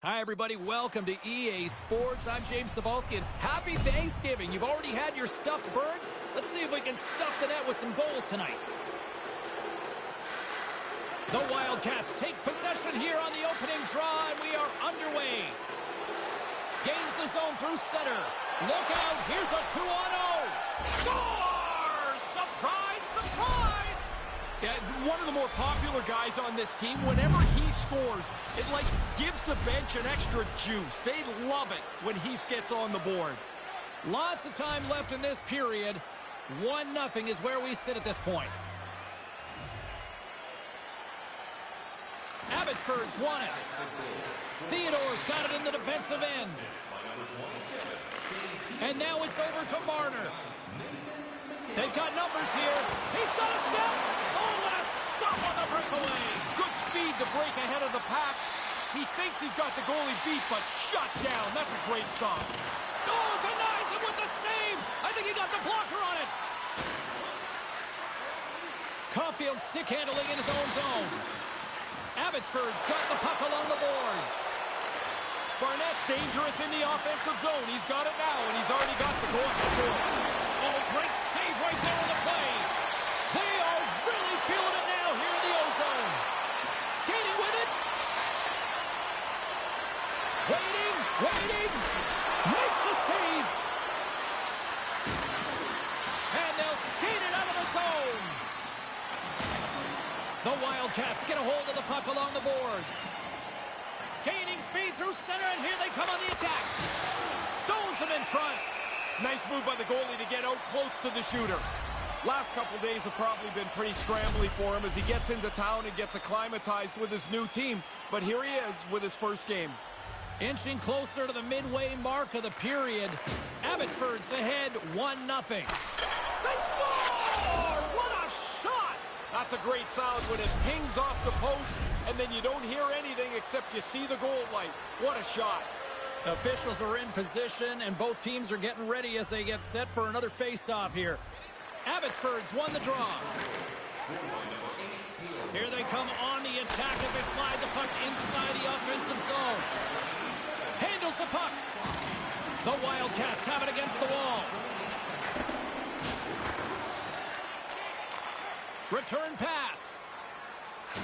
Hi, everybody. Welcome to EA Sports. I'm James Cebulski, and happy Thanksgiving. You've already had your stuffed bird. Let's see if we can stuff the net with some goals tonight. The Wildcats take possession here on the opening draw, and we are underway. Gains the zone through center. Look out. Here's a 2-on-0. Scores! Surprise, surprise! Yeah, one of the more popular guys on this team, whenever he scores, it like gives the bench an extra juice. They love it when he gets on the board. Lots of time left in this period. 1-0 is where we sit at this point. Abbotsford's won it. Theodore's got it in the defensive end. And now it's over to Marner. They've got numbers here. He's got a step. Oh, what a stop on the breakaway. Good speed to break ahead of the pack. He thinks he's got the goalie beat, but shut down. That's a great stop. Oh, denies him with the save. I think he got the blocker on it. Caulfield stick handling in his own zone. Abbotsford's got the puck along the boards. Barnett's dangerous in the offensive zone. He's got it now, and he's already got the goal. Oh, great save right there on the play. They are really feeling it now here in the O-zone. Skating with it. Waiting. Makes the save. And they'll skate it out of the zone. The Wildcats get a hold of the puck along the boards. Gaining speed through center, and here they come on the attack. Stones him in front. Nice move by the goalie to get out close to the shooter. Last couple days have probably been pretty scrambly for him as he gets into town and gets acclimatized with his new team. But here he is with his first game. Inching closer to the midway mark of the period. Abbotsford's ahead 1-0. They score! What a shot! That's a great sound when it pings off the post, and then you don't hear anything except you see the goal light. What a shot. Officials are in position, and both teams are getting ready as they get set for another face-off here. Abbotsford's won the draw. Here they come on the attack as they slide the puck inside the offensive zone. Handles the puck. The Wildcats have it against the wall. Return pass.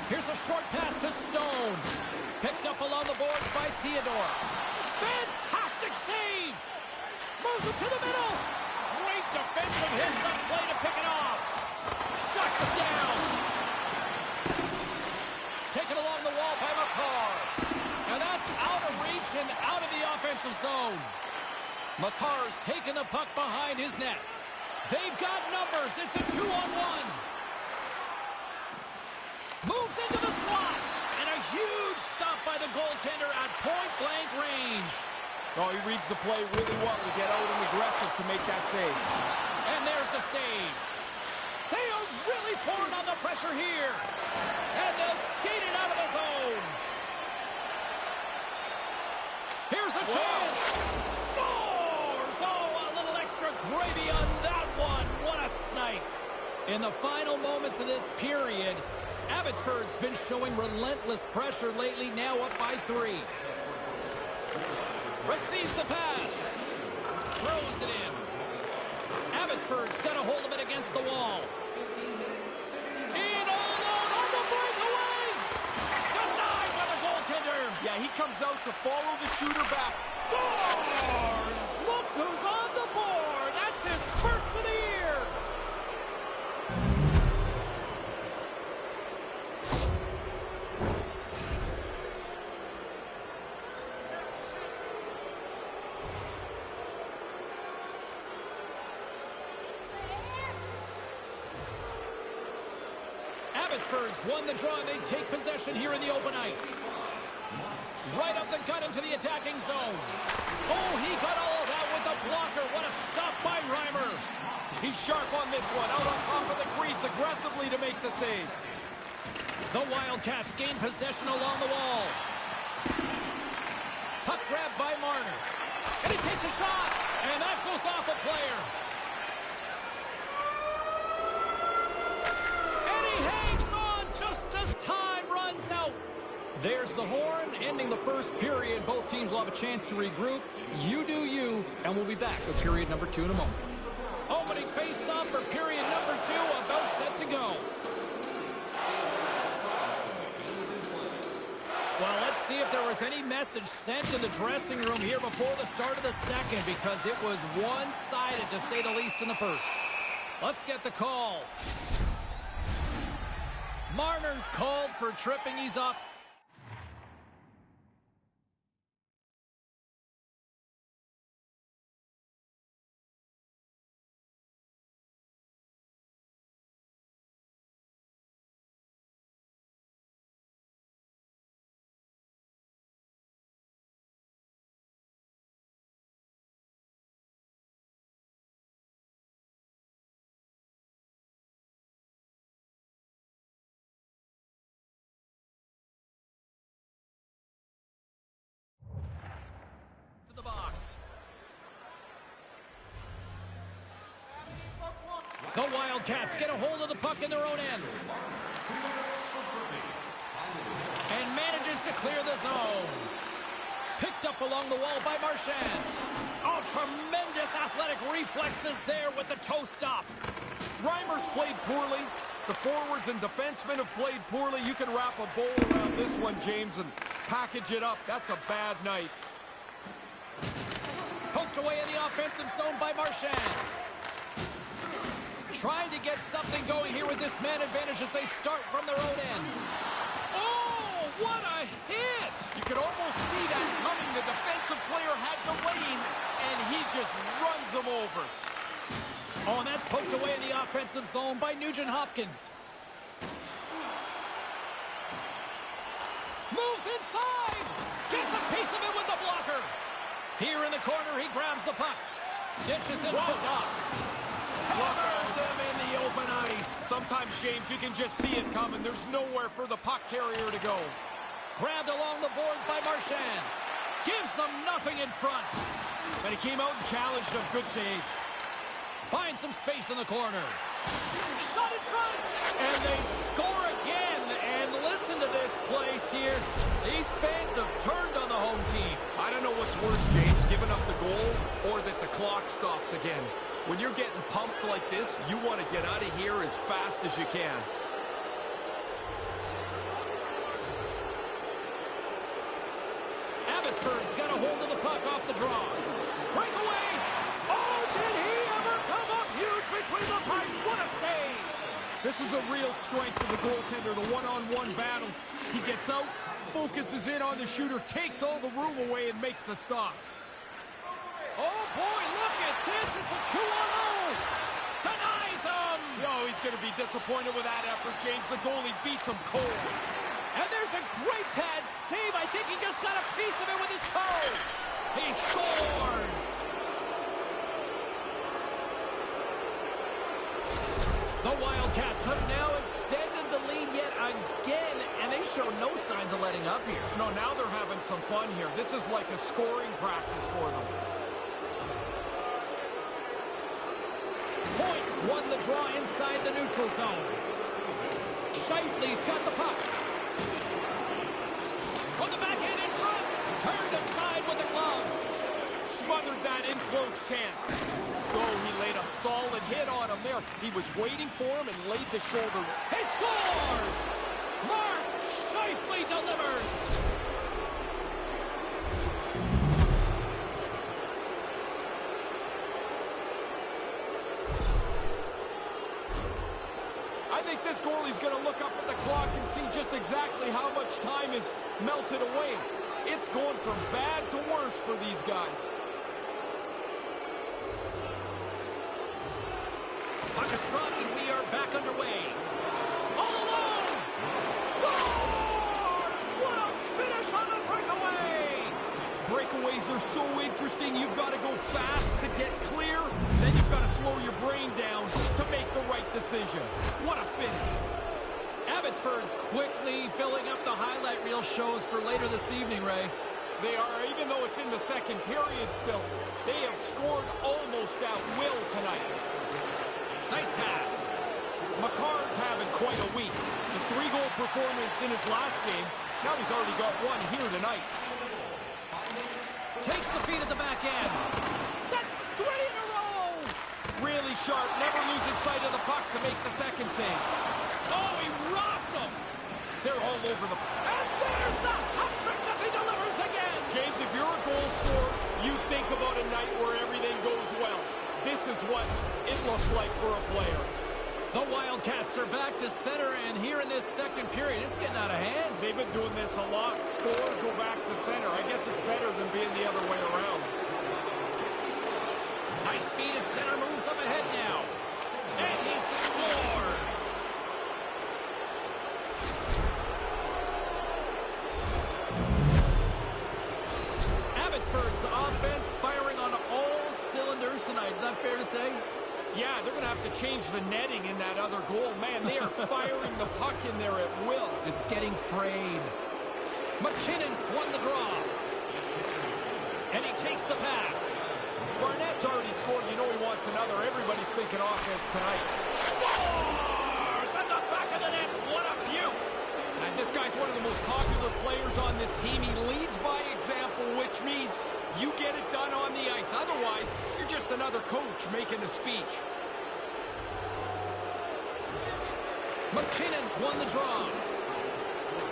Here's a short pass to Stone. Picked up along the boards by Theodore. Fantastic save! Moves it to the middle. Great defensive hits up play to pick it off. Shuts it down. Taken along the wall by McCarr. And that's out of reach and out of the offensive zone. McCarr's taken the puck behind his net. They've got numbers. It's a 2-on-1. Moves into the slot. And a huge stop by the goaltender at point-blank range. Oh, he reads the play really well to get out and aggressive to make that save. And there's the save. They are really pouring on the pressure here. And they'll skate it out of the zone. Here's a chance. Scores! Oh, a little extra gravy on that one. What a snipe. In the final moments of this period, Abbotsford's been showing relentless pressure lately, now up by 3. Receives the pass. Throws it in. Abbotsford's got a hold of it against the wall. In all alone on the breakaway. Denied by the goaltender. Yeah, he comes out to follow the shooter back. Scores! Look who's on the board. That's his first of the year. Abbotsford's won the draw, and they take possession here in the open ice. Right up the gut into the attacking zone. Oh, he got all of that with the blocker. What a stop by Reimer. He's sharp on this one, out on top of the crease aggressively to make the save. The Wildcats gain possession along the wall. Puck grabbed by Marner. And he takes a shot. And that goes off a player. And he hangs on just as time runs out. There's the horn, ending the first period. Both teams will have a chance to regroup. You do you, and we'll be back with period number 2 in a moment. Opening face-off for period number 2, about set to go. Well, let's see if there was any message sent in the dressing room here before the start of the second, because it was one-sided, to say the least, in the first. Let's get the call. Marner's called for tripping. He's off. To the box. The Wildcats get a hold of the puck in their own end. And manages to clear the zone. Picked up along the wall by Marchand. Oh, tremendous athletic reflexes there with the toe stop. Reimer's played poorly. The forwards and defensemen have played poorly. You can wrap a bowl around this one, James, and package it up. That's a bad night. Poked away in the offensive zone by Marchand. Trying to get something going here with this man advantage as they start from their own end. Oh, what a hit! You could almost see that coming. The defensive player had the lane, and he just runs him over. Oh, and that's poked away in the offensive zone by Nugent-Hopkins. Moves inside! Gets a piece of it with the blocker. Here in the corner, he grabs the puck. Dishes it to top. Hammers him in the open ice. Sometimes, James, you can just see it coming. There's nowhere for the puck carrier to go. Grabbed along the boards by Marchand. Gives them nothing in front. And he came out and challenged him. Good save. Finds some space in the corner. Shot in front. And they score again. And listen to this place here. These fans have turned on the home team. I don't know what's worse, James, giving up the goal or that the clock stops again. When you're getting pumped like this, you want to get out of here as fast as you can. Abbotsford's got a hold of the puck off the draw. Breakaway. Oh, did he ever come up huge between the pipes? What a save. This is a real strength of the goaltender, the one-on-one battles. He gets out, focuses in on the shooter, takes all the room away, and makes the stop. Oh, boy, look at this. It's a 2-on-0. Denies him. Oh, he's going to be disappointed with that effort, James. The goalie beats him cold. And there's a great pad save. I think he just got a piece of it with his toe. He scores. The Wildcats have now extended the lead yet again, and they show no signs of letting up here. No, now they're having some fun here. This is like a scoring practice for them. Points won the draw inside the neutral zone. Scheifele's got the puck. On the backhand in front. Turned aside with the glove. Smothered that in close chance. Oh, he laid a solid hit on him there. He was waiting for him and laid the shoulder. He scores! Mark Scheifele delivers. I think this goalie's going to look up at the clock and see just exactly how much time is melted away. It's going from bad to worse for these guys. Puck is struck, and we are back underway. All alone! Scores! What a finish on the breakaway! Breakaways are so interesting. You've got to go fast to get clear. Then you've got to slow your brain down to make the right decision. What a finish. Abbotsford's quickly filling up the highlight reel shows for later this evening, Ray. They are, even though it's in the second period still, they have scored almost at will tonight. Nice pass. McCarr's having quite a week. The 3-goal performance in his last game, Now he's already got one here tonight. Takes the feed at the back end. That's 3 in a row. Really sharp, never loses sight of the puck to make the second save. Oh, he rocked him. They're all over the puck. And there's the hat trick as he delivers again. James, if you're a goal scorer, you think about a night where everything goes well. This is what it looks like for a player. The Wildcats are back to center, and here in this second period, it's getting out of hand. They've been doing this a lot. Score, go back to center. I guess it's better than being the other way around. High speed at center, moves up ahead now. And he scores! Abbotsford's offense firing on all cylinders tonight. Is that fair to say? Yeah, they're going to have to change the netting in that other goal. Man, they are firing the puck in there at will. It's getting frayed. McKinnon's won the draw. And he takes the pass. Barnett's already scored. You know he wants another. Everybody's thinking offense tonight. Scores! And the back of the net. What a beaut! And this guy's one of the most popular players on this team. He leads by example, which means you get it done on the ice. Otherwise, you're just another coach making the speech. McKinnon's won the draw.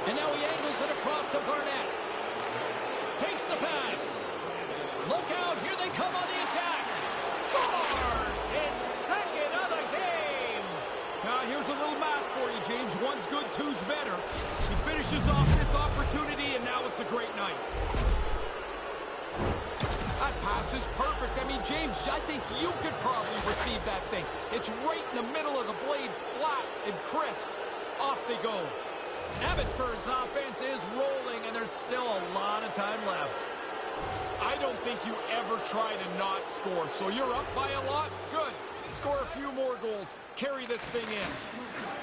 And now he angles it across to Barnett. Takes the pass. Look out, here they come on the attack. Scores his second of the game. Now, here's a little math for you, James. One's good, two's better. He finishes off this opportunity, and now it's a great night. That pass is perfect. I mean, James, I think you could probably receive that thing. It's right in the middle of the blade, flat and crisp. Off they go. Abbotsford's offense is rolling, and there's still a lot of time left. I don't think you ever try to not score. So you're up by a lot? Good. Score a few more goals. Carry this thing in.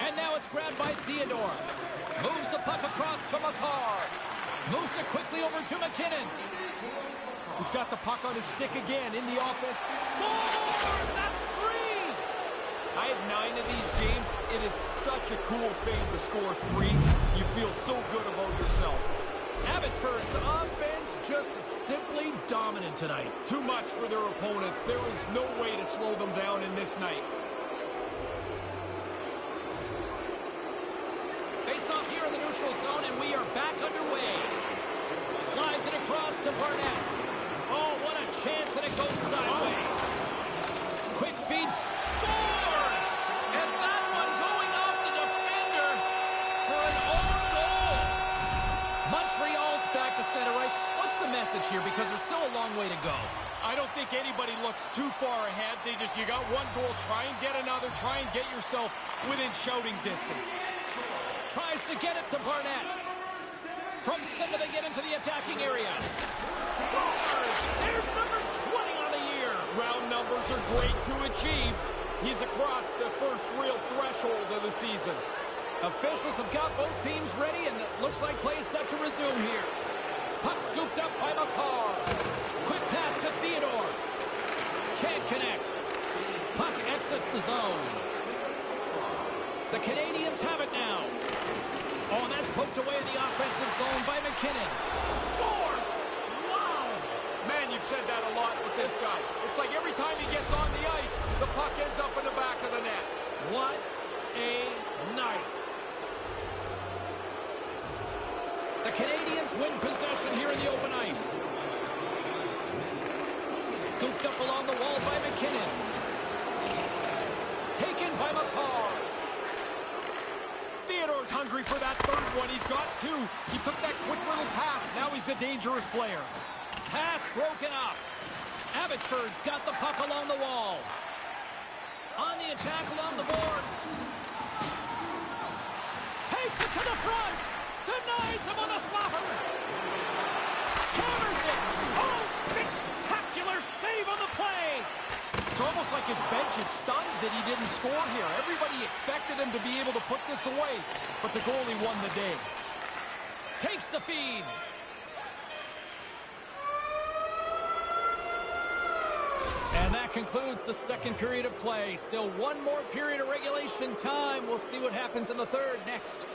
And now it's grabbed by Theodore. Moves the puck across to McCarr. Moves it quickly over to McKinnon. He's got the puck on his stick again in the offense. Scores! That's 3! I have 9 of these, James. It is such a cool thing to score 3. You feel so good about yourself. Abbotsford's offense just simply dominant tonight. Too much for their opponents. There is no way to slow them down in this night. Face off here in the neutral zone, and we are back underway. Slides it across to Barnett. Oh, what a chance, and it goes sideways. Quick feed. Scores! And that one going off the defender for an own goal. Montreal's back to center ice. What's the message here? Because there's still a long way to go. I don't think anybody looks too far ahead. You got one goal. Try and get another. Try and get yourself within shouting distance. Tries to get it to Barnett. From center, they get into the attacking area. Scores! There's number 20 on the year. Round numbers are great to achieve. He's across the first real threshold of the season. Officials have got both teams ready, and it looks like play is set to resume here. Puck scooped up by McCarr. Quick pass to Theodore. Can't connect. Puck exits the zone. The Canadians have it now. Oh, and that's poked away in the offensive zone by McKinnon. Scores! Wow! Man, you've said that a lot with this guy. It's like every time he gets on the ice, the puck ends up in the back of the net. What a night. The Canadians win possession here in the open ice. Scooped up along the wall by McKinnon. Taken by McCarr. Theodore's hungry for that third one. He's got 2. He took that quick little pass. Now he's a dangerous player. Pass broken up. Abbotsford's got the puck along the wall. On the attack along the boards. Takes it to the front. Denies him on the slapper. Hammers it. Oh, spectacular save on the play. It's almost like his bench is stunned that he didn't score here. Everybody expected him to be able to put this away, but the goalie won the day. Takes the feed. And that concludes the second period of play. Still one more period of regulation time. We'll see what happens in the third next.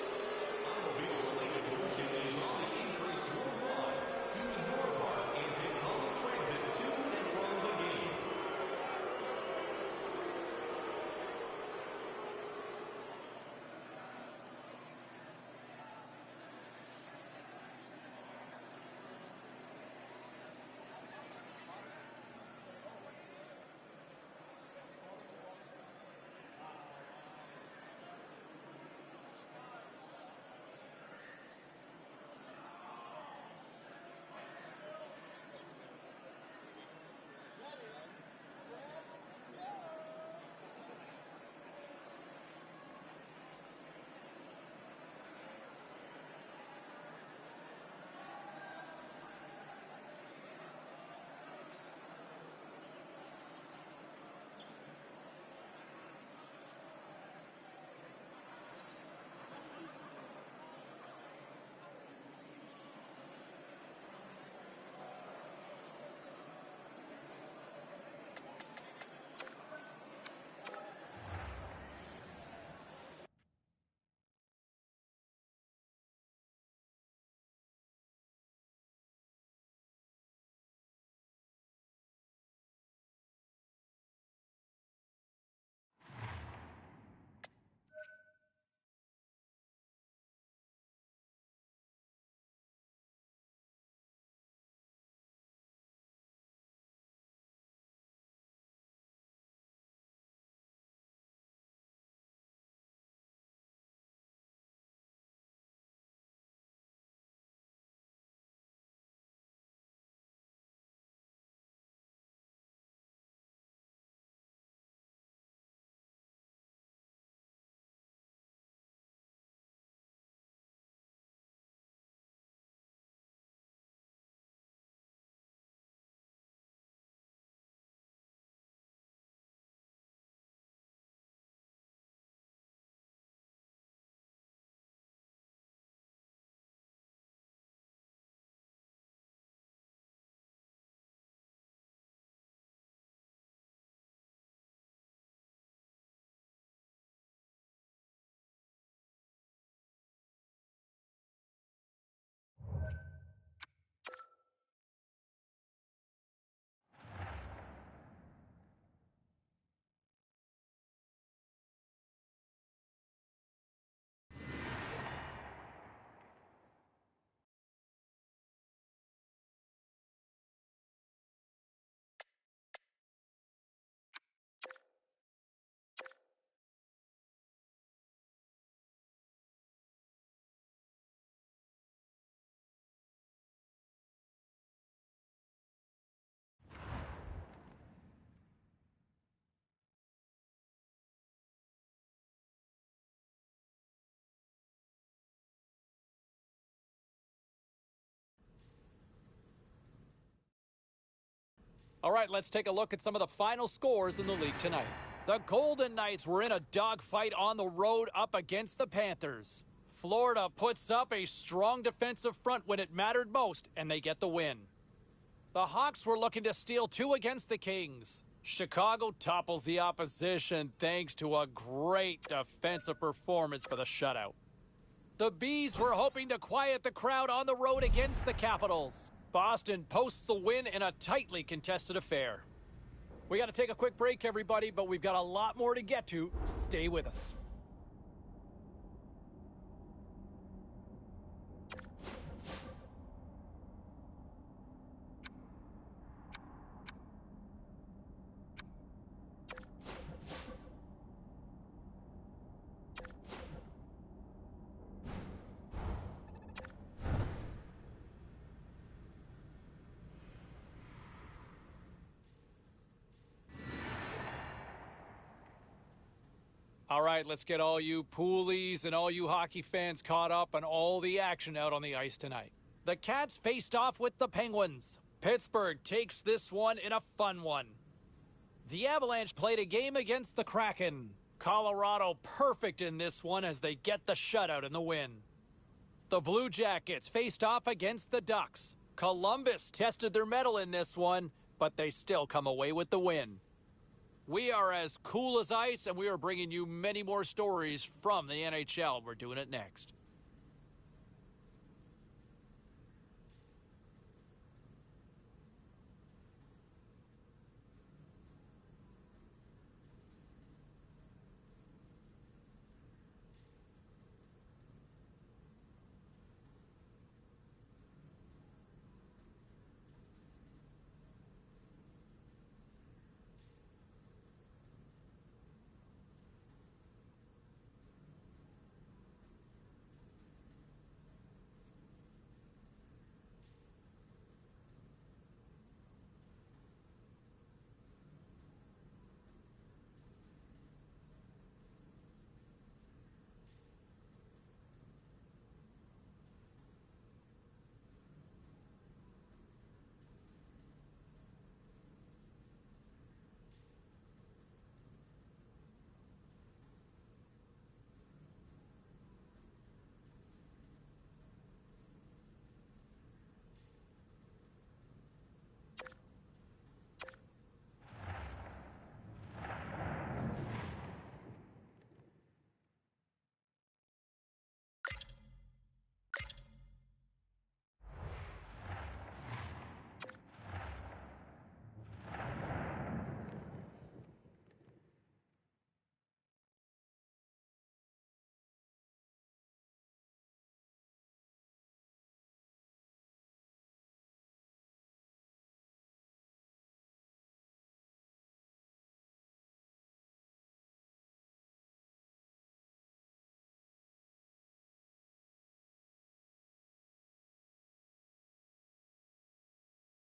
All right, let's take a look at some of the final scores in the league tonight. The Golden Knights were in a dogfight on the road up against the Panthers. Florida puts up a strong defensive front when it mattered most, and they get the win. The Hawks were looking to steal 2 against the Kings. Chicago topples the opposition thanks to a great defensive performance for the shutout. The Bees were hoping to quiet the crowd on the road against the Capitals. Boston posts the win in a tightly contested affair. We got to take a quick break, everybody, but we've got a lot more to get to. Stay with us. All right, let's get all you poolies and all you hockey fans caught up on all the action out on the ice tonight. The Cats faced off with the Penguins. Pittsburgh takes this one in a fun one. The Avalanche played a game against the Kraken. Colorado perfect in this one as they get the shutout in the win. The Blue Jackets faced off against the Ducks. Columbus tested their mettle in this one, but they still come away with the win. We are as cool as ice, and we are bringing you many more stories from the NHL. We're doing it next.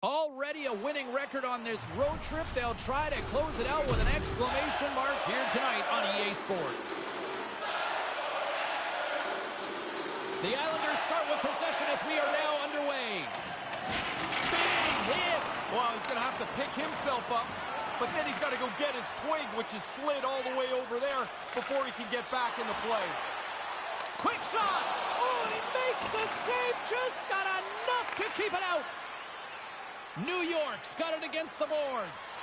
Already a winning record on this road trip. They'll try to close it out with an exclamation mark here tonight on EA Sports. The Islanders start with possession as we are now underway. Big hit! Well, he's going to have to pick himself up, but then he's got to go get his twig, which is slid all the way over there before he can get back into play. Quick shot! Oh, and he makes the save. Just got enough to keep it out. New York's got it against the boards.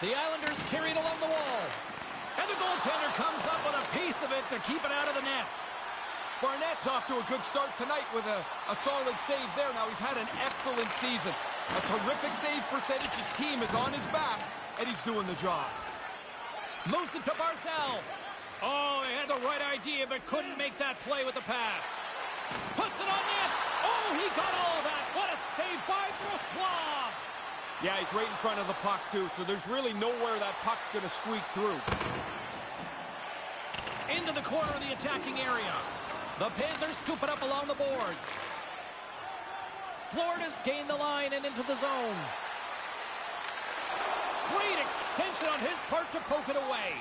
The Islanders carried along the wall. And the goaltender comes up with a piece of it to keep it out of the net. Barnett's off to a good start tonight with a solid save there. Now he's had an excellent season. A terrific save percentage. His team is on his back, and he's doing the job. Moves it to Barzal. Oh, they had the right idea, but couldn't make that play with the pass. Puts it on net. Oh, he got all of that. What a save by Brossoit. Yeah, he's right in front of the puck, too, so there's really nowhere that puck's going to squeak through. Into the corner of the attacking area. The Panthers scoop it up along the boards. Florida's gained the line and into the zone. Great extension on his part to poke it away.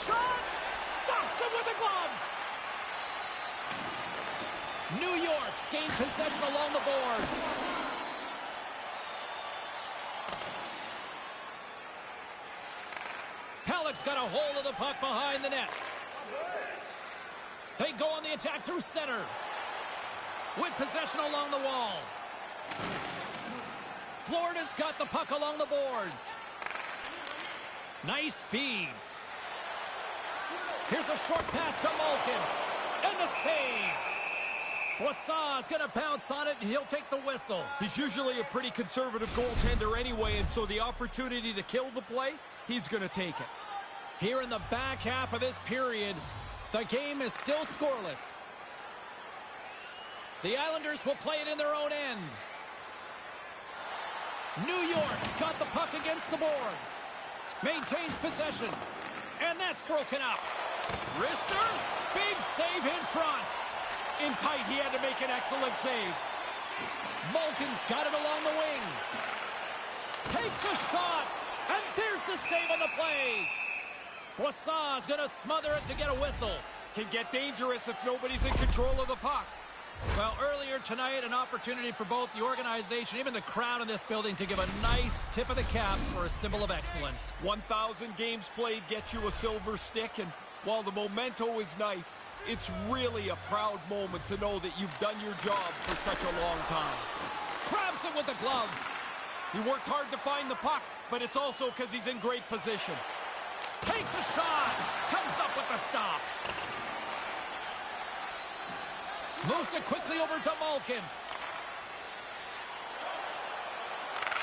Shot! Stops him with a glove! New York's gained possession along the boards. Halleck's got a hold of the puck behind the net. They go on the attack through center. With possession along the wall. Florida's got the puck along the boards. Nice feed. Here's a short pass to Malkin. And the save. Boisson's going to pounce on it, and he'll take the whistle. He's usually a pretty conservative goaltender anyway, and so the opportunity to kill the play, he's going to take it. Here in the back half of this period, the game is still scoreless. The Islanders will play it in their own end. New York's got the puck against the boards. Maintains possession. And that's broken up. Rister, big save in front. In tight, he had to make an excellent save. Malkin's got it along the wing. Takes a shot. And there's the save on the play. Boisson's going to smother it to get a whistle. Can get dangerous if nobody's in control of the puck. Well, earlier tonight, an opportunity for both the organization, even the crowd in this building, to give a nice tip of the cap for a symbol of excellence. 1,000 games played gets you a silver stick, and while the memento is nice, it's really a proud moment to know that you've done your job for such a long time. Grabs it with the glove. He worked hard to find the puck, but it's also because he's in great position. Takes a shot. Comes up with the stop. Moves it quickly over to Malkin.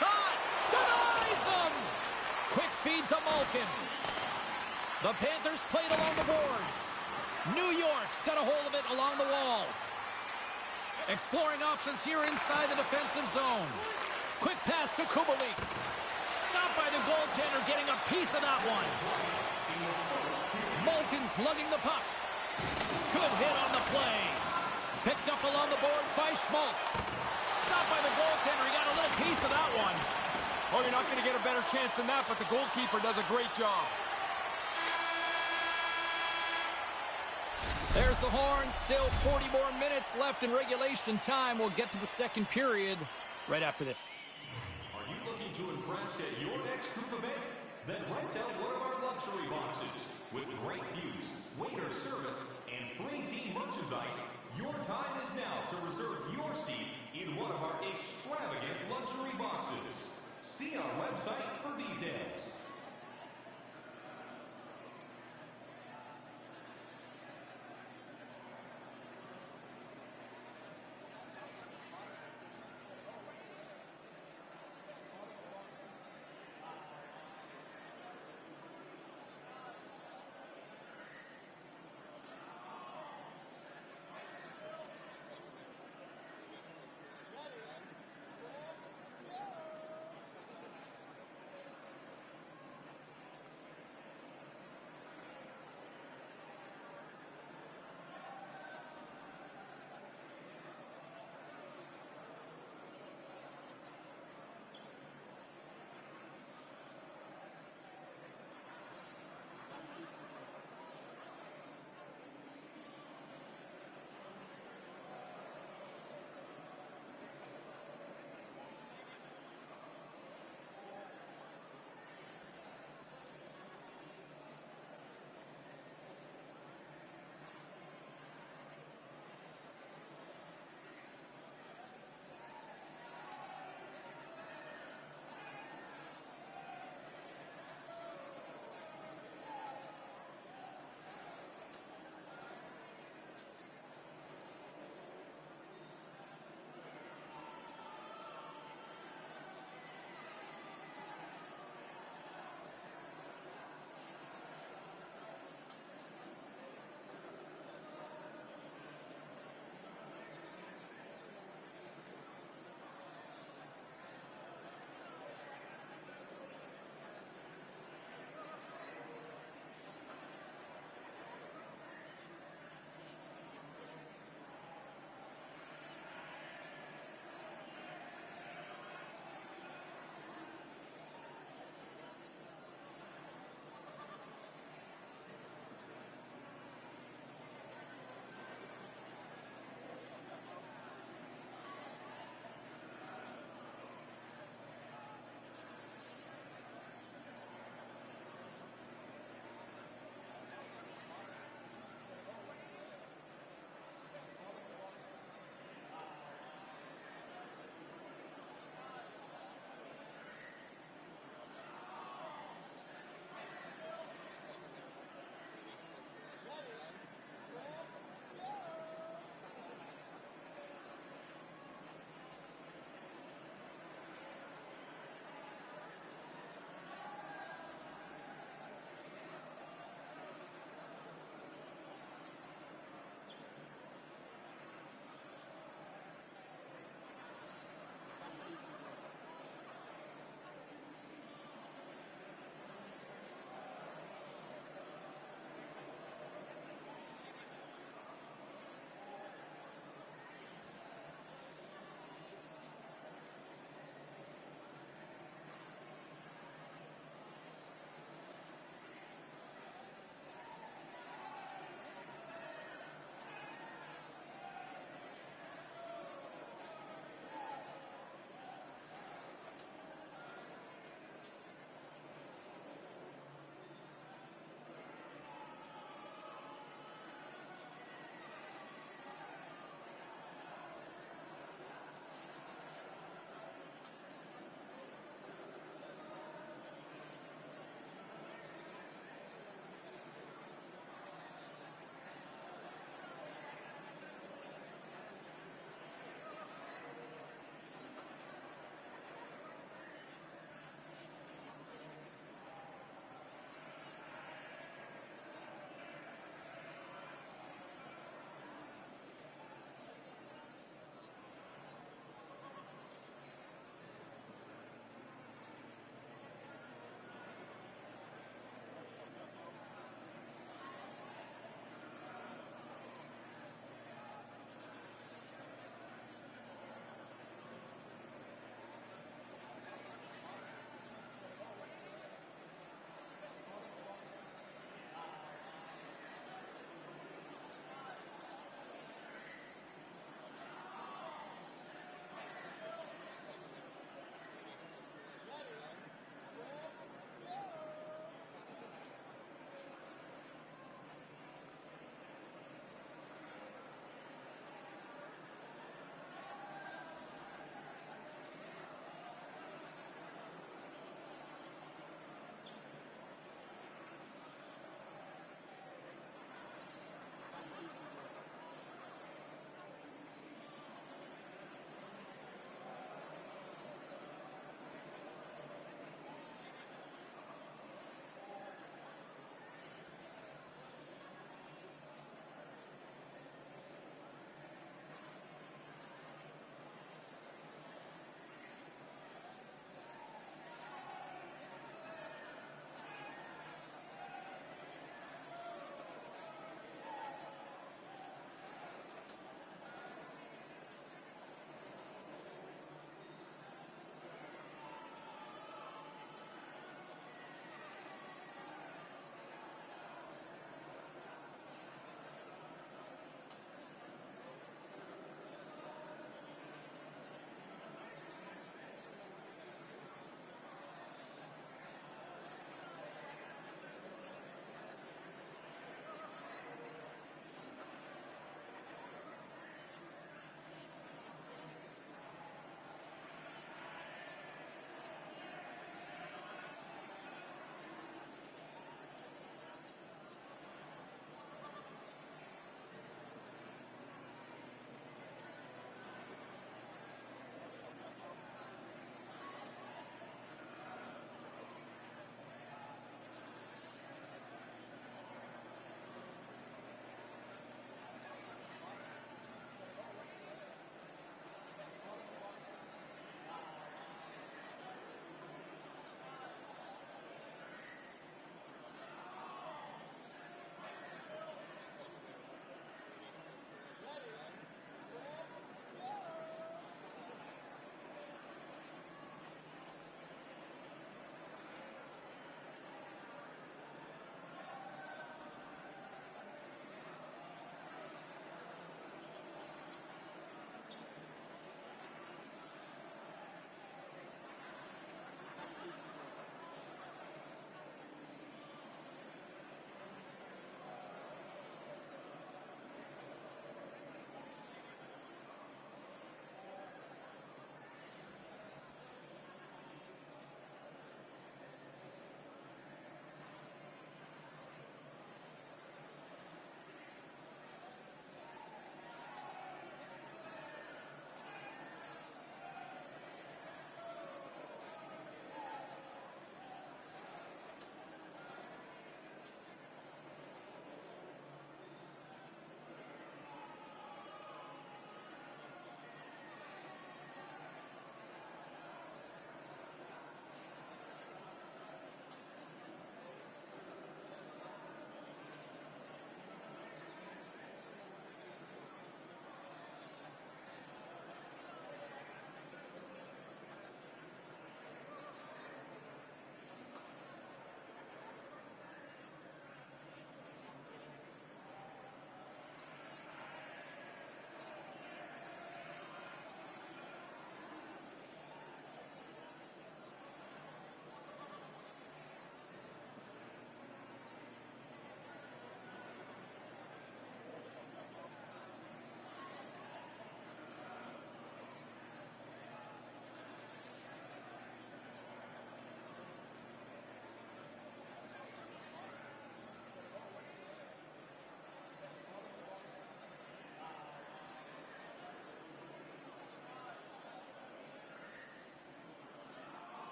Shot! Denies him! Quick feed to Malkin. The Panthers played along the boards. New York's got a hold of it along the wall. Exploring options here inside the defensive zone. Quick pass to Kubalik. Stopped by the goaltender, getting a piece of that one. Malkin's lugging the puck. Good hit on the play. Picked up along the boards by Schmaltz. Stopped by the goaltender. He got a little piece of that one. Oh, you're not going to get a better chance than that, but the goalkeeper does a great job. There's the horn. Still 40 more minutes left in regulation time. We'll get to the second period right after this. Are you looking to impress at your next group event? Then rent out one of our luxury boxes. With great views, waiter service, and free team merchandise, your time is now to reserve your seat in one of our extravagant luxury boxes. See our website for details.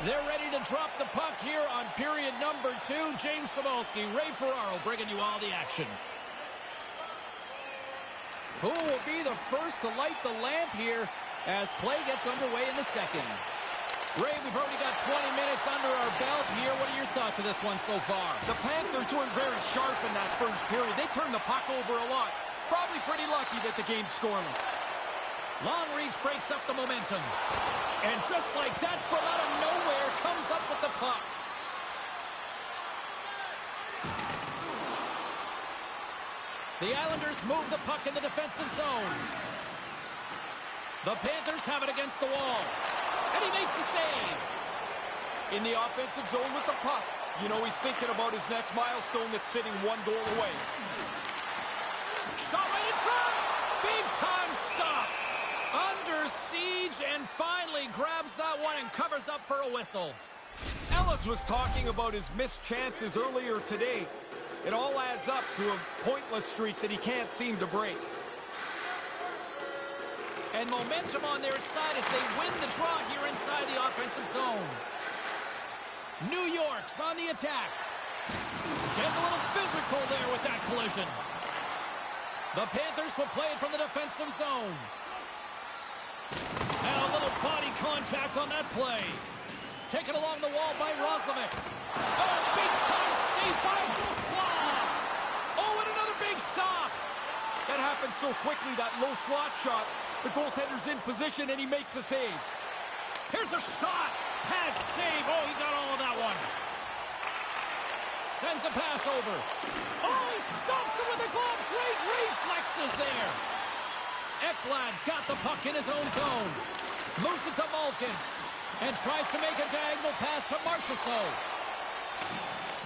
They're ready to drop the puck here on period number 2. James Cybulski, Ray Ferraro bringing you all the action. Who will be the first to light the lamp here as play gets underway in the second? Ray, we've already got 20 minutes under our belt here. What are your thoughts of this one so far? The Panthers weren't very sharp in that first period. They turned the puck over a lot. Probably pretty lucky that the game's scoreless. Long reach breaks up the momentum. And just like that, from out of nowhere, comes up with the puck. The Islanders move the puck in the defensive zone. The Panthers have it against the wall. And he makes the save. In the offensive zone with the puck. You know he's thinking about his next milestone that's sitting 1 goal away. Shot right in front. Big time stop. Under siege and finally grabs that one and covers up for a whistle. Ellis was talking about his missed chances earlier today. It all adds up to a pointless streak that he can't seem to break. And momentum on their side as they win the draw here inside the offensive zone. New York's on the attack. Getting a little physical there with that collision. The Panthers will play it from the defensive zone. And a little body contact on that play. Taken along the wall by Roslovic. Oh, big-time save by Slav. Oh, and another big stop. That happened so quickly, that low slot shot. The goaltender's in position, and he makes a save. Here's a shot. Pad save. Oh, he got all of that one. Sends a pass over. Oh, he stops it with a glove. Great reflexes there. Ekblad's got the puck in his own zone. Moves it to Malkin. And tries to make a diagonal pass to Marchessault.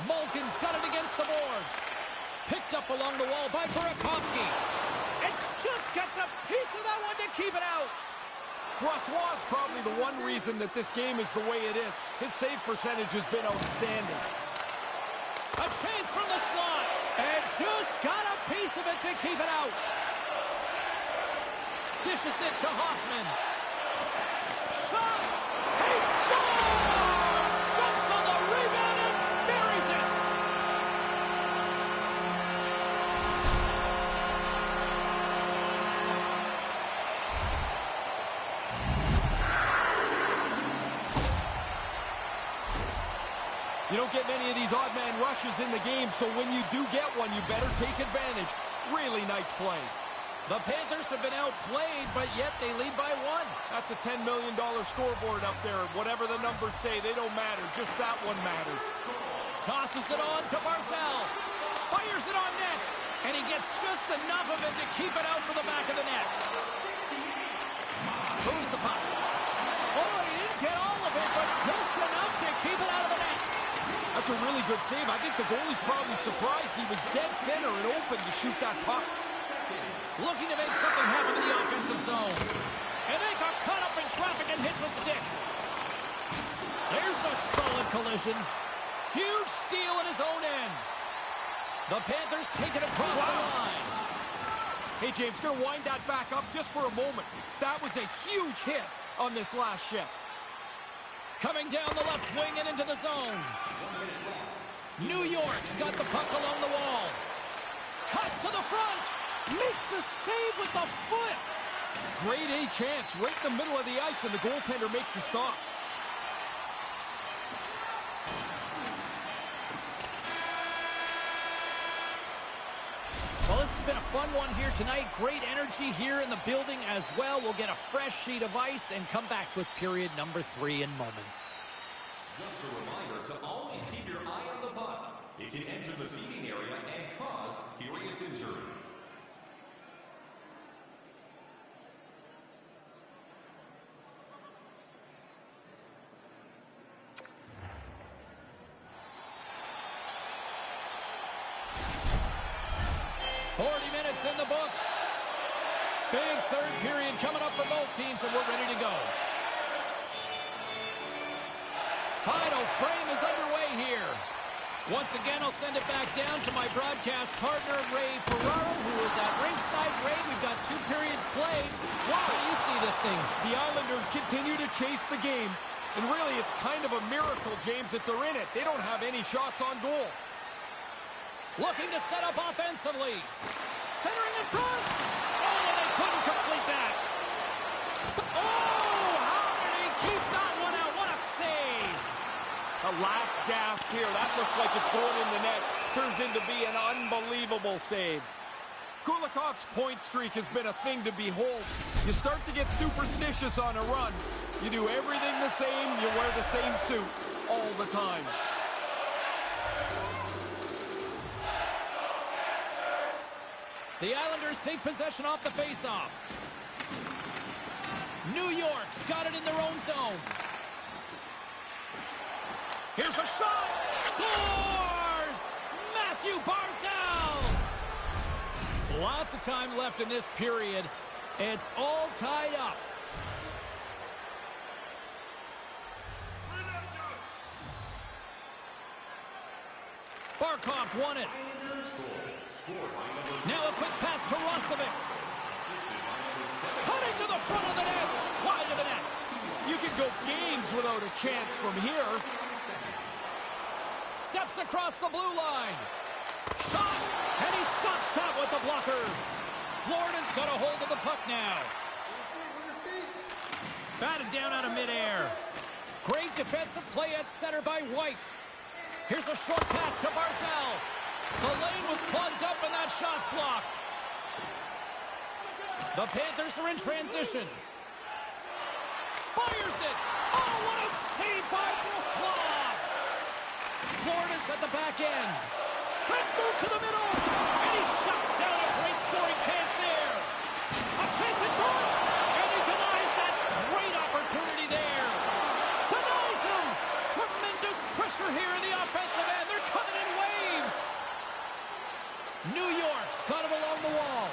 Malkin's got it against the boards. Picked up along the wall by Burakovsky. And just gets a piece of that one to keep it out. Brossoit's probably the one reason that this game is the way it is. His save percentage has been outstanding. A chance from the slot. And just got a piece of it to keep it out. Dishes it to Hoffman. Shot! He scores! Jumps on the rebound and buries it! You don't get many of these odd man rushes in the game, so when you do get one, you better take advantage. Really nice play. The Panthers have been outplayed, but yet they lead by 1. That's a $10 million scoreboard up there. Whatever the numbers say, they don't matter. Just that one matters. Tosses it on to Barzal. Fires it on net. And he gets just enough of it to keep it out for the back of the net. Moves the puck. Oh, he didn't get all of it, but just enough to keep it out of the net. That's a really good save. I think the goalie's probably surprised he was dead center and open to shoot that puck. Looking to make something happen in the offensive zone. And they got caught up in traffic and hits a stick. There's a solid collision. Huge steal in his own end. The Panthers take it across the line. Hey, James, going to wind that back up just for a moment. That was a huge hit on this last shift. Coming down the left wing and into the zone. New York's got the puck along the wall. Cuts to the front. Makes the save with the foot. Great A chance right in the middle of the ice, and the goaltender makes the stop. Well, this has been a fun one here tonight. Great energy here in the building as well. We'll get a fresh sheet of ice and come back with period number 3 in moments. Just a reminder to always keep your eye on the puck. It can enter the seating area and cause serious injury. In the books. Big third period coming up for both teams, and we're ready to go. Final frame is underway here. Once again, I'll send it back down to my broadcast partner, Ray Ferraro, who is at ringside. Ray, we've got 2 periods played. How do you see this thing? The Islanders continue to chase the game. And really, it's kind of a miracle, James, that they're in it. They don't have any shots on goal. Looking to set up offensively. Centering in front. Oh, they couldn't complete that. Oh, how did he keep that one out? What a save. A last gasp here. That looks like it's going in the net. Turns into be an unbelievable save. Kulikov's point streak has been a thing to behold. You start to get superstitious on a run. You do everything the same. You wear the same suit all the time. The Islanders take possession off the faceoff. New York's got it in their own zone. Here's a shot. Scores! Matthew Barzal! Lots of time left in this period. It's all tied up. Barkov's won it. Now a quick pass to Roslovic. Cutting to the front of the net. Wide of the net. You can go games without a chance from here. Steps across the blue line. Shot! And he stops that with the blocker. Florida's got a hold of the puck now. Batted down out of midair. Great defensive play at center by White. Here's a short pass to Barzal. The lane was plugged up and that shot's blocked. The Panthers are in transition. Fires it. Oh, what a save by Brossoit. Florida's at the back end. Let's move to the middle. And he shuts down a great scoring chance there. A chance in front. And he denies that great opportunity there. Denies him. Tremendous pressure here in the offensive end. They're coming in waves. New York's got it along the wall.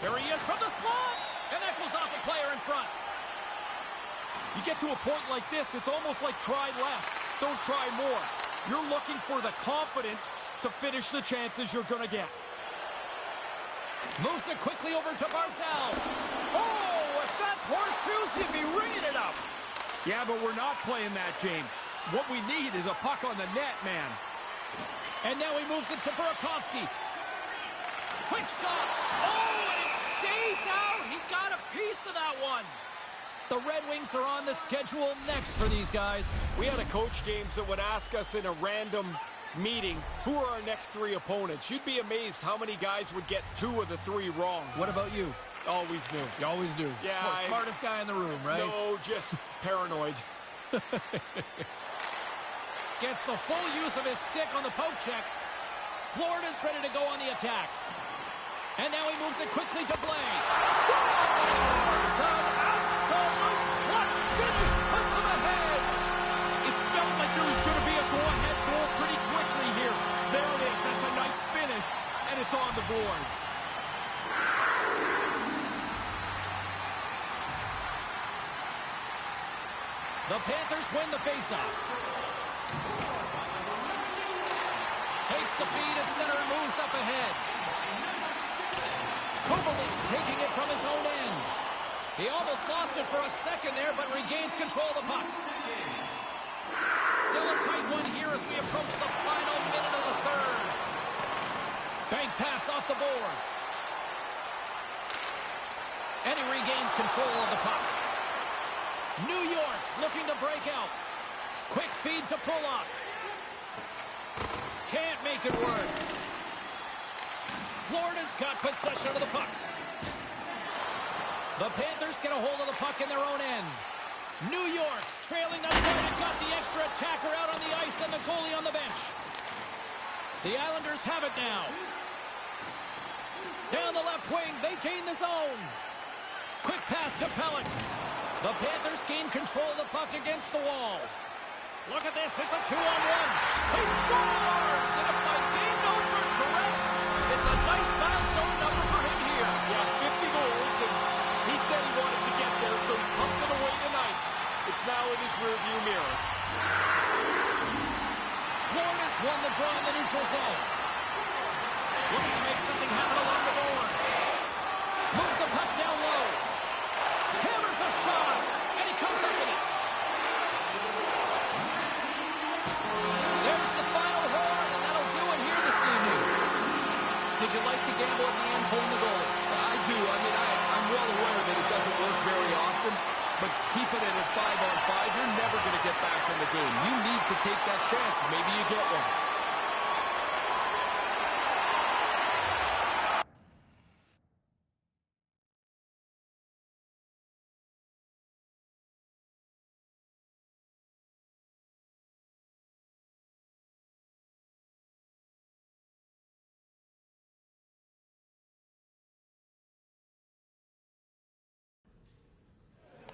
There he is from the slot. And that goes off a player in front. You get to a point like this, it's almost like try less. Don't try more. You're looking for the confidence to finish the chances you're going to get. Moves it quickly over to Barzal. Oh, if that's horseshoes, he'd be ringing it up. Yeah, but we're not playing that, James. What we need is a puck on the net, man. And now he moves it to Burakovsky. Quick shot. Oh, and it stays out. He got a piece of that one. The Red Wings are on the schedule next for these guys. We had a coach, James, that would ask us in a random meeting, who are our next three opponents? You'd be amazed how many guys would get 2 of the 3 wrong. What about you? Always knew. You always do. Yeah. Well, smartest guy in the room, right? No, just paranoid. Gets the full use of his stick on the poke check. Florida's ready to go on the attack. And now he moves it quickly to Blay. Scores! An absolute clutch finish puts him ahead. It's felt like there was going to be a go-ahead goal pretty quickly here. There it is. That's a nice finish, and it's on the board. The Panthers win the faceoff. Takes the feed at center and moves up ahead. Kovalic's taking it from his own end. He almost lost it for a second there, but regains control of the puck. Still a tight one here as we approach the final minute of the third. Bank pass off the boards. And he regains control of the puck. New York's looking to break out. Quick feed to Pulock. Can't make it work. Florida's got possession of the puck. The Panthers get a hold of the puck in their own end. New York's trailing the point and got the extra attacker out on the ice and the goalie on the bench. The Islanders have it now. Down the left wing, they gain the zone. Quick pass to Pellick. The Panthers gain control of the puck against the wall. Look at this, it's a 2-on-1. He scores! And if my game notes are correct, it's a nice milestone number for him here. Yeah, 50 goals, and he said he wanted to get there, so he pumped it away tonight. It's now in his rearview mirror. Florida's won the draw in the neutral zone. Looking to make something happen along the boards. Moves the puck down low. Hammers a shot, and he comes up with it. Did you like the gamble at the end, pulling the goal? I do. I mean, I'm well aware that it doesn't work very often, but keeping it at 5-on-5, you're never going to get back in the game. You need to take that chance. Maybe you get one.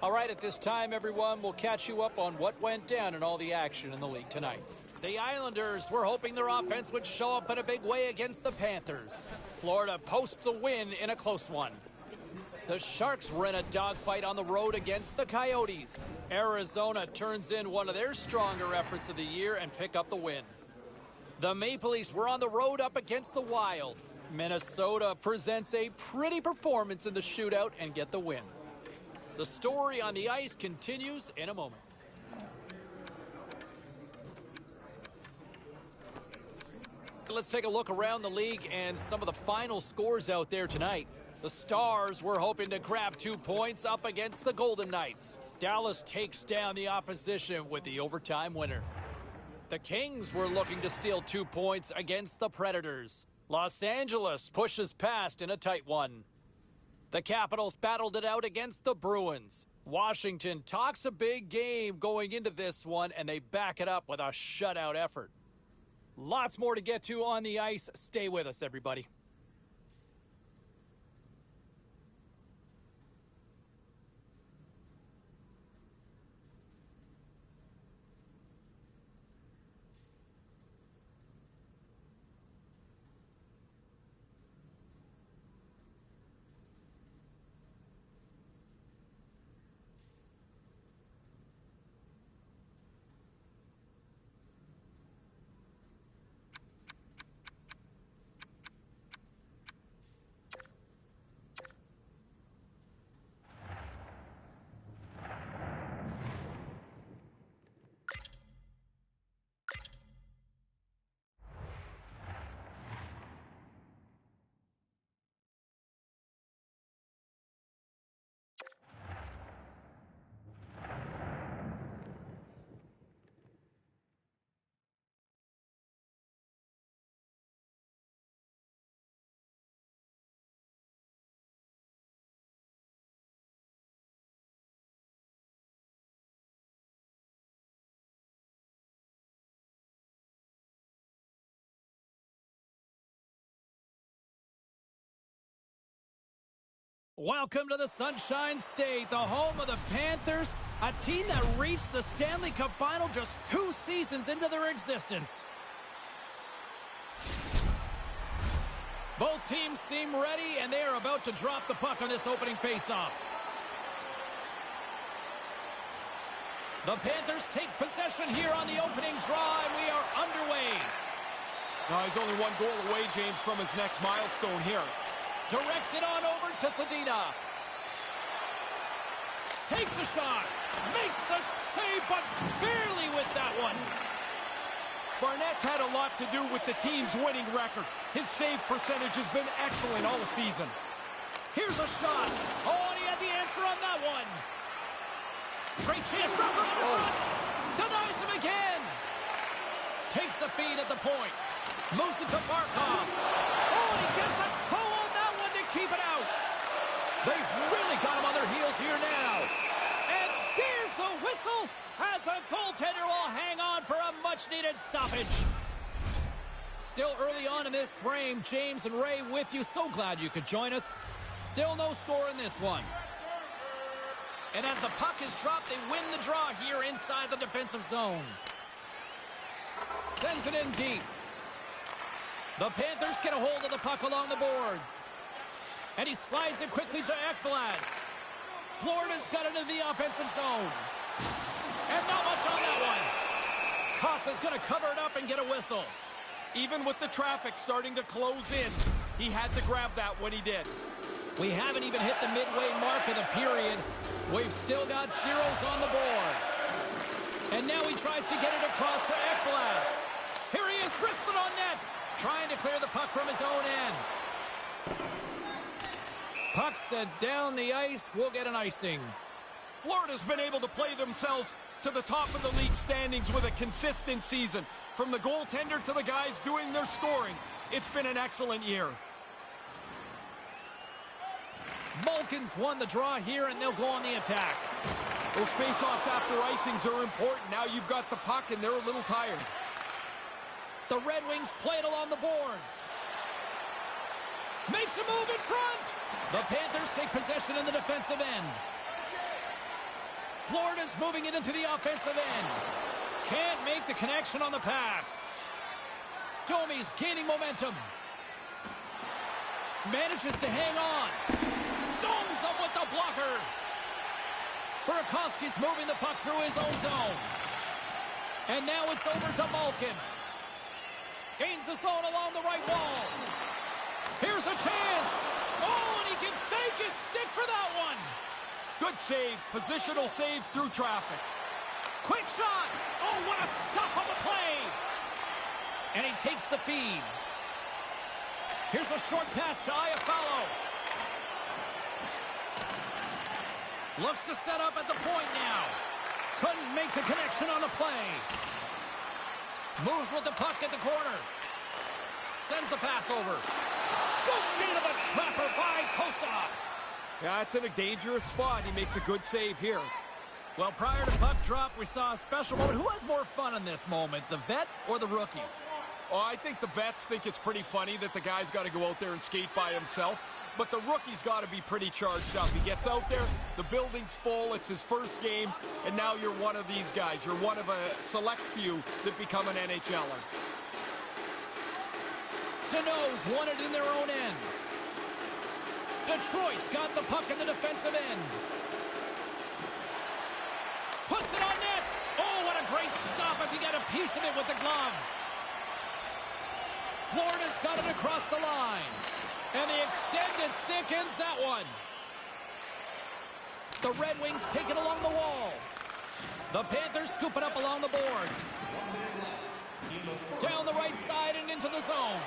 All right, at this time, everyone, we'll catch you up on what went down in all the action in the league tonight. The Islanders were hoping their offense would show up in a big way against the Panthers. Florida posts a win in a close one. The Sharks were in a dogfight on the road against the Coyotes. Arizona turns in one of their stronger efforts of the year and pick up the win. The Maple Leafs were on the road up against the Wild. Minnesota presents a pretty performance in the shootout and get the win. The story on the ice continues in a moment. Let's take a look around the league and some of the final scores out there tonight. The Stars were hoping to grab 2 points up against the Golden Knights. Dallas takes down the opposition with the overtime winner. The Kings were looking to steal 2 points against the Predators. Los Angeles pushes past in a tight one. The Capitals battled it out against the Bruins. Washington talks a big game going into this one, and they back it up with a shutout effort. Lots more to get to on the ice. Stay with us, everybody. Welcome to the Sunshine State, the home of the Panthers, a team that reached the Stanley Cup Final just 2 seasons into their existence. Both teams seem ready, and they are about to drop the puck on this opening faceoff. The Panthers take possession here on the opening draw, and we are underway. Now, he's only 1 goal away, James, from his next milestone here. Directs it on over to Zadina. Takes a shot. Makes the save, but barely with that one. Barnett's had a lot to do with the team's winning record. His save percentage has been excellent all season. Here's a shot. Oh, and he had the answer on that one. Great chance. Denies him again. Takes the feed at the point. Moves it to Barkov. Oh, and he gets a toe on that one to keep it out. They've really got him on their heels here now. And there's the whistle as the goaltender will hang on for a much-needed stoppage. Still early on in this frame, James and Ray with you. So glad you could join us. Still no score in this one. And as the puck is dropped, they win the draw here inside the defensive zone. Sends it in deep. The Panthers get a hold of the puck along the boards. And he slides it quickly to Ekblad. Florida's got it in the offensive zone. And not much on that one. Costa's going to cover it up and get a whistle. Even with the traffic starting to close in, he had to grab that when he did. We haven't even hit the midway mark of the period. We've still got zeros on the board. And now he tries to get it across to Ekblad. Here he is, wristed on net. Trying to clear the puck from his own end. Puck sent down the ice. We'll get an icing. Florida's been able to play themselves to the top of the league standings with a consistent season. From the goaltender to the guys doing their scoring, it's been an excellent year. Malkin's won the draw here, and they'll go on the attack. Those face-offs after icings are important. Now you've got the puck, and they're a little tired. The Red Wings play it along the boards. Makes a move in front. The Panthers take possession in the defensive end. Florida's moving it into the offensive end. Can't make the connection on the pass. Domi's gaining momentum. Manages to hang on. Stones up with the blocker. Burakovsky's moving the puck through his own zone. And now it's over to Malkin. Gains the zone along the right wall. Here's a chance. Oh, and he can thank his stick for that one. Good save. Positional save through traffic. Quick shot. Oh, what a stop on the play. And he takes the feed. Here's a short pass to Iafallo. Looks to set up at the point now. Couldn't make the connection on the play. Moves with the puck at the corner. Sends the pass over. Scooped into the trapper by Kosa. Yeah, it's in a dangerous spot. He makes a good save here. Well, prior to puck drop, we saw a special moment. Who has more fun in this moment, the vet or the rookie? Oh, I think the vets think it's pretty funny that the guy's got to go out there and skate by himself. But the rookie's got to be pretty charged up. He gets out there, the building's full, it's his first game, and now you're one of these guys. You're one of a select few that become an NHLer. Deneau's won it in their own end. Detroit's got the puck in the defensive end. Puts it on net. Oh, what a great stop as he got a piece of it with the glove. Florida's got it across the line. And the extended stick ends that one. The Red Wings take it along the wall. The Panthers scoop it up along the boards. Down the right side and into the zone.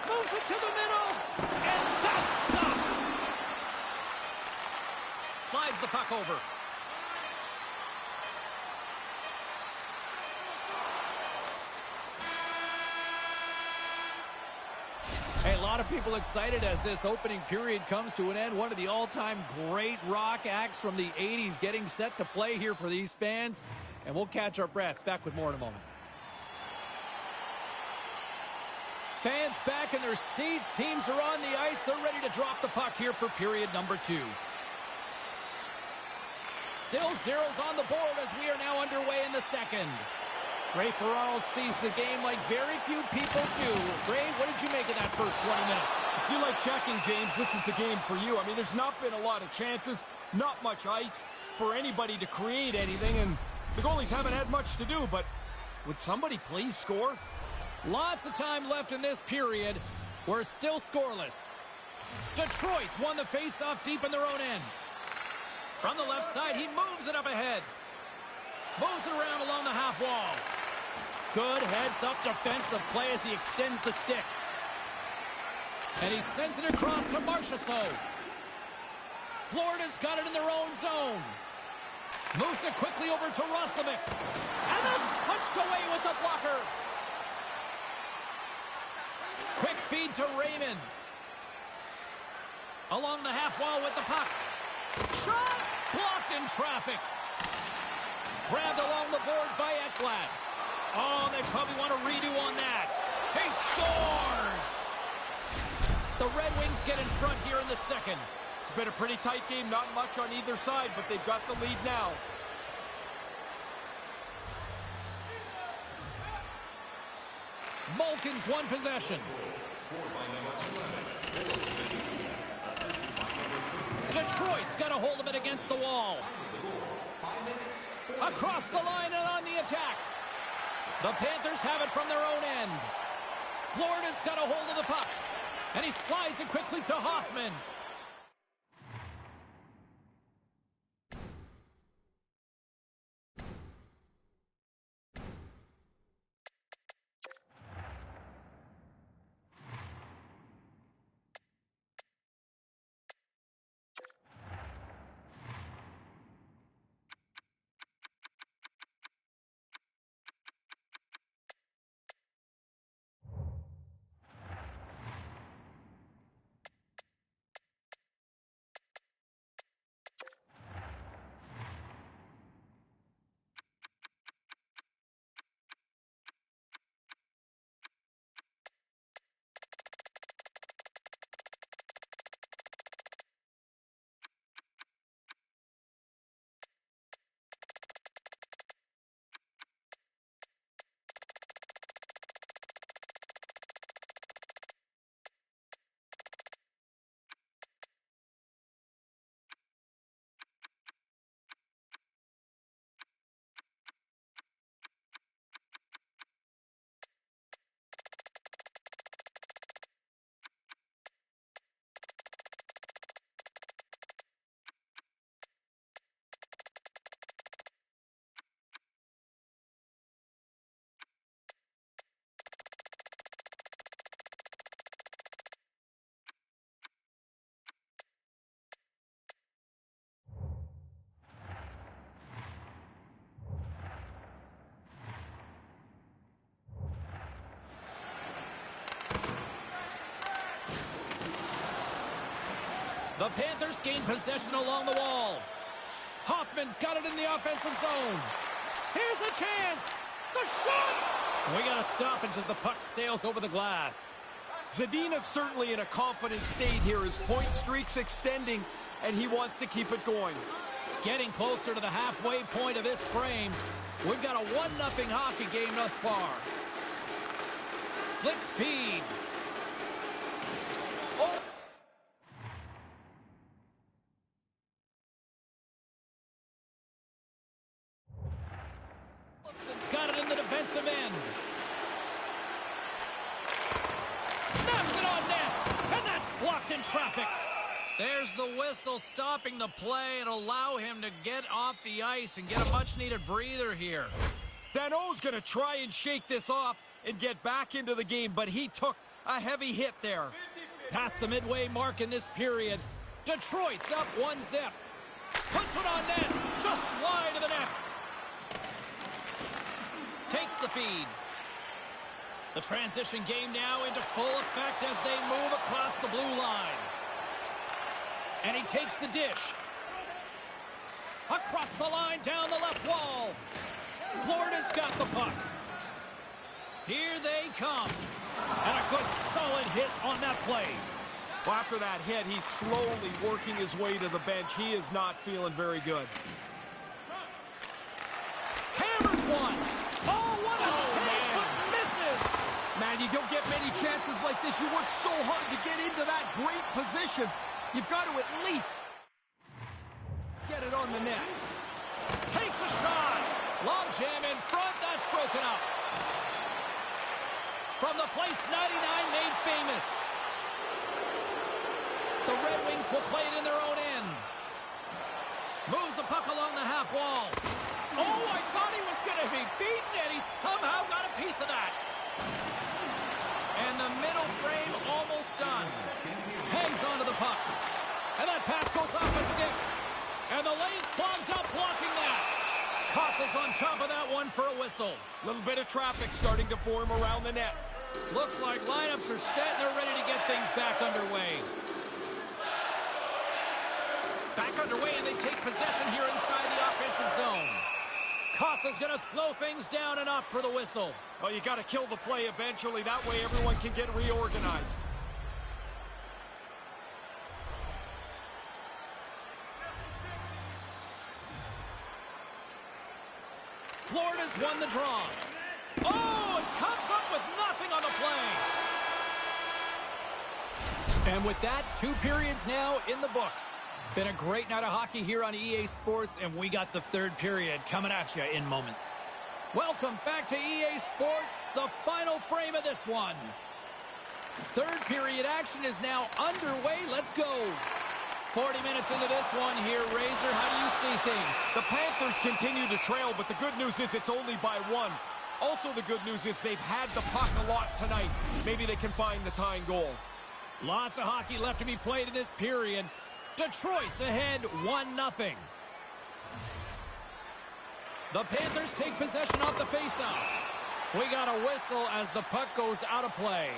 Moves it to the middle. And that's stopped. Slides the puck over. Hey, a lot of people excited as this opening period comes to an end. One of the all-time great rock acts from the 80s getting set to play here for these fans. And we'll catch our breath. Back with more in a moment. Fans back in their seats. Teams are on the ice. They're ready to drop the puck here for period number 2. Still zeros on the board as we are now underway in the second. Ray Ferraro sees the game like very few people do. Ray, what did you make of that first 20 minutes? If you like checking, James, this is the game for you. I mean, there's not been a lot of chances, not much ice for anybody to create anything, and the goalies haven't had much to do, but would somebody please score? Lots of time left in this period. We're still scoreless. Detroit's won the face-off deep in their own end. From the left side, he moves it up ahead. Moves it around along the half wall. Good heads-up defensive play as he extends the stick. And he sends it across to Marchessault. Florida's got it in their own zone. Moves it quickly over to Roslovic. And that's punched away with the blocker. Quick feed to Raymond. Along the half wall with the puck. Shot! Blocked in traffic. Grabbed along the boards by Ekblad. Oh, they probably want to redo on that. He scores! The Red Wings get in front here in the second. It's been a pretty tight game, not much on either side, but they've got the lead now. Malkin's won possession. Detroit's got a hold of it against the wall. Across the line and on the attack. The Panthers have it from their own end. Florida's got a hold of the puck. And he slides it quickly to Hoffman. The Panthers gain possession along the wall. Hoffman's got it in the offensive zone. Here's a chance. The shot! We got a stoppage as the puck sails over the glass. Zadina's certainly in a confident state here. His point streak's extending, and he wants to keep it going. Getting closer to the halfway point of this frame. We've got a 1-0 hockey game thus far. Slick feed. Oh! It's got it in the defensive end. Snaps it on net, and that's blocked in traffic. There's the whistle stopping the play and allow him to get off the ice and get a much-needed breather here. Danault's going to try and shake this off and get back into the game, but he took a heavy hit there. Past the midway mark in this period, Detroit's up 1-0. Puts it on net, just slide to the net. Takes the feed. The transition game now into full effect as they move across the blue line. And he takes the dish. Across the line, down the left wall. Florida's got the puck. Here they come. And a good solid hit on that play. Well, after that hit, he's slowly working his way to the bench. He is not feeling very good. Hammers one. Oh, what a chance, but misses. Man, you don't get many chances like this. You work so hard to get into that great position. You've got to at least get it on the net. Takes a shot. Long jam in front. That's broken up. From the place 99 made famous. The Red Wings will play it in their own end. Moves the puck along the half wall. Oh, I thought he was going to be beaten, and he somehow got a piece of that. And the middle frame almost done. Hangs onto the puck. And that pass goes off a stick. And the lane's clogged up blocking that. Costas on top of that one for a whistle. A little bit of traffic starting to form around the net. Looks like lineups are set and they're ready to get things back underway. Back underway, and they take possession here inside the offensive zone. Costas going to slow things down and up for the whistle. Oh, you got to kill the play eventually. That way everyone can get reorganized. Florida's won the draw. Oh, it comes up with nothing on the play. And with that, 2 periods now in the books. Been a great night of hockey here on EA Sports, and we got the 3rd period coming at you in moments. Welcome back to EA Sports, the final frame of this one. 3rd period action is now underway. Let's go. 40 minutes into this one here, Razor. How do you see things? The Panthers continue to trail, but the good news is it's only by 1. Also, the good news is they've had the puck a lot tonight. Maybe they can find the tying goal. Lots of hockey left to be played in this period. Detroit's ahead 1-0. The Panthers take possession off the faceoff. We got a whistle as the puck goes out of play.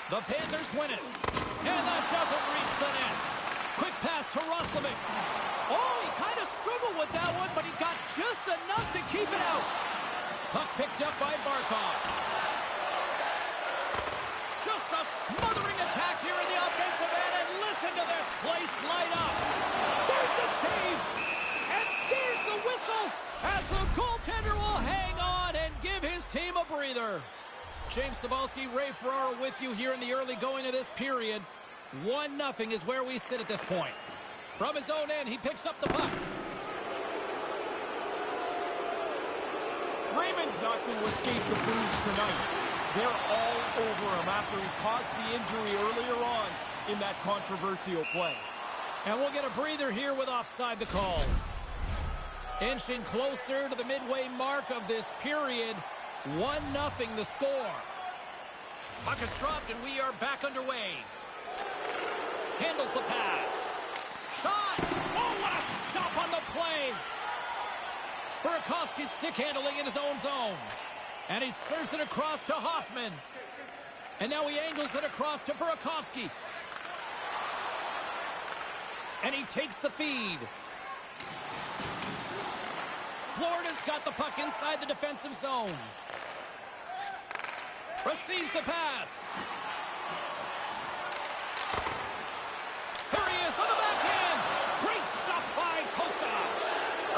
The Panthers win it. And that doesn't reach the net. Quick pass to Roslovic. Oh, he kind of struggled with that one, but he got just enough to keep it out. Puck picked up by Barkov. Just a smothering attack here in the offensive end, and listen to this place light up. There's the save, and there's the whistle, as the goaltender will hang on and give his team a breather. James Cybulski, Ray Ferraro with you here in the early going of this period. 1-0 is where we sit at this point. From his own end, he picks up the puck. Raymond's not going to escape the booze tonight. They're all over him after he caused the injury earlier on in that controversial play. And we'll get a breather here with offside the call. Inching closer to the midway mark of this period. 1-0 the score. Puck is dropped and we are back underway. Handles the pass. Shot! Oh, what a stop on the play! Burakovsky's stick handling in his own zone. And he serves it across to Hoffman. And now he angles it across to Burakovsky. And he takes the feed. Florida's got the puck inside the defensive zone. Receives the pass. Here he is on the backhand. Great stop by Kosa.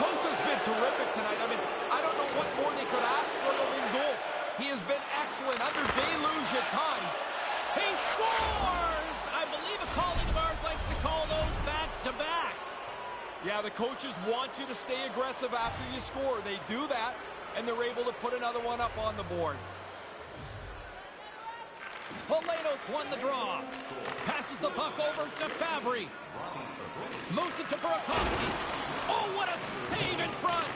Kosa's been terrific tonight. I mean, I don't know what more they could ask from him in goal. He has been excellent under deluge at times. He scores! I believe a colleague of ours likes to call those back-to-back. Yeah, the coaches want you to stay aggressive after you score. They do that, and they're able to put another one up on the board. Valeno's won the draw. Passes the puck over to Fabry. Moves it to Burakovsky. Oh, what a save in front!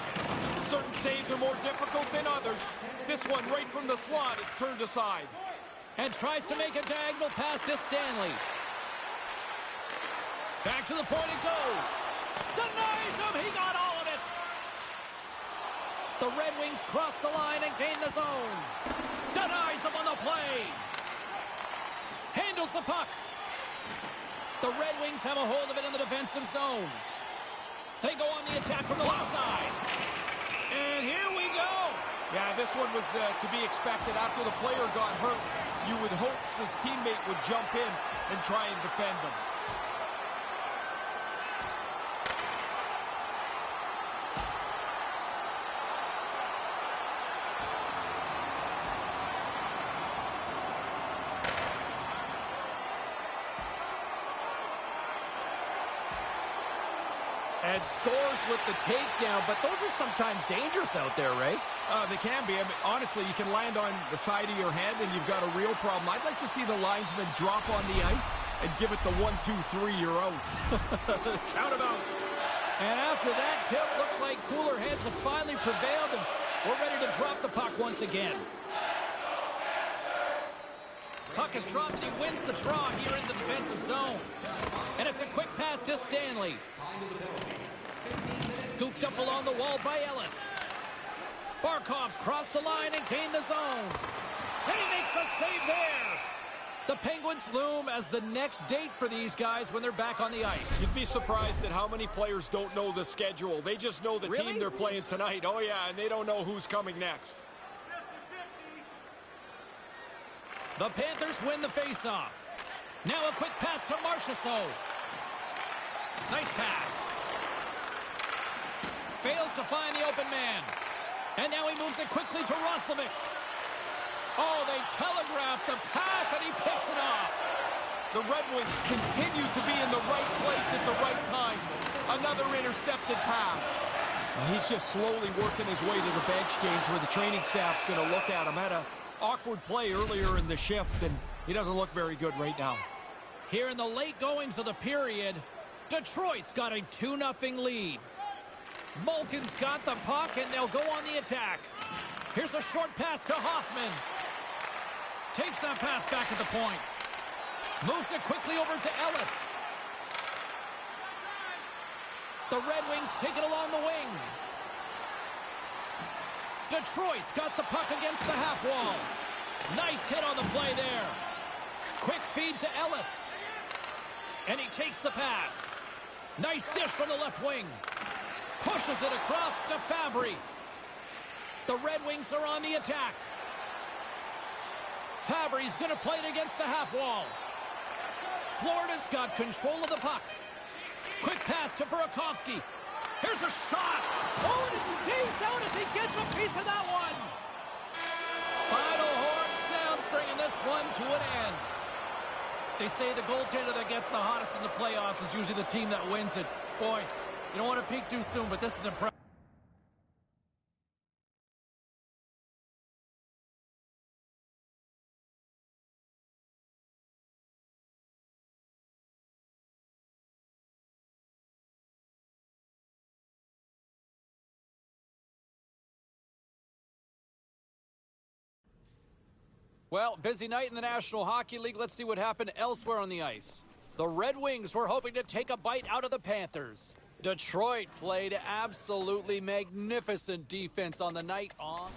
Certain saves are more difficult than others. This one right from the slot is turned aside. And tries to make a diagonal pass to Stanley. Back to the point it goes. Denies him, he got all of it. The Red Wings cross the line and gain the zone. Denies him on the play. Handles the puck. The Red Wings have a hold of it in the defensive zone. They go on the attack from the left side. And here we go. Yeah, this one was to be expected. After the player got hurt, you would hope his teammate would jump in and try and defend him. And scores with the takedown, but those are sometimes dangerous out there, Ray. They can be. I mean, honestly, you can land on the side of your head and you've got a real problem. I'd like to see the linesman drop on the ice and give it the 1, 2, 3, you're out. Count him out. And after that tip, looks like cooler heads have finally prevailed, and we're ready to drop the puck once again. Puck is dropped and he wins the draw here in the defensive zone. And it's a quick pass to Stanley. Scooped up along the wall by Ellis. Barkov's crossed the line and gained the zone. And he makes a save there. The Penguins loom as the next date for these guys when they're back on the ice. You'd be surprised at how many players don't know the schedule. They just know the team they're playing tonight. Oh, yeah, and they don't know who's coming next. The Panthers win the faceoff. Now a quick pass to Marchessault. Nice pass. Fails to find the open man. And now he moves it quickly to Roslovic. Oh, they telegraph the pass, and he picks it off. The Red Wings continue to be in the right place at the right time. Another intercepted pass. He's just slowly working his way to the bench, James, where the training staff's going to look at him. Had an awkward play earlier in the shift, and he doesn't look very good right now. Here in the late goings of the period, Detroit's got a 2-0 lead. Malkin's got the puck, and they'll go on the attack. Here's a short pass to Hoffman. Takes that pass back at the point. Moves it quickly over to Ellis. The Red Wings take it along the wing. Detroit's got the puck against the half wall. Nice hit on the play there. Quick feed to Ellis. And he takes the pass. Nice dish from the left wing. Pushes it across to Fabry. The Red Wings are on the attack. Fabry's going to play it against the half wall. Florida's got control of the puck. Quick pass to Burakovsky. Here's a shot. Oh, and it stays out as he gets a piece of that one. Final horn sounds, bringing this one to an end. They say the goaltender that gets the hottest in the playoffs is usually the team that wins it. Boy, you don't want to peak too soon, but this is impressive. Well, busy night in the National Hockey League. Let's see what happened elsewhere on the ice. The Red Wings were hoping to take a bite out of the Panthers. Detroit played absolutely magnificent defense on the night on.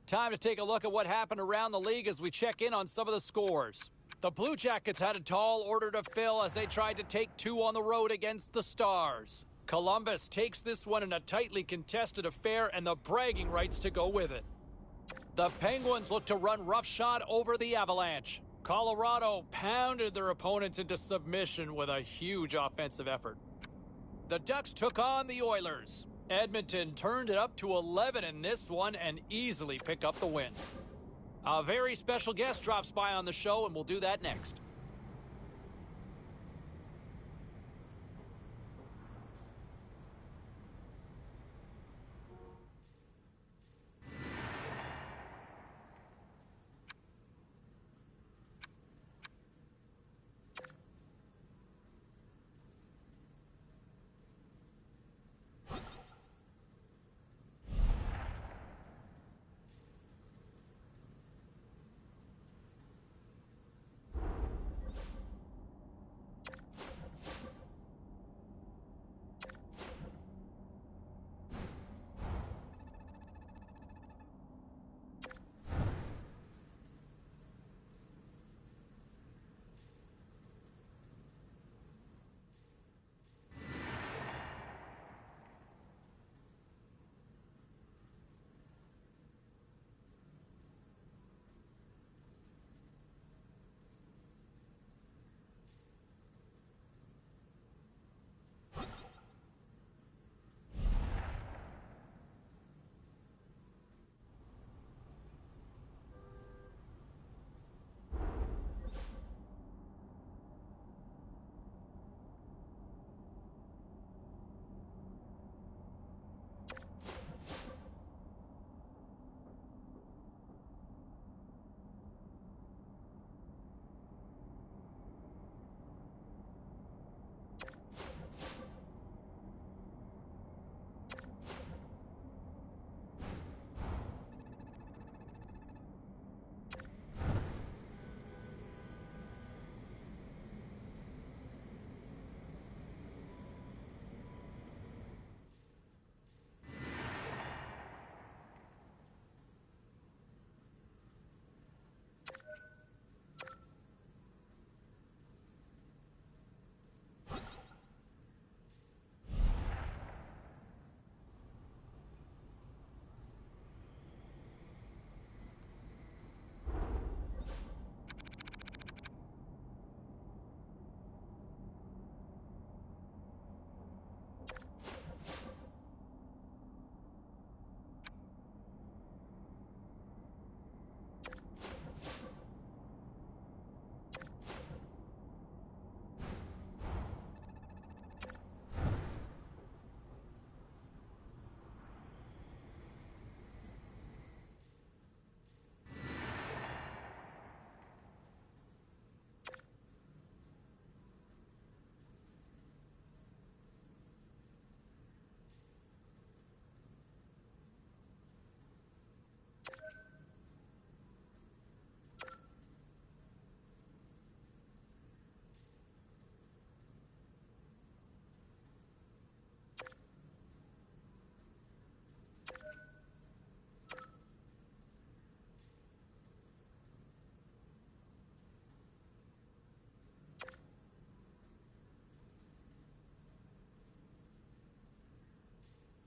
Time to take a look at what happened around the league as we check in on some of the scores. The Blue Jackets had a tall order to fill as they tried to take two on the road against the Stars. Columbus takes this one in a tightly contested affair and the bragging rights to go with it. The Penguins look to run roughshod over the Avalanche. Colorado pounded their opponents into submission with a huge offensive effort. The Ducks took on the Oilers. Edmonton turned it up to 11 in this one and easily pick up the win. A very special guest drops by on the show, and we'll do that next.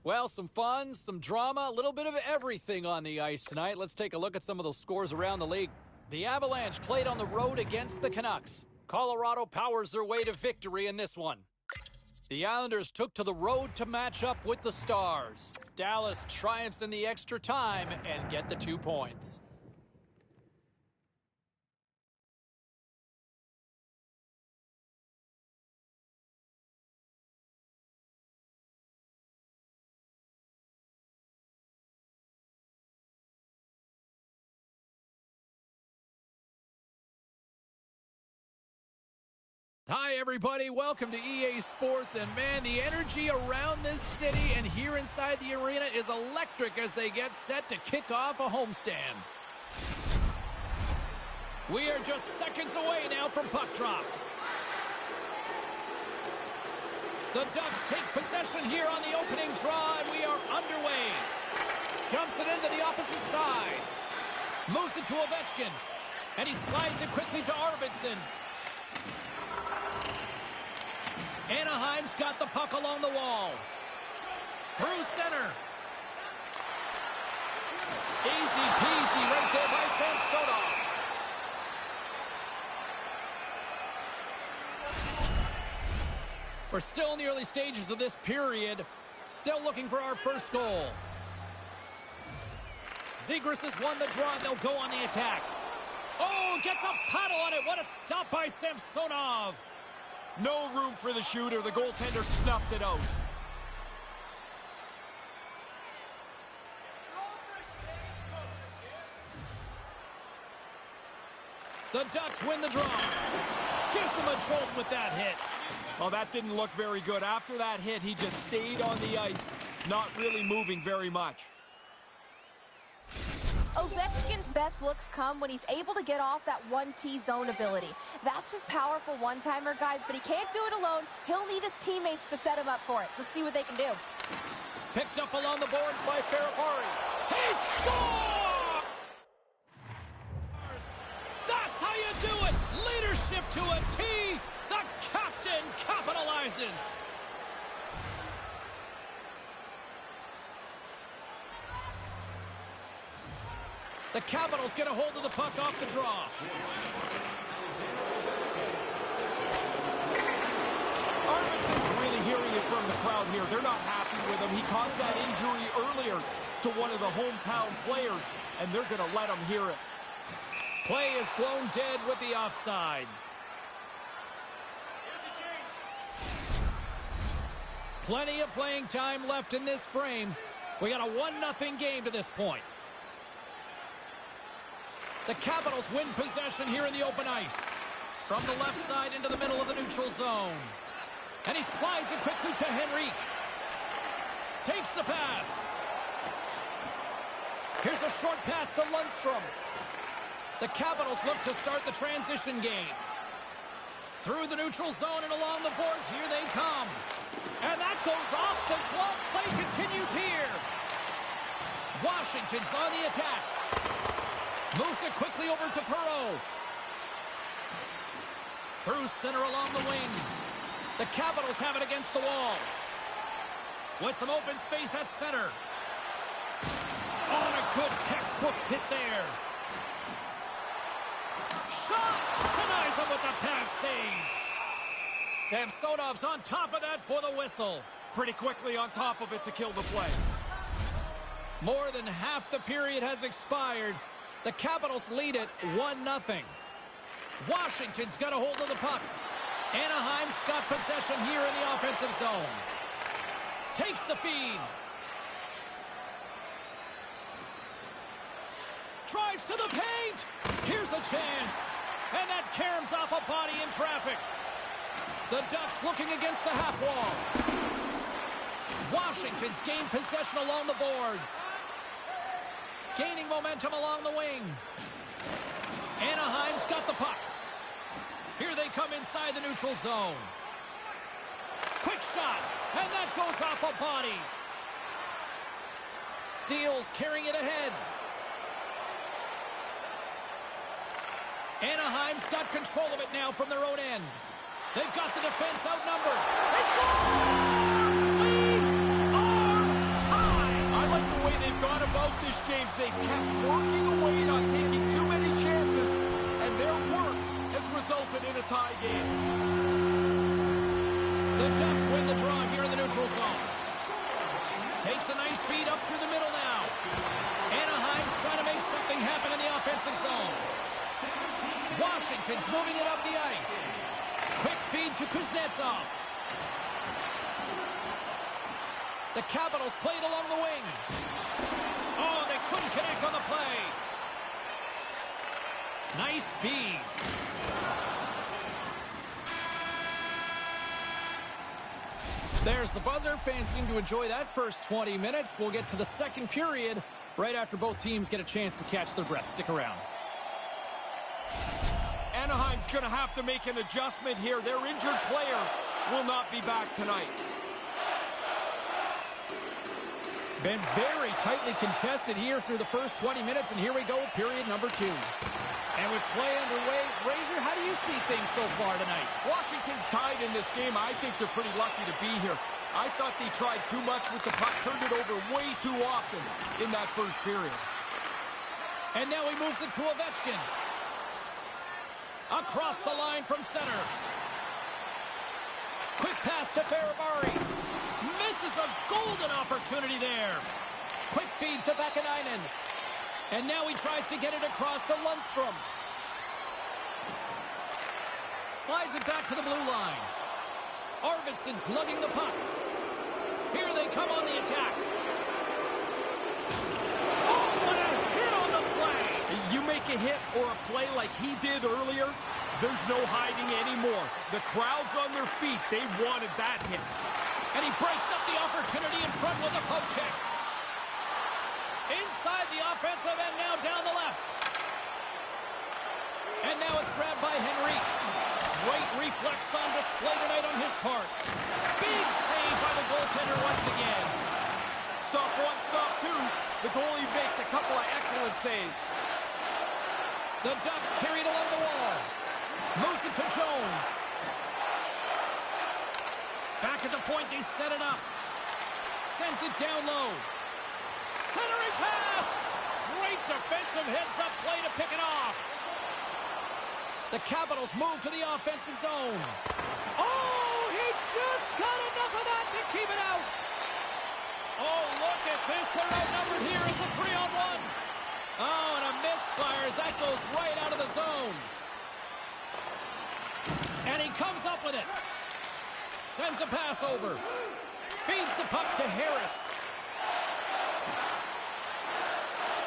Well, some fun, some drama, a little bit of everything on the ice tonight. Let's take a look at some of those scores around the league. The Avalanche played on the road against the Canucks. Colorado powers their way to victory in this one. The Islanders took to the road to match up with the Stars. Dallas triumphs in the extra time and get the 2 points. Hi, everybody. Welcome to EA Sports. And, man, the energy around this city and here inside the arena is electric as they get set to kick off a homestand. We are just seconds away now from puck drop. The Ducks take possession here on the opening draw, and we are underway. Dumps it into the opposite side. Moves it to Ovechkin. And he slides it quickly to Arvidsson. Anaheim's got the puck along the wall. Through center. Easy peasy right there by Samsonov. We're still in the early stages of this period. Still looking for our first goal. Zegras has won the draw, and they'll go on the attack. Oh, gets a paddle on it. What a stop by Samsonov. No room for the shooter. The goaltender snuffed it out. The Ducks win the draw. Gives them a jolt with that hit. Oh, that didn't look very good. After that hit, he just stayed on the ice, not really moving very much. Ovechkin's best looks come when he's able to get off that 1T zone ability. That's his powerful one-timer, guys, but he can't do it alone. He'll need his teammates to set him up for it. Let's see what they can do. Picked up along the boards by Ferrapari. He scores! That's how you do it! Leadership to a T! The captain capitalizes! The Capitals get a hold of the puck off the draw. Arvidsson's really hearing it from the crowd here. They're not happy with him. He caused that injury earlier to one of the hometown players, and they're going to let him hear it. Play is blown dead with the offside. Plenty of playing time left in this frame. We got a 1-0 game to this point. The Capitals win possession here in the open ice. From the left side into the middle of the neutral zone. And he slides it quickly to Henrique. Takes the pass. Here's a short pass to Lundstrom. The Capitals look to start the transition game. Through the neutral zone and along the boards, here they come. And that goes off the glove. Play continues here. Washington's on the attack. Moves it quickly over to Perreault. Through center along the wing. The Capitals have it against the wall. With some open space at center. On a good textbook hit there. Shot! Denies him with the pass save. Samsonov's on top of that for the whistle. Pretty quickly on top of it to kill the play. More than half the period has expired. The Capitals lead it 1-0. Washington's got a hold of the puck. Anaheim's got possession here in the offensive zone. Takes the feed. Drives to the paint. Here's a chance. And that caroms off a body in traffic. The Ducks looking against the half wall. Washington's gained possession along the boards. Gaining momentum along the wing. Anaheim's got the puck. Here they come inside the neutral zone. Quick shot, and that goes off a body. Steele's carrying it ahead. Anaheim's got control of it now from their own end. They've got the defense outnumbered. They score! We are tied! I like the way they've gone about this, James. They've kept working away, not taking too many chances, and their work has resulted in a tie game. The Ducks win the draw here in the neutral zone. Takes a nice feed up through the middle now. Anaheim's trying to make something happen in the offensive zone. Washington's moving it up the ice. Quick feed to Kuznetsov. The Capitals played along the wing. Oh, they couldn't connect on the play. Nice feed. There's the buzzer. Fans seem to enjoy that first 20 minutes. We'll get to the second period right after both teams get a chance to catch their breath. Stick around. Anaheim's going to have to make an adjustment here. Their injured player will not be back tonight. Been very tightly contested here through the first 20 minutes, and here we go, period number 2. And with play underway, Razor, how do you see things so far tonight? Washington's tied in this game. I think they're pretty lucky to be here. I thought they tried too much with the puck, turned it over way too often in that first period. And now he moves it to Ovechkin. Across the line from center. Quick pass to Barabari. Misses a golden opportunity there. Quick feed to Vakanainen. And now he tries to get it across to Lundstrom. Slides it back to the blue line. Arvidsson's lugging the puck. Here they come on the attack. Oh, what a hit on the play! You make a hit or a play like he did earlier, there's no hiding anymore. The crowd's on their feet. They wanted that hit. And he breaks up the opportunity in front with a poke check. Inside the offensive end, now down the left. And now it's grabbed by Henrique. Great reflex on display tonight on his part. Big save by the goaltender once again. Stop one, stop two. The goalie makes a couple of excellent saves. The Ducks carried along the wall. Moves it to Jones. Back at the point, they set it up. Sends it down low. Centering pass. Great defensive heads-up play to pick it off. The Capitals move to the offensive zone. Oh, he just got enough of that to keep it out. Oh, look at this. They're outnumbered here. It's a 3-on-1. Oh, and a misfire as that goes right out of the zone. And he comes up with it. Sends a pass over. Feeds the puck to Harris.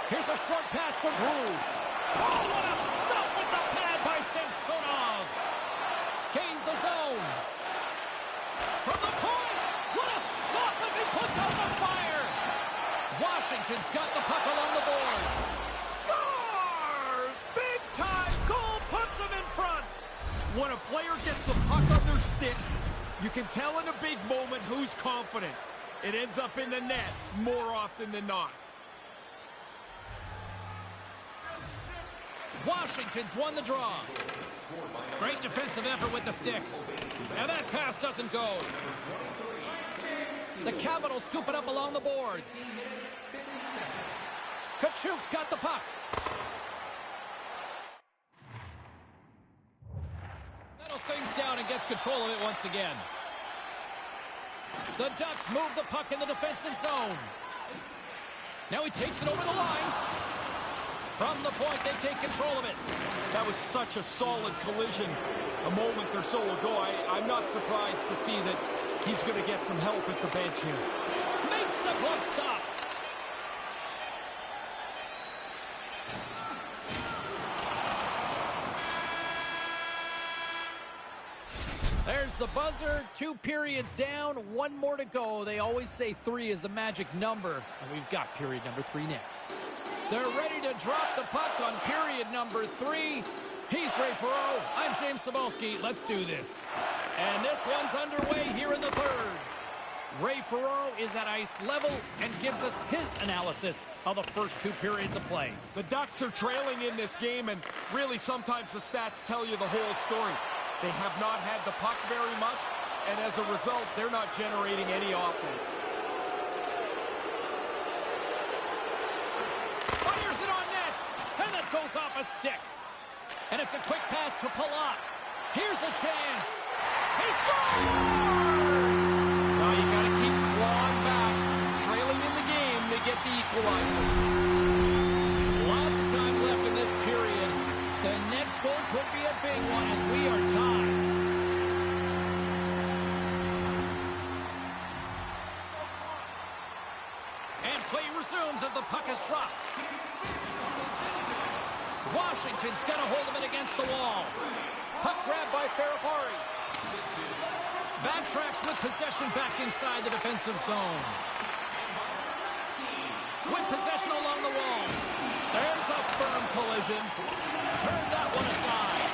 Here's a short pass to Brew. Oh, what a stop with the pad by Samsonov. Gains the zone. From the point. What a stop as he puts out the fire. Washington's got the puck along the boards. Scores! Big time goal puts him in front. When a player gets the puck on their stick, you can tell in a big moment who's confident. It ends up in the net more often than not. Washington's won the draw. Great defensive effort with the stick. And that pass doesn't go. The Capitals scoop it up along the boards. Kachuk's got the puck. Settles things down and gets control of it once again. The Ducks move the puck in the defensive zone. Now he takes it over the line. From the point, they take control of it. That was such a solid collision a moment or so ago. I'm not surprised to see that he's going to get some help at the bench here. Makes the glove stop. There's the buzzer. 2 periods down, 1 more to go. They always say 3 is the magic number, and we've got period number 3 next. They're ready to drop the puck on period number 3. He's Ray Ferraro. I'm James Cebulski. Let's do this. And this one's underway here in the 3rd. Ray Ferraro is at ice level and gives us his analysis of the first 2 periods of play. The Ducks are trailing in this game, and really sometimes the stats tell you the whole story. They have not had the puck very much, and as a result, they're not generating any offense. Fires it on net, and that goes off a stick. And it's a quick pass to Palat. Here's a chance. He scores! Now you got to keep clawing back. Trailing in the game, they get the equalizer. Lots of time left in this period. The next goal could be a big one as we are tied. And play resumes as the puck is dropped. Washington's got a hold of it against the wall. Puck grabbed by Ferrapari. Backtracks with possession back inside the defensive zone. With possession along the wall. There's a firm collision. Turn that one aside.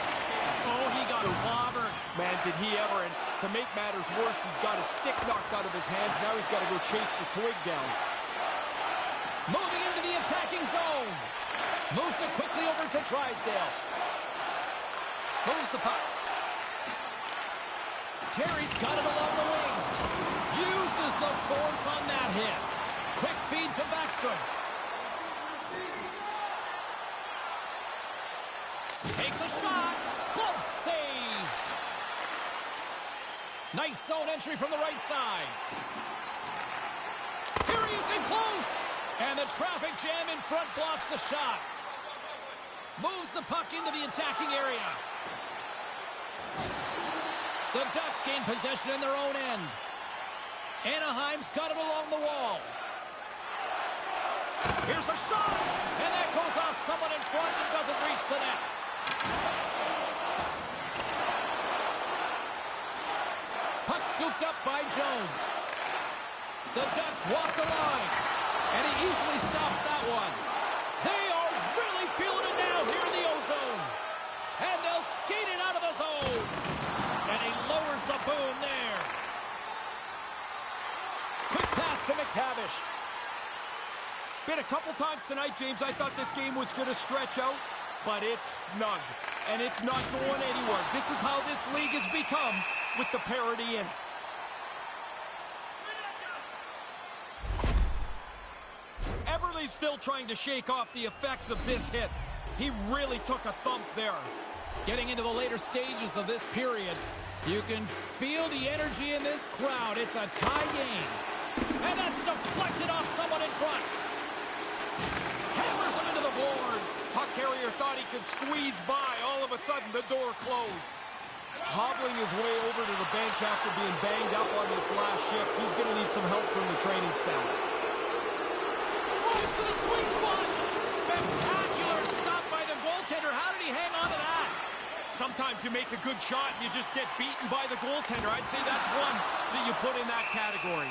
Oh, he got clobbered. Man, did he ever. And to make matters worse, he's got his stick knocked out of his hands. Now he's got to go chase the twig down. Moving into the attacking zone. Moves it quickly over to Drysdale. Moves the puck. Terry's got it along the wing. Uses the force on that hit. Quick feed to Backstrom. Takes a shot. Glove saved. Nice zone entry from the right side. Here he is in close. And the traffic jam in front blocks the shot. Moves the puck into the attacking area. The Ducks gain possession in their own end. Anaheim's got it along the wall. Here's a shot. And that goes off someone in front and doesn't reach the net. Puck scooped up by Jones. The Ducks walk the line. And he easily stops that one. They are really feeling it now here in the O-zone. And they'll skate it out of the zone. And he lowers the boom there. Quick pass to McTavish. Been a couple times tonight, James, I thought this game was going to stretch out, but it's snug. And it's not going anywhere. This is how this league has become with the parity in it. Eberle's still trying to shake off the effects of this hit. He really took a thump there. Getting into the later stages of this period, you can feel the energy in this crowd. It's a tie game. And that's deflected off someone in front. Hammers him into the boards. Puck carrier thought he could squeeze by. All of a sudden, the door closed. Hobbling his way over to the bench after being banged up on this last shift. He's going to need some help from the training staff. Drives to the sweet spot. Spectacular stop by the goaltender. How did he hang on to that? Sometimes you make a good shot and you just get beaten by the goaltender. I'd say that's one that you put in that category.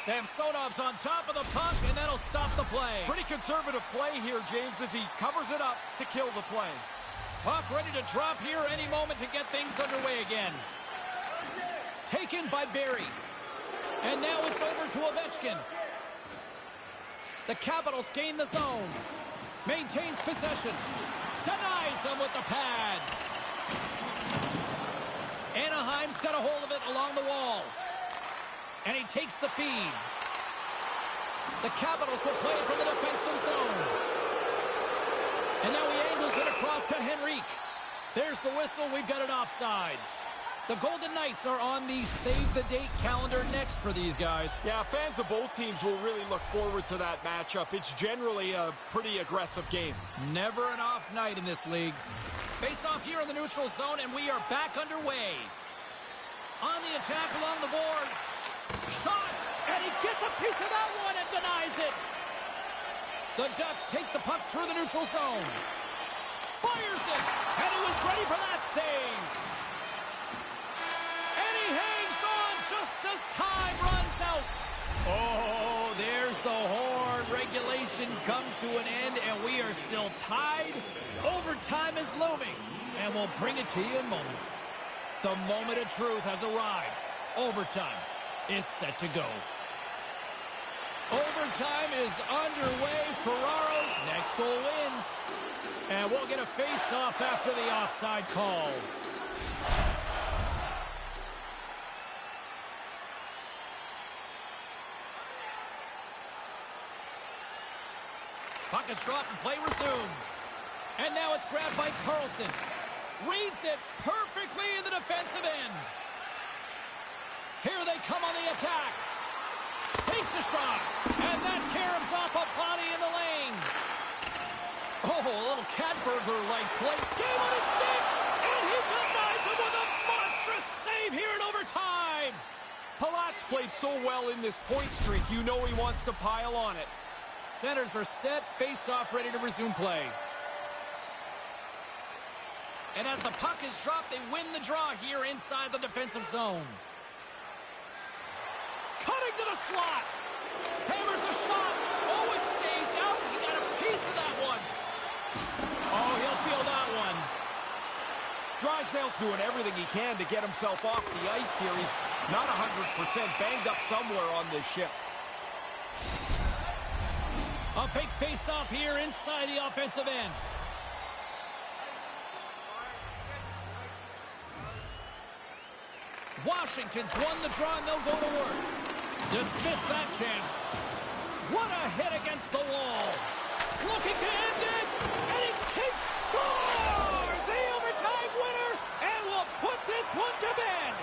Samsonov's on top of the puck, and that'll stop the play. Pretty conservative play here, James, as he covers it up to kill the play. Puck ready to drop here any moment to get things underway again. Taken by Barry. And now it's over to Ovechkin. The Capitals gain the zone. Maintains possession. Denies him with the pad. Anaheim's got a hold of it along the wall. And he takes the feed. The Capitals will play it from the defensive zone. And now he angles it across to Henrique. There's the whistle. We've got it offside. The Golden Knights are on the save-the-date calendar next for these guys. Yeah, fans of both teams will really look forward to that matchup. It's generally a pretty aggressive game. Never an off night in this league. Face-off here in the neutral zone, and we are back underway. On the attack along the boards. Shot, and he gets a piece of that one and denies it. The Ducks take the puck through the neutral zone. Fires it, and he was ready for that save. And he hangs on just as time runs out. Oh, there's the horn. Regulation comes to an end, and we are still tied. Overtime is looming, and we'll bring it to you in moments. The moment of truth has arrived. Overtime is set to go. Overtime is underway. Ferraro, next goal wins. And we'll get a face-off after the offside call. Puck is dropped and play resumes. And now it's grabbed by Carlson. Reads it perfectly in the defensive end. Here they come on the attack. Takes a shot. And that caroms off a body in the lane. Oh, a little cat burglar-like play. Game on his stick. And he denies him with a monstrous save here in overtime. Palat's played so well in this point streak, you know he wants to pile on it. Centers are set. Face-off ready to resume play. And as the puck is dropped, they win the draw here inside the defensive zone. Cutting to the slot. Hammers a shot. Oh, it stays out. He got a piece of that one. Oh, he'll feel that one. Drysdale's doing everything he can to get himself off the ice here. He's not 100%, banged up somewhere on this shift. A big face-off here inside the offensive end. Washington's won the draw, and they'll go to work. Dismiss that chance. What a hit against the wall. Looking to end it, and he kicks, scores! The overtime winner, and will put this one to bed.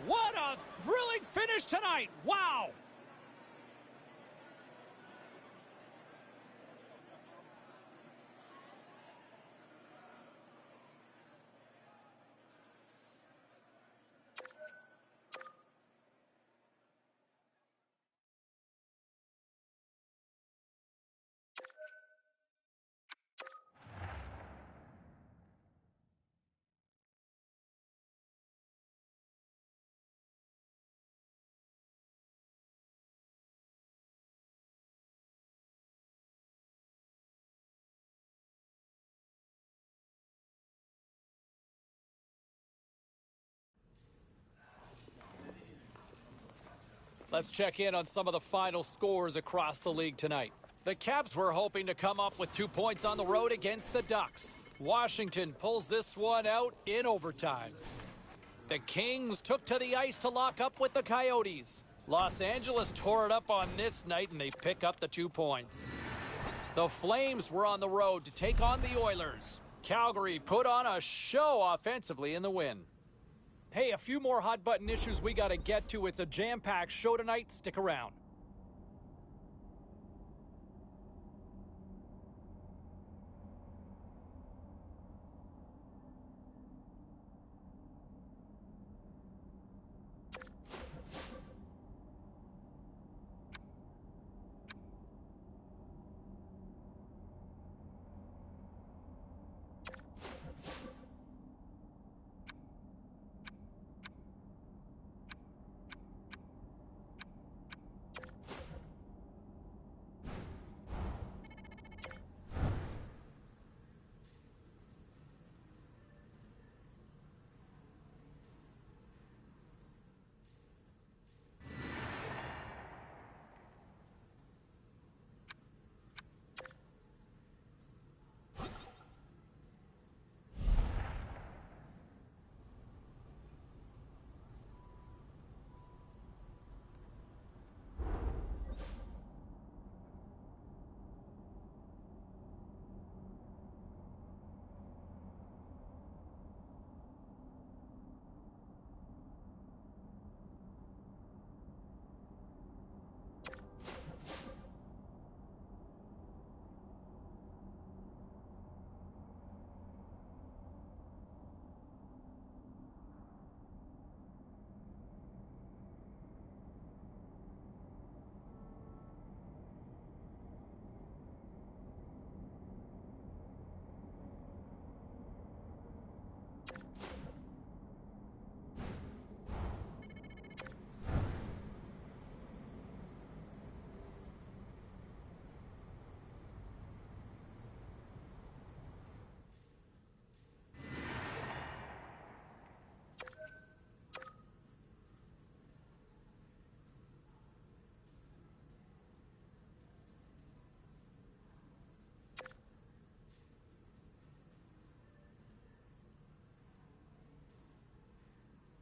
What a thrilling finish tonight. Wow. Let's check in on some of the final scores across the league tonight. The Caps were hoping to come up with 2 points on the road against the Ducks. Washington pulls this one out in overtime. The Kings took to the ice to lock up with the Coyotes. Los Angeles tore it up on this night, and they pick up the 2 points. The Flames were on the road to take on the Oilers. Calgary put on a show offensively in the win. Hey, a few more hot-button issues we got to get to. It's a jam-packed show tonight. Stick around.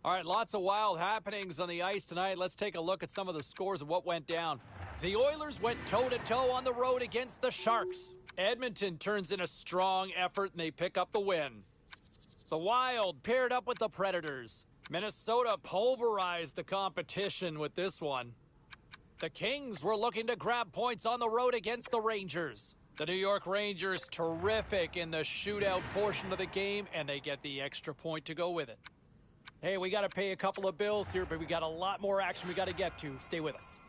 All right, lots of wild happenings on the ice tonight. Let's take a look at some of the scores of what went down. The Oilers went toe-to-toe on the road against the Sharks. Edmonton turns in a strong effort, and they pick up the win. The Wild paired up with the Predators. Minnesota pulverized the competition with this one. The Kings were looking to grab points on the road against the Rangers. The New York Rangers terrific in the shootout portion of the game, and they get the extra point to go with it. Hey, we got to pay a couple of bills here, but we got a lot more action we got to get to. Stay with us.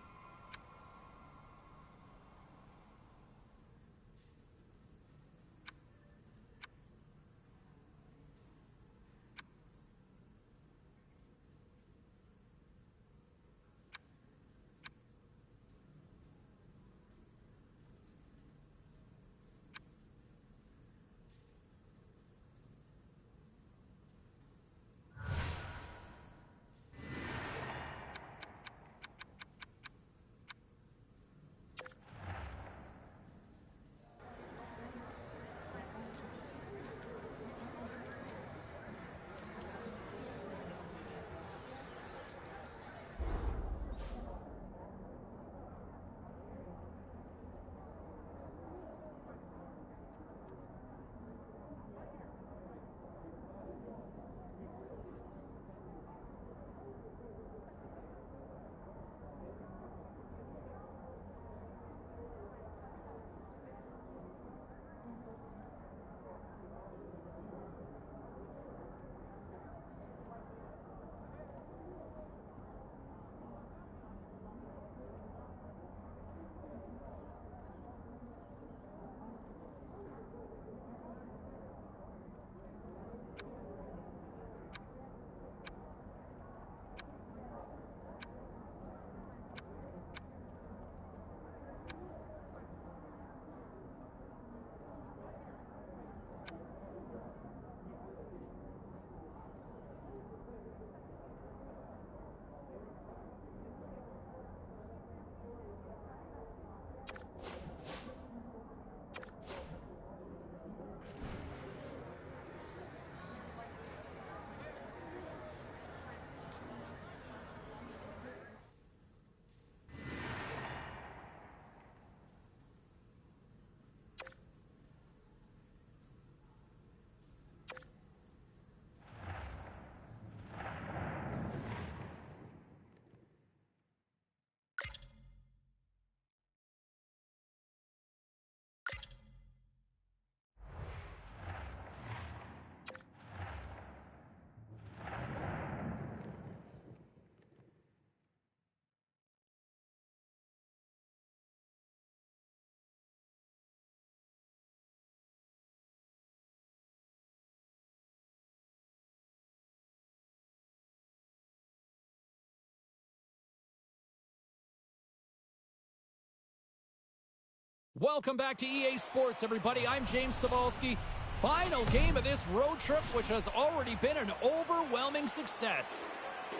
Welcome back to EA Sports, everybody. I'm James Cebulski. Final game of this road trip, which has already been an overwhelming success.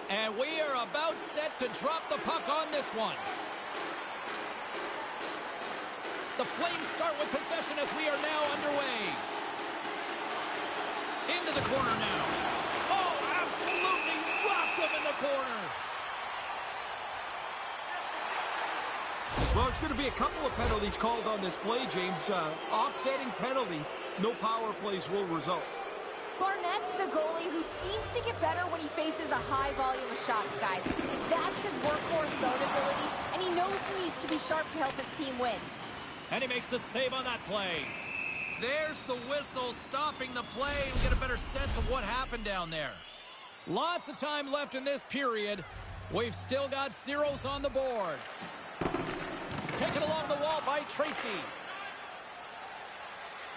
And we are about set to drop the puck on this one. The Flames start with possession as we are now underway. Into the corner now. Oh, absolutely rocked him in the corner. Well, there's going to be a couple of penalties called on this play, James. Offsetting penalties. No power plays will result. Barnett's a goalie who seems to get better when he faces a high volume of shots, guys. That's his workhorse zone ability, and he knows he needs to be sharp to help his team win. And he makes the save on that play. There's the whistle stopping the play and get a better sense of what happened down there. Lots of time left in this period. We've still got zeros on the board. Taken along the wall by Tracy.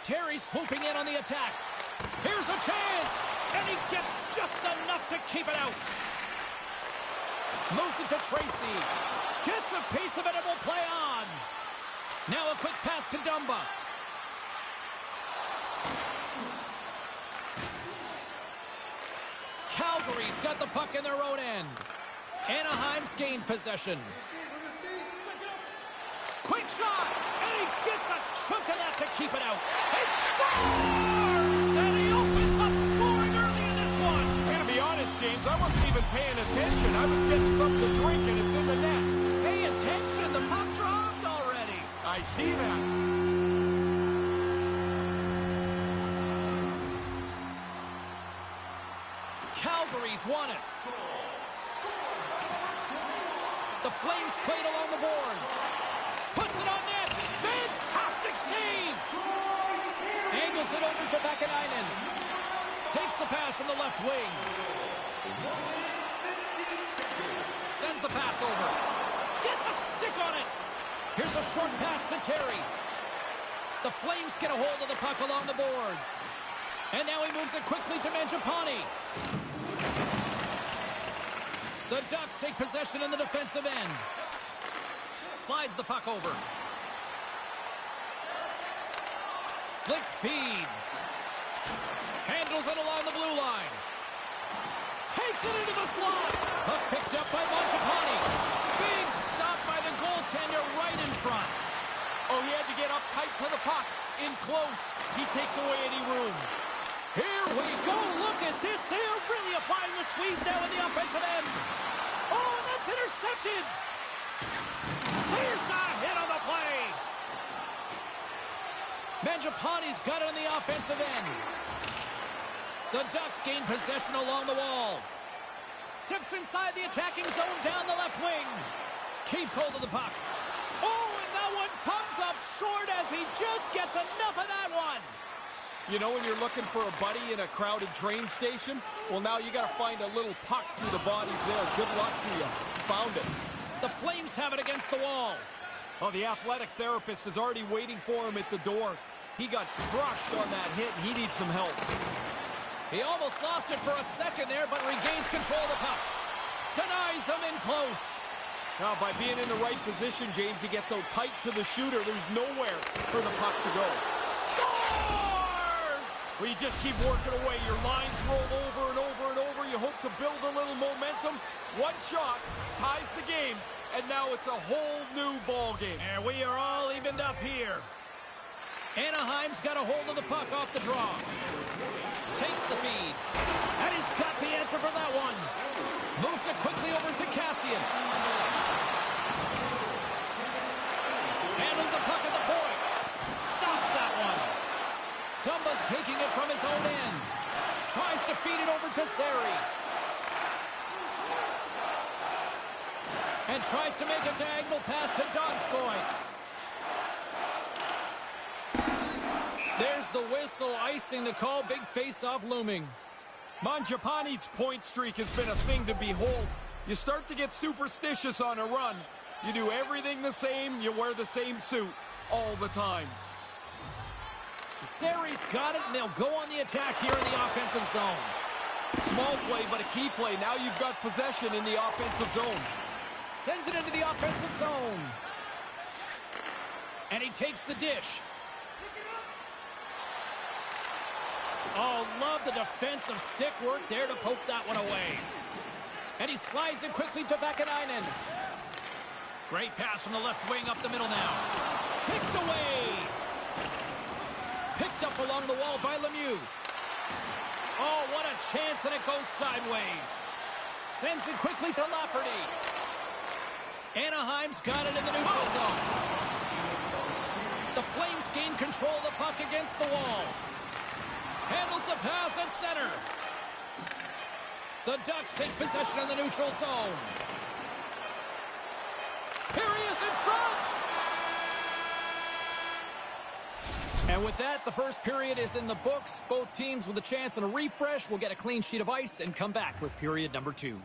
Terry swooping in on the attack. Here's a chance, and he gets just enough to keep it out. Moves it to Tracy. Gets a piece of it and will play on. Now a quick pass to Dumba. Calgary's got the puck in their own end. Anaheim's gained possession. Quick shot, and he gets a chunk of that to keep it out. He scores! And he opens up scoring early in this one. I'm going to be honest, James, I wasn't even paying attention. I was getting something to drink, and it's in the net. Pay attention, the puck dropped already. I see that. Calgary's won it. The Flames played along the boards. Puts it on net. Fantastic save. Angles it over to Vakanainen. Takes the pass from the left wing. Sends the pass over. Gets a stick on it. Here's a short pass to Terry. The Flames get a hold of the puck along the boards. And now he moves it quickly to Mangiapane. The Ducks take possession in the defensive end. Slides the puck over. Slick feed. Handles it along the blue line. Takes it into the slot. Puck picked up by Mangiapane. Big stop by the goaltender right in front. Oh, he had to get up tight to the puck. In close. He takes away any room. Here we go. Look at this. They are really applying the squeeze now in the offensive end. Oh, that's intercepted. Here's a hit on the play. Mangiapane's got it on the offensive end. The Ducks gain possession along the wall. Steps inside the attacking zone down the left wing. Keeps hold of the puck. Oh, and that one comes up short as he just gets enough of that one. You know when you're looking for a buddy in a crowded train station? Well, now you got to find a little puck through the bodies there. Good luck to you. Found it. The Flames have it against the wall. Oh, the athletic therapist is already waiting for him at the door. He got crushed on that hit, and he needs some help. He almost lost it for a second there, but regains control of the puck. Denies him in close. Now, by being in the right position, James, he gets so tight to the shooter, there's nowhere for the puck to go. Scores! Well, you just keep working away. Your lines roll over and over and over. You hope to build a little momentum. One shot ties the game, and now it's a whole new ball game. And we are all evened up here. Anaheim's got a hold of the puck off the draw. Takes the feed. And he's got the answer for that one. Moves it quickly over to Cassian. Handles the puck at the point. Stops that one. Dumba's taking it from his own end. Tries to feed it over to Sari. And tries to make a diagonal pass to Donskoy. There's the whistle, icing the call. Big face-off looming. Mangiapane's point streak has been a thing to behold. You start to get superstitious on a run. You do everything the same. You wear the same suit all the time. Sari's got it, and they'll go on the attack here in the offensive zone. Small play, but a key play. Now you've got possession in the offensive zone. Sends it into the offensive zone. And he takes the dish. Oh, love the defensive stick work there to poke that one away. And he slides it quickly to Vakanainen. Great pass from the left wing up the middle now. Kicks away. Picked up along the wall by Lemieux. Oh, what a chance, and it goes sideways. Sends it quickly to Lafferty. Anaheim's got it in the neutral zone. The Flames gain control of the puck against the wall. Handles the pass at center. The Ducks take possession in the neutral zone. Here he is in front! And with that, the first period is in the books. Both teams with a chance and a refresh will get a clean sheet of ice and come back with period number 2.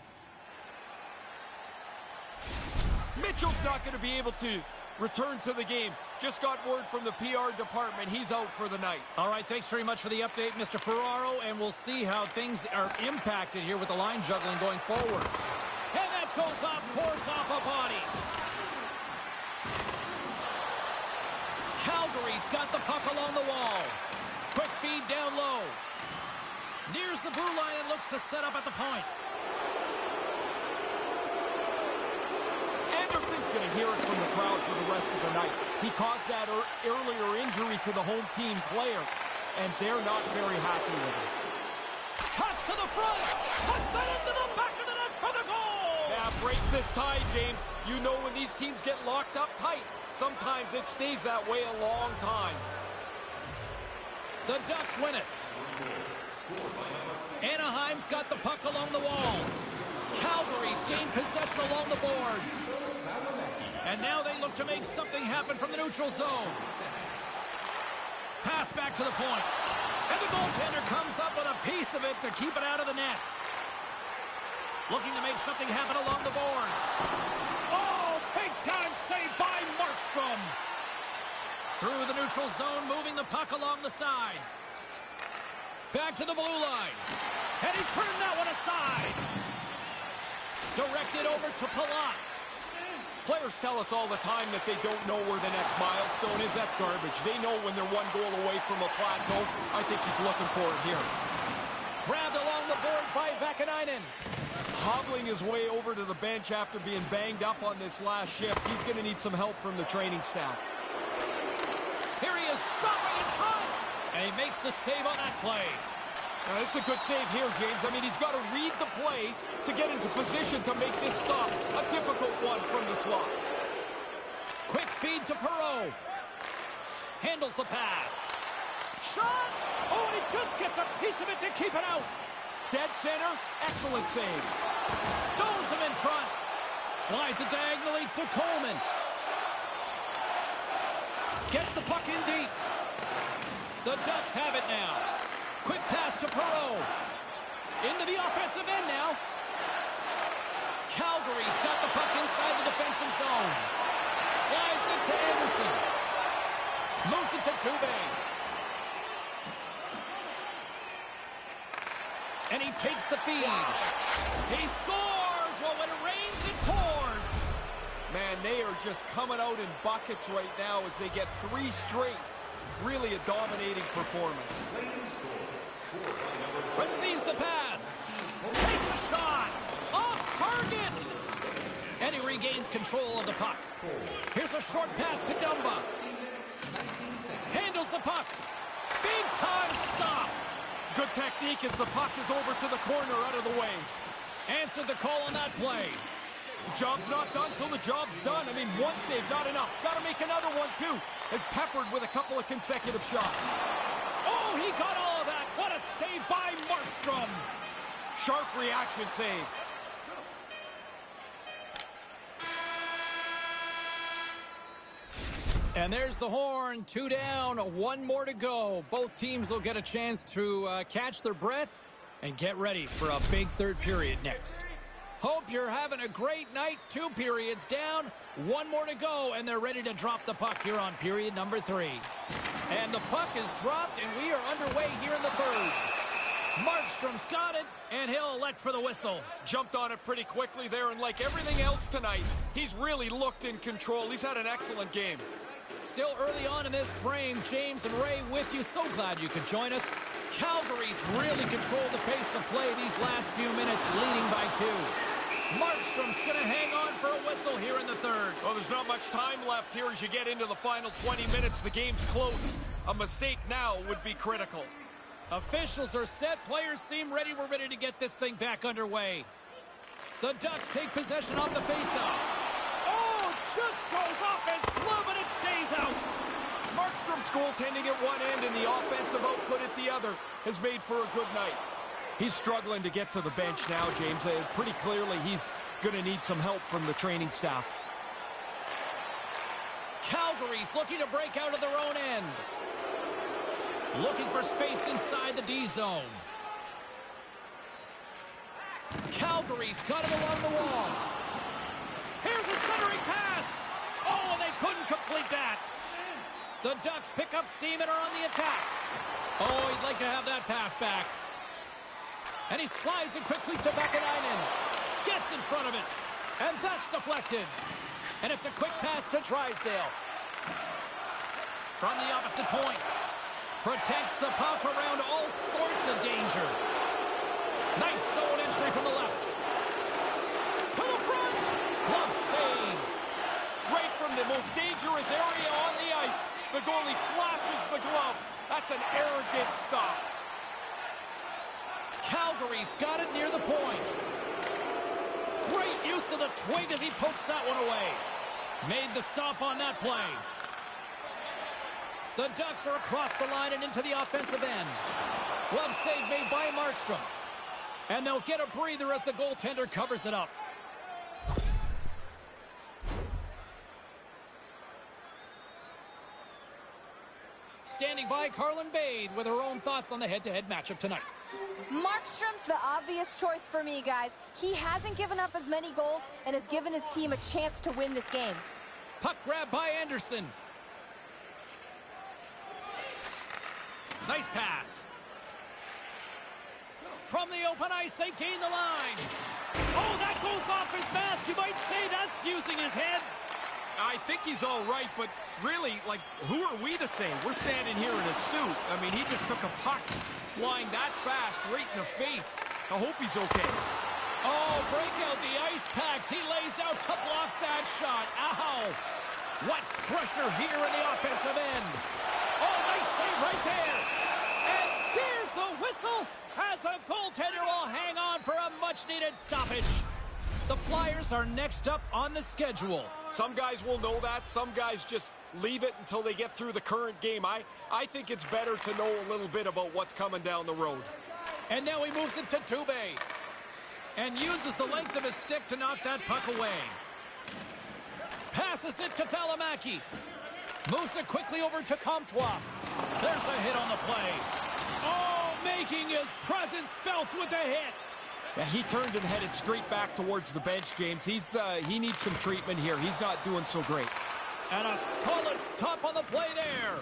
Mitchell's not going to be able to return to the game. Just got word from the PR department. He's out for the night. All right, thanks very much for the update, Mr. Ferraro, and we'll see how things are impacted here with the line juggling going forward. And that goes off course off a body. Calgary's got the puck along the wall. Quick feed down low. Nears the blue line and looks to set up at the point. Anderson's going to hear it from the crowd for the rest of the night. He caused that earlier injury to the home team player, and they're not very happy with him. Cuts to the front. Puts it into the back of the net for the goal. Yeah, breaks this tie, James. You know when these teams get locked up tight, sometimes it stays that way a long time. The Ducks win it. Anaheim's got the puck along the wall. Calgary's gained possession along the boards. And now they look to make something happen from the neutral zone. Pass back to the point. And the goaltender comes up with a piece of it to keep it out of the net. Looking to make something happen along the boards. Oh, big time save by Markstrom. Through the neutral zone, moving the puck along the side. Back to the blue line. And he turned that one aside. Directed over to Palat. Players tell us all the time that they don't know where the next milestone is. That's garbage. They know when they're one goal away from a plateau. I think he's looking for it here. Grabbed along the boards by Vakanainen. Hobbling his way over to the bench after being banged up on this last shift. He's going to need some help from the training staff. Here he is, shot right in front. And he makes the save on that play. Now, this is a good save here, James. I mean, he's got to read the play to get into position to make this stop. A difficult one from the slot. Quick feed to Perreault. Handles the pass. Shot! Oh, and he just gets a piece of it to keep it out. Dead center, excellent save. Stones him in front. Slides it diagonally to Coleman. Gets the puck in deep. The Ducks have it now. Quick pass to Perreault. Into the offensive end now. Calgary's got the puck inside the defensive zone. Slides it to Anderson. Moves it to Dubé. And he takes the feed. He scores! Well, when it rains, it pours. Man, they are just coming out in buckets right now as they get 3 straight. Really a dominating performance. Receives the pass. Takes a shot. Off target. And he regains control of the puck. Here's a short pass to Dumba. Handles the puck. Big time stop. Good technique as the puck is over to the corner out of the way. Answered the call on that play. The job's not done till the job's done. I mean, one save, not enough. Got to make another one, too. And peppered with a couple of consecutive shots. Oh, he got all of that. What a save by Markstrom. Sharp reaction save. And there's the horn. 2 down, 1 more to go. Both teams will get a chance to catch their breath and get ready for a big third period next. Hope you're having a great night. 2 periods down, 1 more to go, and they're ready to drop the puck here on period number 3. And the puck is dropped, and we are underway here in the third. Markstrom's got it, and he'll elect for the whistle. Jumped on it pretty quickly there, and like everything else tonight, he's really looked in control. He's had an excellent game. Still early on in this frame, James and Ray with you. So glad you could join us. Calgary's really controlled the pace of play these last few minutes, leading by 2. Markstrom's going to hang on for a whistle here in the third. Well, there's not much time left here as you get into the final 20 minutes. The game's close. A mistake now would be critical. Officials are set. Players seem ready. We're ready to get this thing back underway. The Ducks take possession of the faceoff. Oh, just goes off his glove and it stays out. Markstrom's goaltending at one end and the offensive output at the other has made for a good night. He's struggling to get to the bench now, James. Pretty clearly he's going to need some help from the training staff. Calgary's looking to break out of their own end. Looking for space inside the D zone. Calgary's got him along the wall. Here's a centering pass. Oh, and they couldn't complete that. The Ducks pick up steam and are on the attack. Oh, he'd like to have that pass back. And he slides it quickly to Vakanainen. Gets in front of it. And that's deflected. And it's a quick pass to Drysdale. From the opposite point. Protects the puck around all sorts of danger. Nice zone entry from the left. To the front. Glove save. Right from the most dangerous area on the ice. The goalie flashes the glove. That's an arrogant stop. Calgary's got it near the point. Great use of the twig as he pokes that one away. Made the stop on that play. The Ducks are across the line and into the offensive end. Glove save made by Markstrom. And they'll get a breather as the goaltender covers it up. Standing by, Carlin Bade with her own thoughts on the head-to-head matchup tonight. Markstrom's the obvious choice for me, guys. He hasn't given up as many goals and has given his team a chance to win this game. Puck grab by Anderson. Nice pass. From the open ice, they gain the line. Oh, that goes off his mask. You might say that's using his head. I think he's all right, but really, like, who are we to say? We're standing here in a suit. I mean, he just took a puck flying that fast right in the face. I hope he's okay. Oh, break out the ice packs. He lays out to block that shot. Ow. What pressure here in the offensive end. Oh, nice save right there. And here's the whistle as the goaltender will hang on for a much-needed stoppage. The Flyers are next up on the schedule. Some guys will know that. Some guys just leave it until they get through the current game. I think it's better to know a little bit about what's coming down the road. And now he moves it to Dubé. And uses the length of his stick to knock that puck away. Passes it to Valimaki. Moves it quickly over to Comtois. There's a hit on the play. Oh, making his presence felt with the hit. Yeah, he turned and headed straight back towards the bench, James. He needs some treatment here. He's not doing so great. And a solid stop on the play there.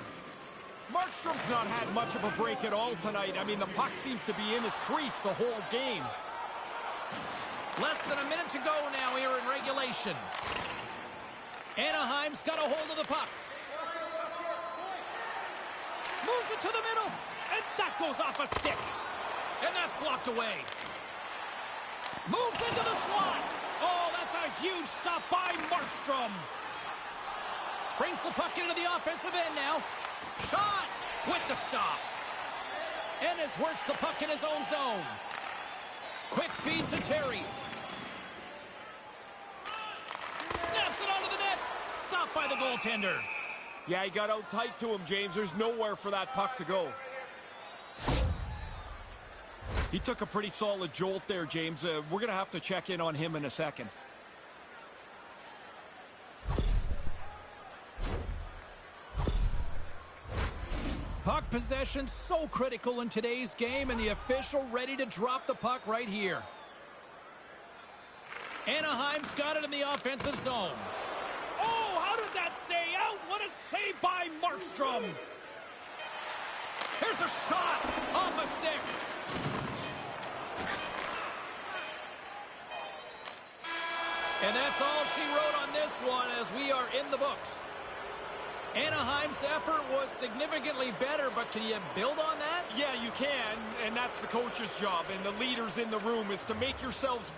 Markstrom's not had much of a break at all tonight. I mean, the puck seems to be in his crease the whole game. Less than a minute to go now here in regulation. Anaheim's got a hold of the puck. Moves it to the middle. And that goes off a stick. And that's blocked away. Moves into the slot. Oh, that's a huge stop by Markstrom. Brings the puck into the offensive end now. Shot with the stop. Ennis works the puck in his own zone. Quick feed to Terry. Snaps it onto the net. Stopped by the goaltender. Yeah, he got out tight to him, James. There's nowhere for that puck to go. He took a pretty solid jolt there, James. We're going to have to check in on him in a second. Puck possession so critical in today's game, and the official ready to drop the puck right here. Anaheim's got it in the offensive zone. Oh, how did that stay out? What a save by Markstrom. Here's a shot off a stick. And that's all she wrote on this one as we are in the books. Anaheim's effort was significantly better, but can you build on that? Yeah, you can, and that's the coach's job, and the leaders in the room is to make yourselves...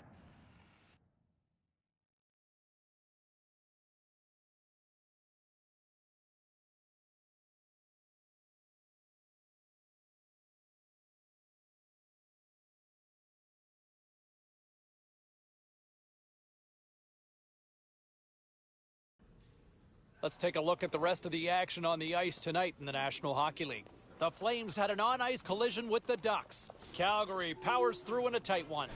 Let's take a look at the rest of the action on the ice tonight in the National Hockey League. The Flames had an on-ice collision with the Ducks. Calgary powers through in a tight one.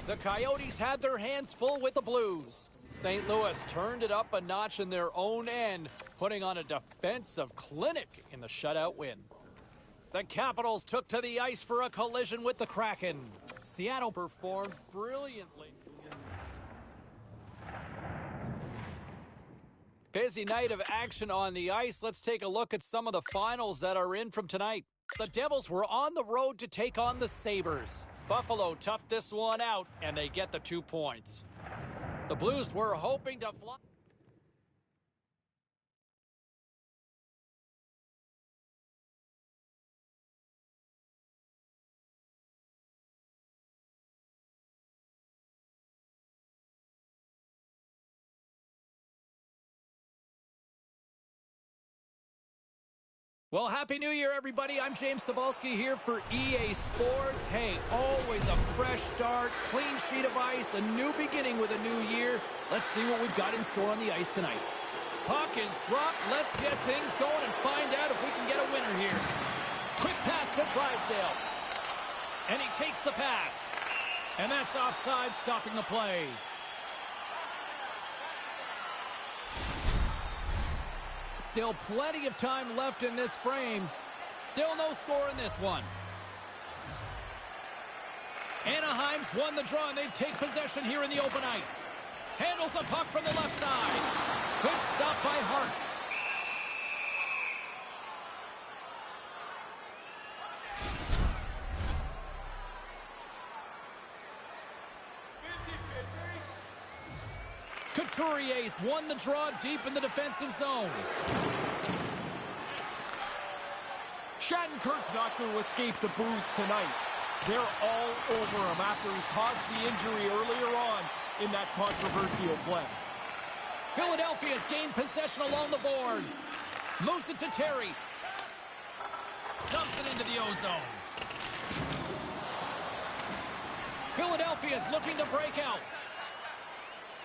The Coyotes had their hands full with the Blues. St. Louis turned it up a notch in their own end, putting on a defensive clinic in the shutout win. The Capitals took to the ice for a collision with the Kraken. Seattle performed brilliantly. Busy night of action on the ice. Let's take a look at some of the finals that are in from tonight. The Devils were on the road to take on the Sabres. Buffalo toughed this one out, and they get the 2 points. The Blues were hoping to fly. Well, Happy New Year, everybody. I'm James Cebulski here for EA Sports. Hey, always a fresh start, clean sheet of ice, a new beginning with a new year. Let's see what we've got in store on the ice tonight. Puck is dropped. Let's get things going and find out if we can get a winner here. Quick pass to Drysdale. And he takes the pass. And that's offside, stopping the play. Still plenty of time left in this frame. Still no score in this one. Anaheim's won the draw, and they take possession here in the open ice. Handles the puck from the left side. Good stop by Hart. Couturier's won the draw deep in the defensive zone. Shattenkirk's not going to escape the booze tonight. They're all over him after he caused the injury earlier on in that controversial play. Philadelphia's gained possession along the boards. Moves it to Terry. Dumps it into the ozone. Philadelphia's looking to break out.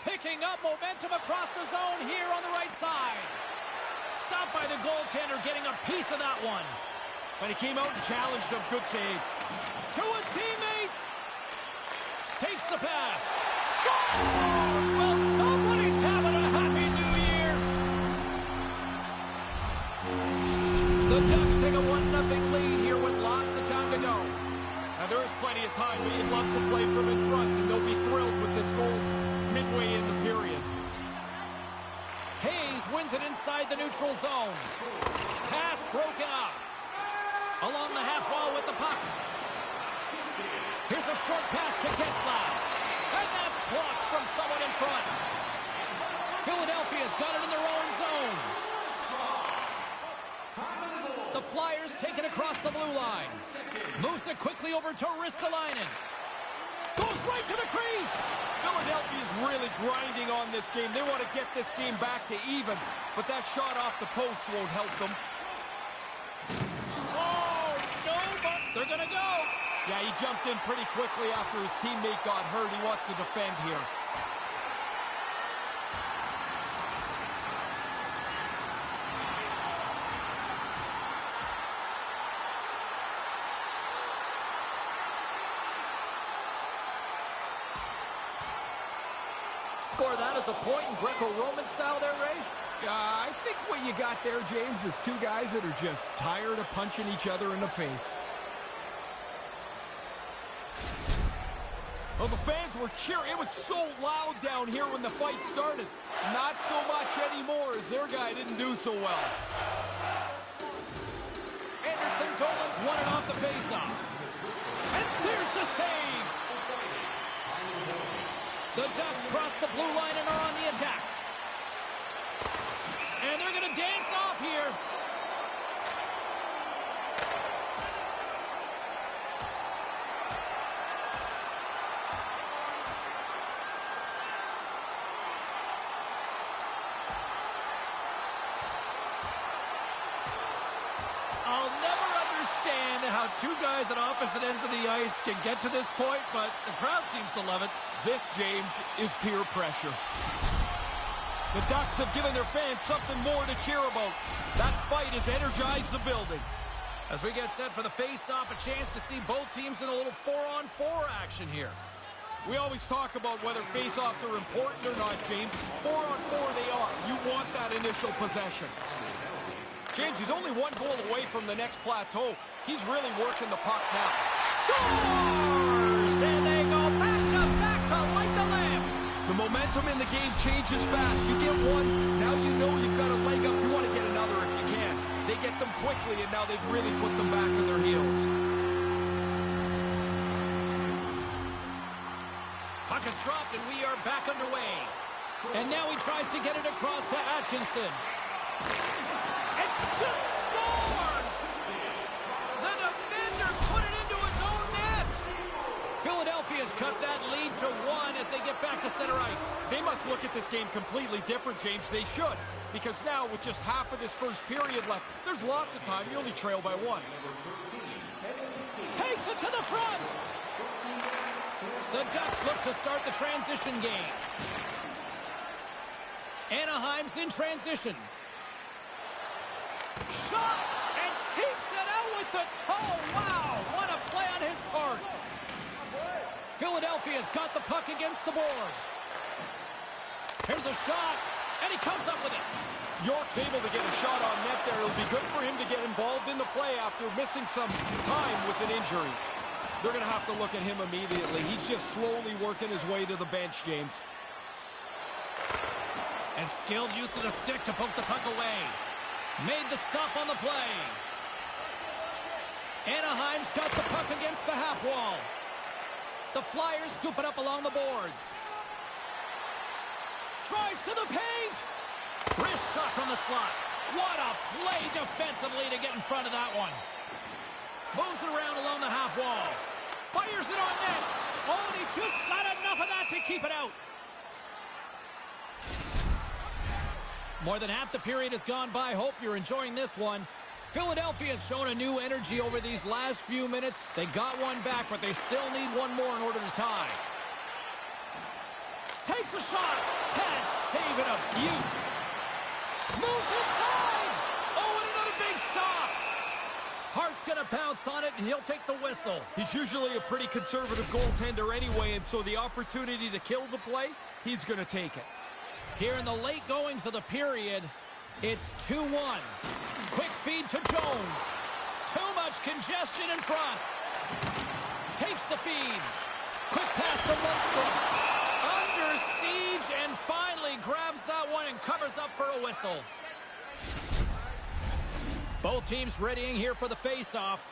Picking up momentum across the zone here on the right side. Stopped by the goaltender, getting a piece of that one. But he came out and challenged him. Good save. To his teammate. Takes the pass. Scores! Well, somebody's having a happy new year. The Ducks take a 1-0 lead here with lots of time to go. Now, there is plenty of time, but you'd love to play from in front, and they'll be thrilled with this goal midway in the period. Hayes wins it inside the neutral zone. Pass broken up. Along the half wall with the puck. Here's a short pass to Getzlaf. And that's blocked from someone in front. Philadelphia's got it in their own zone. The Flyers take it across the blue line. Moves it quickly over to Ristolainen. Goes right to the crease. Philadelphia's really grinding on this game. They want to get this game back to even, but that shot off the post won't help them. Oh, no, but they're going to go. Yeah, he jumped in pretty quickly after his teammate got hurt. He wants to defend here. Score that as a point in Greco-Roman style there, Ray? I think what you got there, James, is two guys that are just tired of punching each other in the face. Well, the fans were cheering. It was so loud down here when the fight started. Not so much anymore as their guy didn't do so well. Anderson Dolan's won it off the faceoff. And there's the save. The Ducks cross the blue line and are on the attack. And they're going to dance on. off here. I'll never understand how two guys at opposite ends of the ice can get to this point, but the crowd seems to love it. This, James, is peer pressure. The Ducks have given their fans something more to cheer about. That fight has energized the building. As we get set for the face-off, a chance to see both teams in a little 4-on-4 action here. We always talk about whether face-offs are important or not, James. 4-on-4 they are. You want that initial possession. James, he's only one goal away from the next plateau. He's really working the puck now. Scores! And they go back to light the lamp. The momentum in the game changes fast. You get one, now you know you've got a leg up. You want to get another if you can. They get them quickly, and now they've really put them back on their heels. Puck is dropped, and we are back underway. And now he tries to get it across to Atkinson. And just scores! The defender put it into his own net. Philadelphia's cut that lead to 1 as they get back to center ice. They must look at this game completely different, James. They should. Because now, with just half of this first period left, there's lots of time. You only trail by 1. Takes it to the front. The Ducks look to start the transition game. Anaheim's in transition. Shot! And keeps it out with the toe. Wow, what a play on his part. Philadelphia's got the puck against the boards. Here's a shot, and he comes up with it. York's able to get a shot on net there. It'll be good for him to get involved in the play after missing some time with an injury. They're going to have to look at him immediately. He's just slowly working his way to the bench, James. And skilled use of the stick to poke the puck away. Made the stop on the play. Anaheim's got the puck against the half wall. The Flyers scoop it up along the boards. Drives to the paint. Wrist shot from the slot. What a play defensively to get in front of that one. Moves it around along the half wall. Fires it on net. Oh, and he just got enough of that to keep it out. More than half the period has gone by. Hope you're enjoying this one. Philadelphia's shown a new energy over these last few minutes. They got one back, but they still need one more in order to tie. Takes a shot. And save it a beaut. Moves inside. Oh, and another big stop. Hart's going to pounce on it, and he'll take the whistle. He's usually a pretty conservative goaltender anyway, and so the opportunity to kill the play, he's going to take it. Here in the late goings of the period, it's 2-1. Quick feed to Jones. Too much congestion in front. Takes the feed. Quick pass to Lundstrom. Under siege and finally grabs that one and covers up for a whistle. Both teams readying here for the face-off.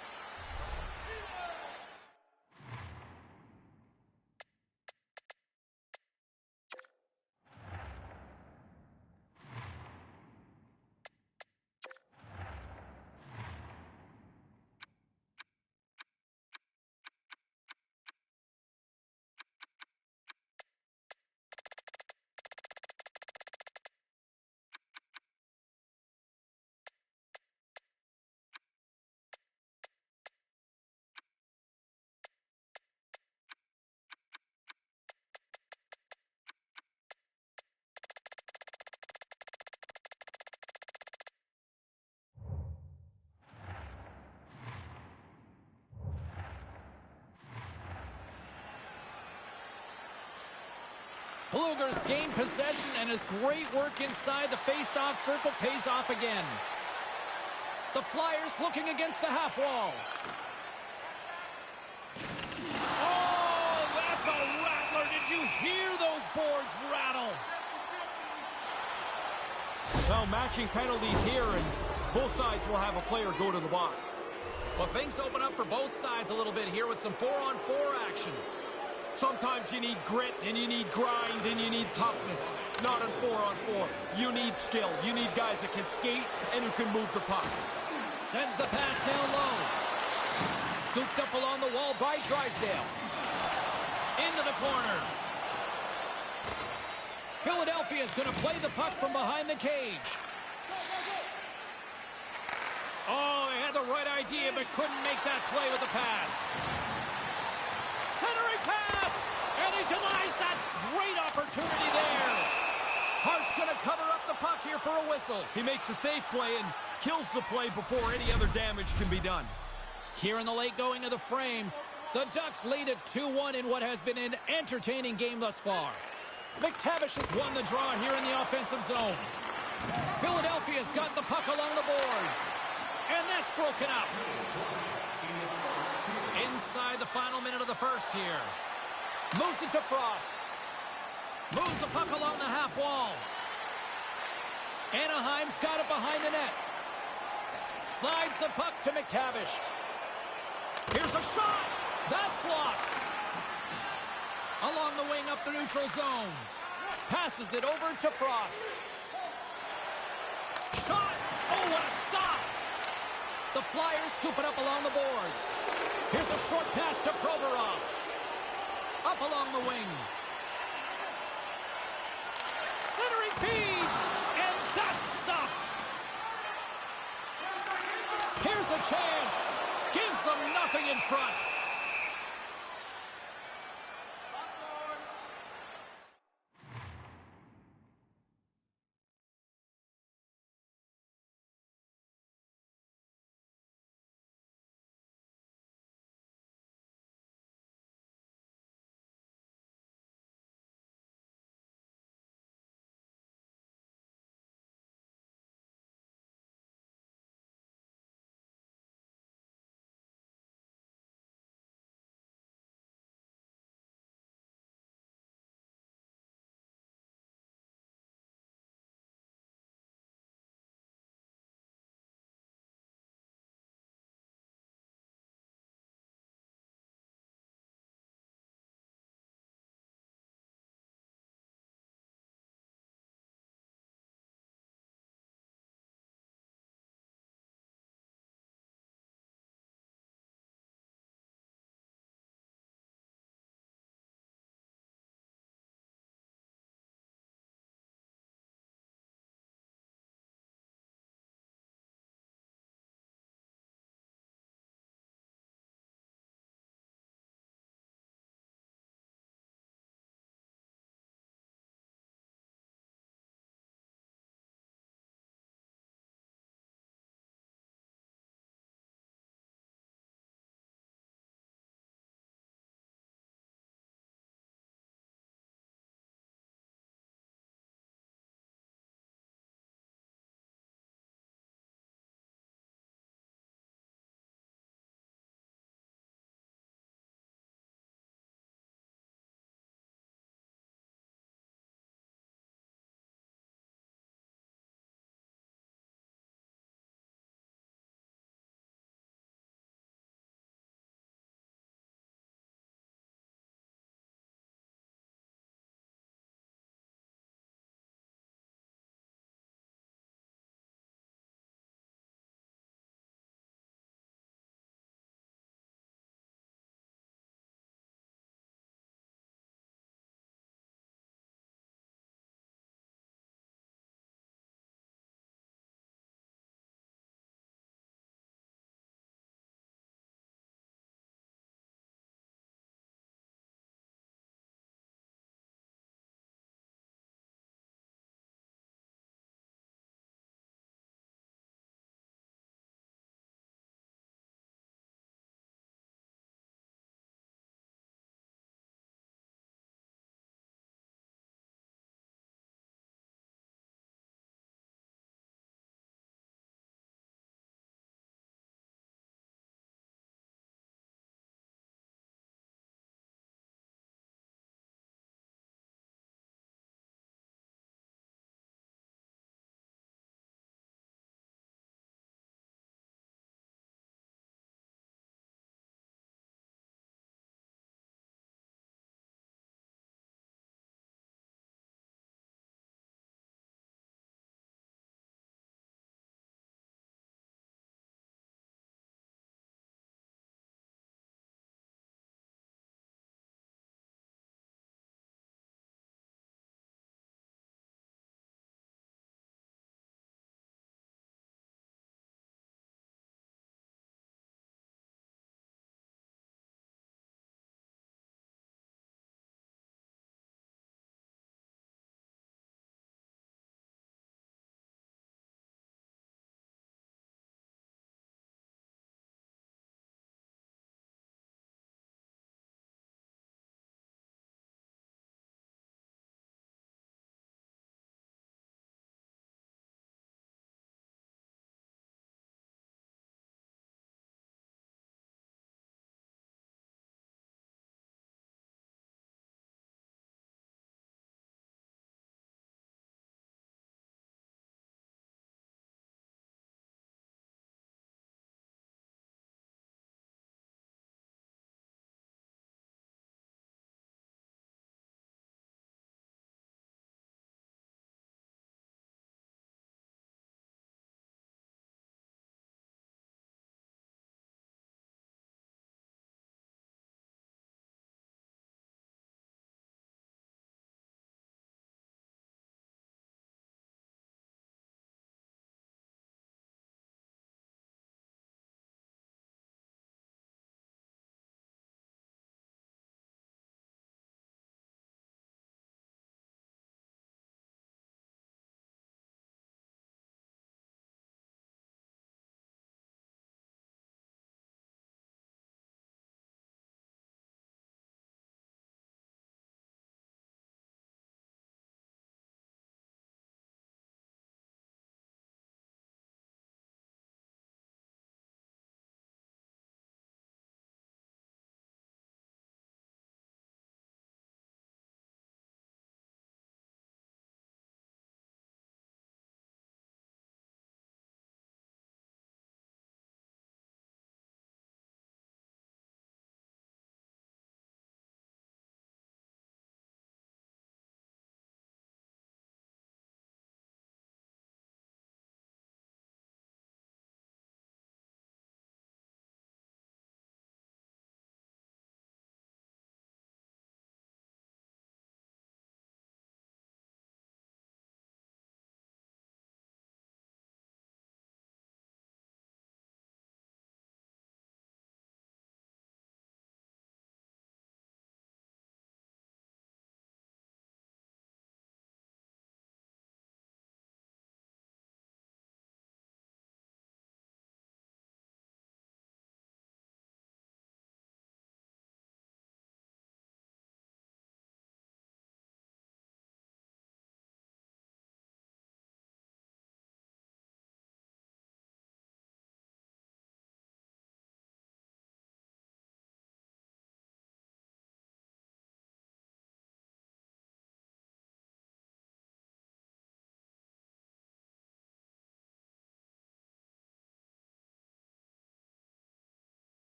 Blueger's gained possession, and his great work inside the face-off circle pays off again. The Flyers looking against the half wall. Oh, that's a rattler. Did you hear those boards rattle? Well, matching penalties here, and both sides will have a player go to the box. Well, things open up for both sides a little bit here with some 4-on-4 action. Sometimes you need grit, and you need grind, and you need toughness. not on 4-on-4. You need skill. You need guys that can skate and who can move the puck. Sends the pass down low. Scooped up along the wall by Drysdale. Into the corner. Philadelphia is going to play the puck from behind the cage. Oh, they had the right idea, but couldn't make that play with the pass. Centering pass, and he denies that great opportunity there. Hart's going to cover up the puck here for a whistle. He makes a safe play and kills the play before any other damage can be done. Here in the late going of the frame, the Ducks lead at 2-1 in what has been an entertaining game thus far. McTavish has won the draw here in the offensive zone. Philadelphia's got the puck along the boards. And that's broken up. Inside the final minute of the first here. Moves it to Frost. Moves the puck along the half wall. Anaheim's got it behind the net. Slides the puck to McTavish. Here's a shot. That's blocked. Along the wing up the neutral zone. Passes it over to Frost. Shot. Oh, what a stop. The Flyers scoop it up along the boards. Here's a short pass to Provorov. Up along the wing. Centering feed. And that's stopped. Here's a chance. Gives them nothing in front.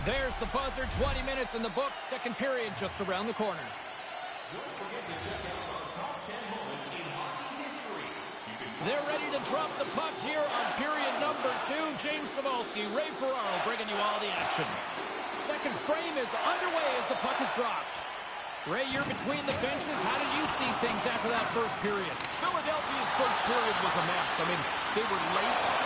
There's the buzzer. 20 minutes in the books. Second period just around the corner. Don't forget to check out our top 10 moments in hockey history. They're ready to drop the puck here on period number 2. James Cybulski, Ray Ferraro bringing you all the action. Second frame is underway as the puck is dropped. Ray, you're between the benches. How did you see things after that first period? Philadelphia's first period was a mess. I mean, they were late.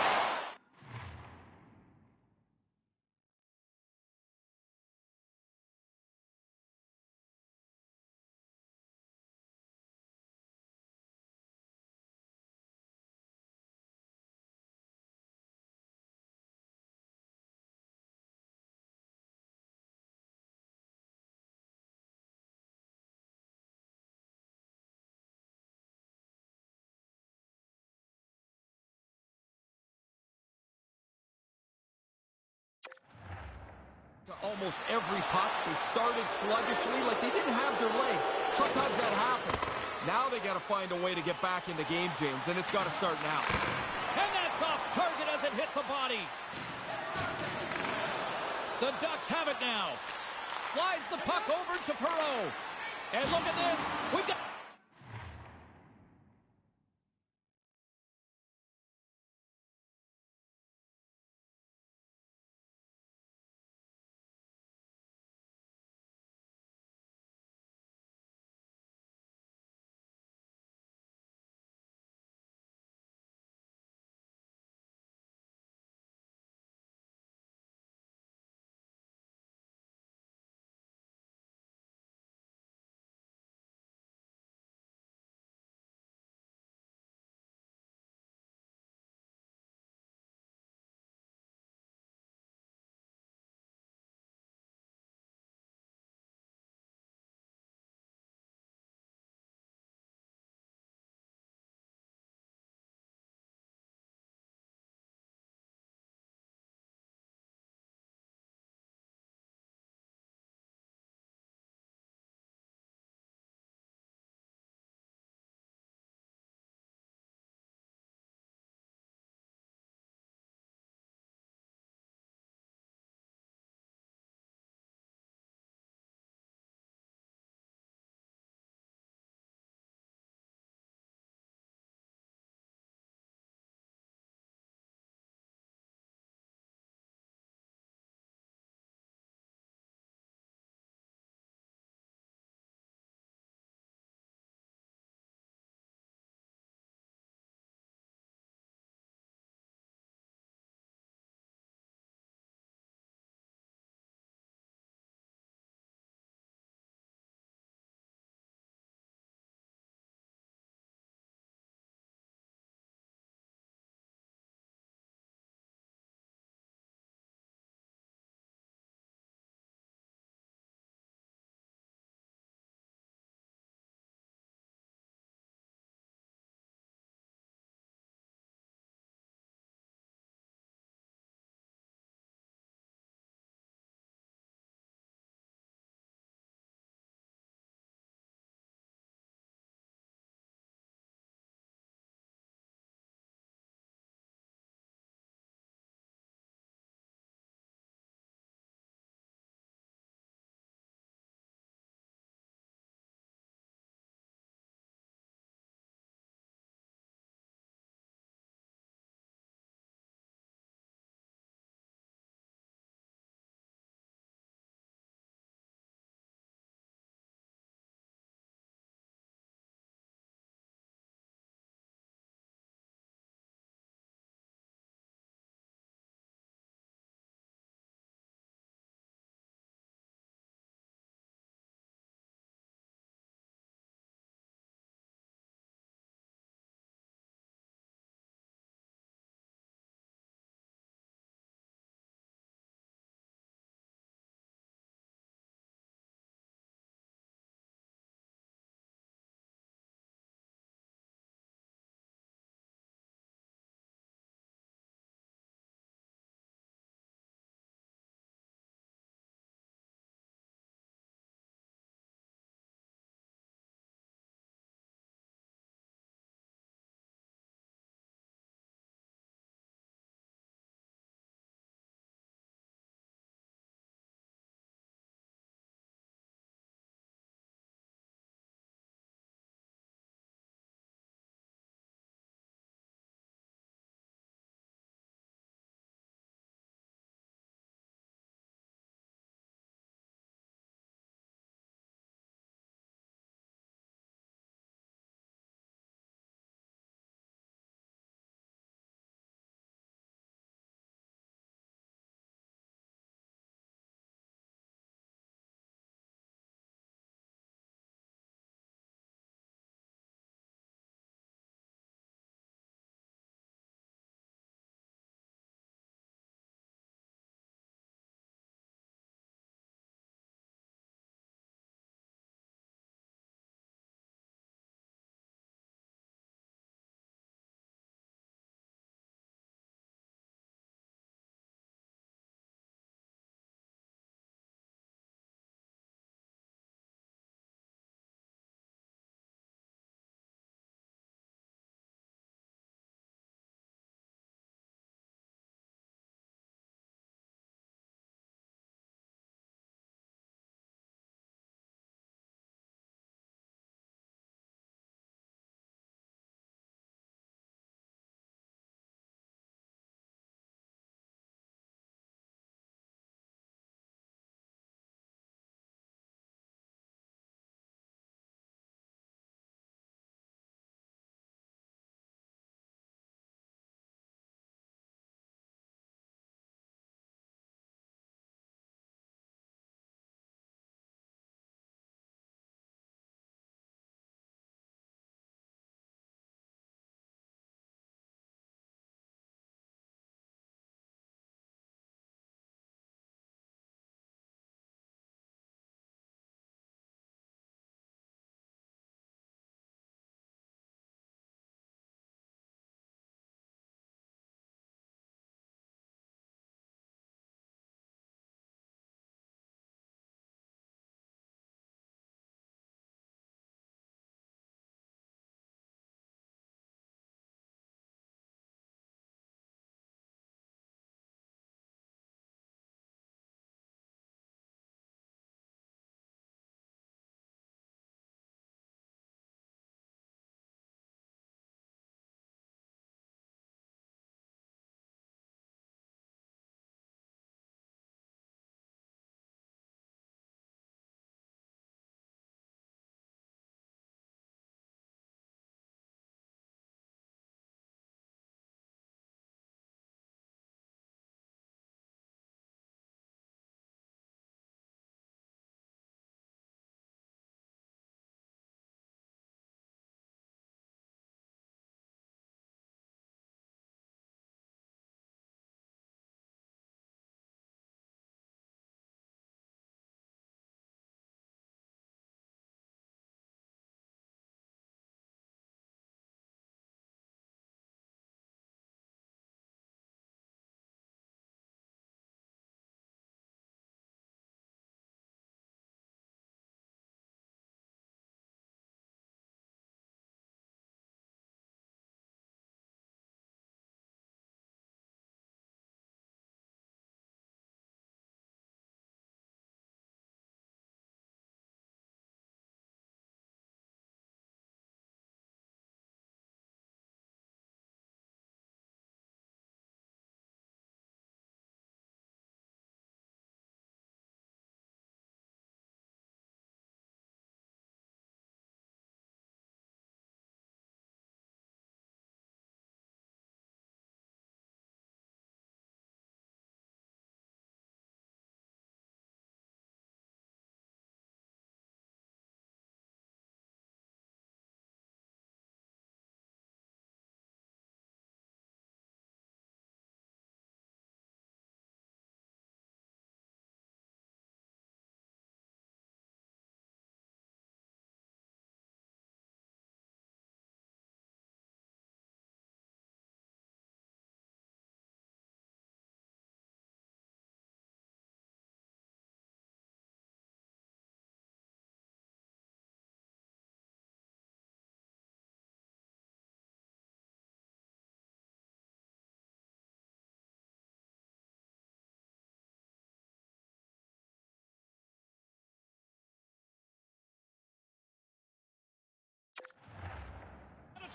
Almost every puck, they started sluggishly, like they didn't have their legs. Sometimes that happens. Now they got to find a way to get back in the game, James, and it's got to start now. And that's off target as it hits a body. The Ducks have it now. Slides the puck over to Perreault. And look at this. We've got...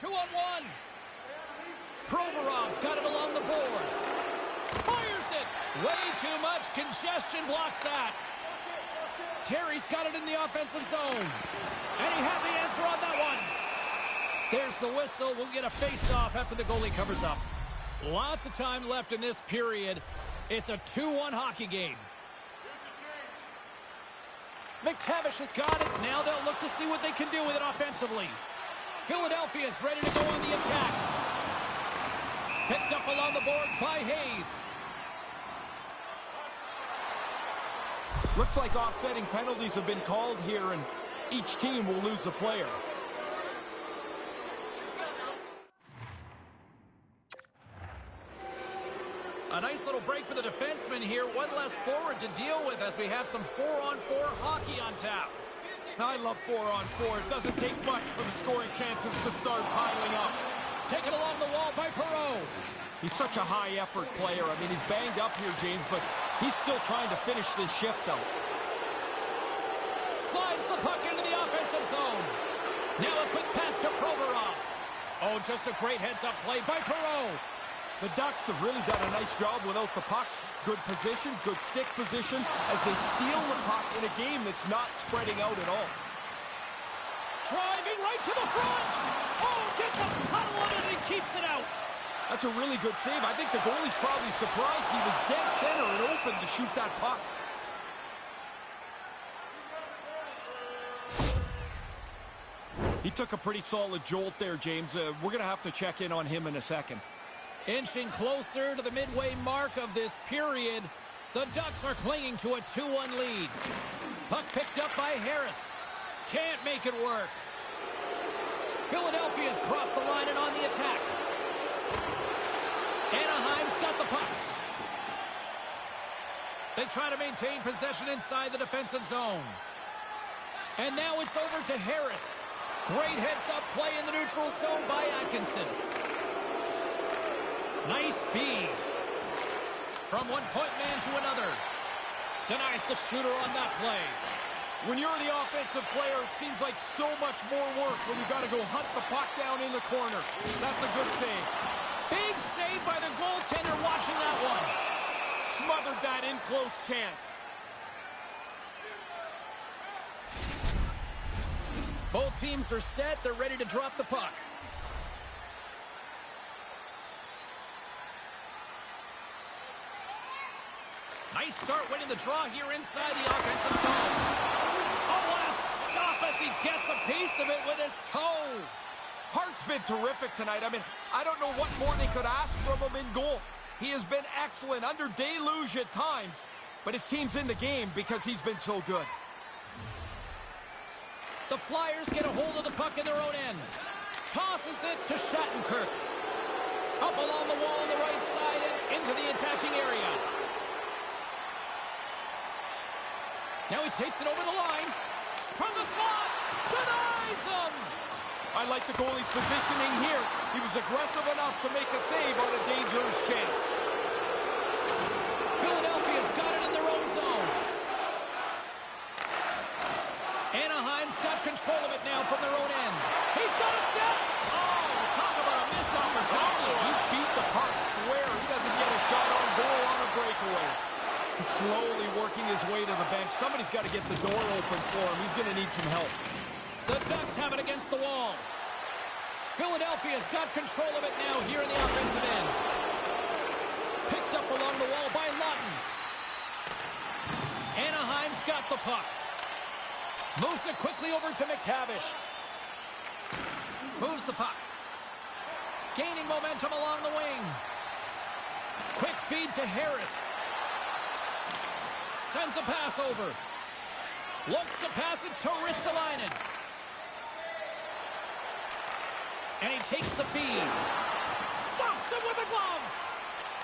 2-on-1. Provorov's got it along the boards. Fires it. Way too much congestion blocks that. Terry's got it in the offensive zone. And he had the answer on that one. There's the whistle. We'll get a face-off after the goalie covers up. Lots of time left in this period. It's a 2-1 hockey game. McTavish has got it. Now they'll look to see what they can do with it offensively. Philadelphia's ready to go on the attack. Picked up along the boards by Hayes. Looks like offsetting penalties have been called here, and each team will lose a player. A nice little break for the defenseman here. One less forward to deal with as we have some 4-on-4 hockey on tap. I love 4-on-4. It doesn't take much for the scoring chances to start piling up. Taken along the wall by Perreault. He's such a high-effort player. I mean, he's banged up here, James, but he's still trying to finish this shift out. Slides the puck into the offensive zone. Now a quick pass to Provorov. Oh, just a great heads-up play by Perreault. The Ducks have really done a nice job without the puck. Good position, good stick position, as they steal the puck in a game that's not spreading out at all. Driving right to the front. Oh, gets a puddle of it and he keeps it out. That's a really good save. I think the goalie's probably surprised he was dead center and open to shoot that puck. He took a pretty solid jolt there, James. We're going to have to check in on him in a second. Inching closer to the midway mark of this period, the Ducks are clinging to a 2-1 lead. Puck picked up by Harris. Can't make it work. Philadelphia's crossed the line and on the attack. Anaheim's got the puck. They try to maintain possession inside the defensive zone. And now it's over to Harris. Great heads-up play in the neutral zone by Atkinson. Nice feed. From one point man to another. Denies the shooter on that play. When you're the offensive player, it seems like so much more work when you've got to go hunt the puck down in the corner. That's a good save. Big save by the goaltender watching that one. Smothered that in close chance. Both teams are set. They're ready to drop the puck. Nice start winning the draw here inside the offensive zone. Oh, what a stop as he gets a piece of it with his toe. Hart's been terrific tonight. I mean, I don't know what more they could ask from him in goal. He has been excellent, under deluge at times, but his team's in the game because he's been so good. The Flyers get a hold of the puck in their own end. Tosses it to Shattenkirk. Up along the wall on the right side and into the attacking area. Now he takes it over the line. From the slot. Denies him. I like the goalie's positioning here. He was aggressive enough to make a save on a dangerous chance. Philadelphia's got it in their own zone. Anaheim's got control of it now from their own end. He's got a step. Oh, talk about a missed opportunity. He beat the puck square. He doesn't get a shot on goal on a breakaway. He's slowly working his way to the bench. Somebody's got to get the door open for him. He's going to need some help. The Ducks have it against the wall. Philadelphia's got control of it now here in the offensive end. Picked up along the wall by Lawton. Anaheim's got the puck. Moves it quickly over to McTavish. Moves the puck. Gaining momentum along the wing. Quick feed to Harris. Sends a pass over. Looks to pass it to Ristolainen. And he takes the feed. Stops him with a glove.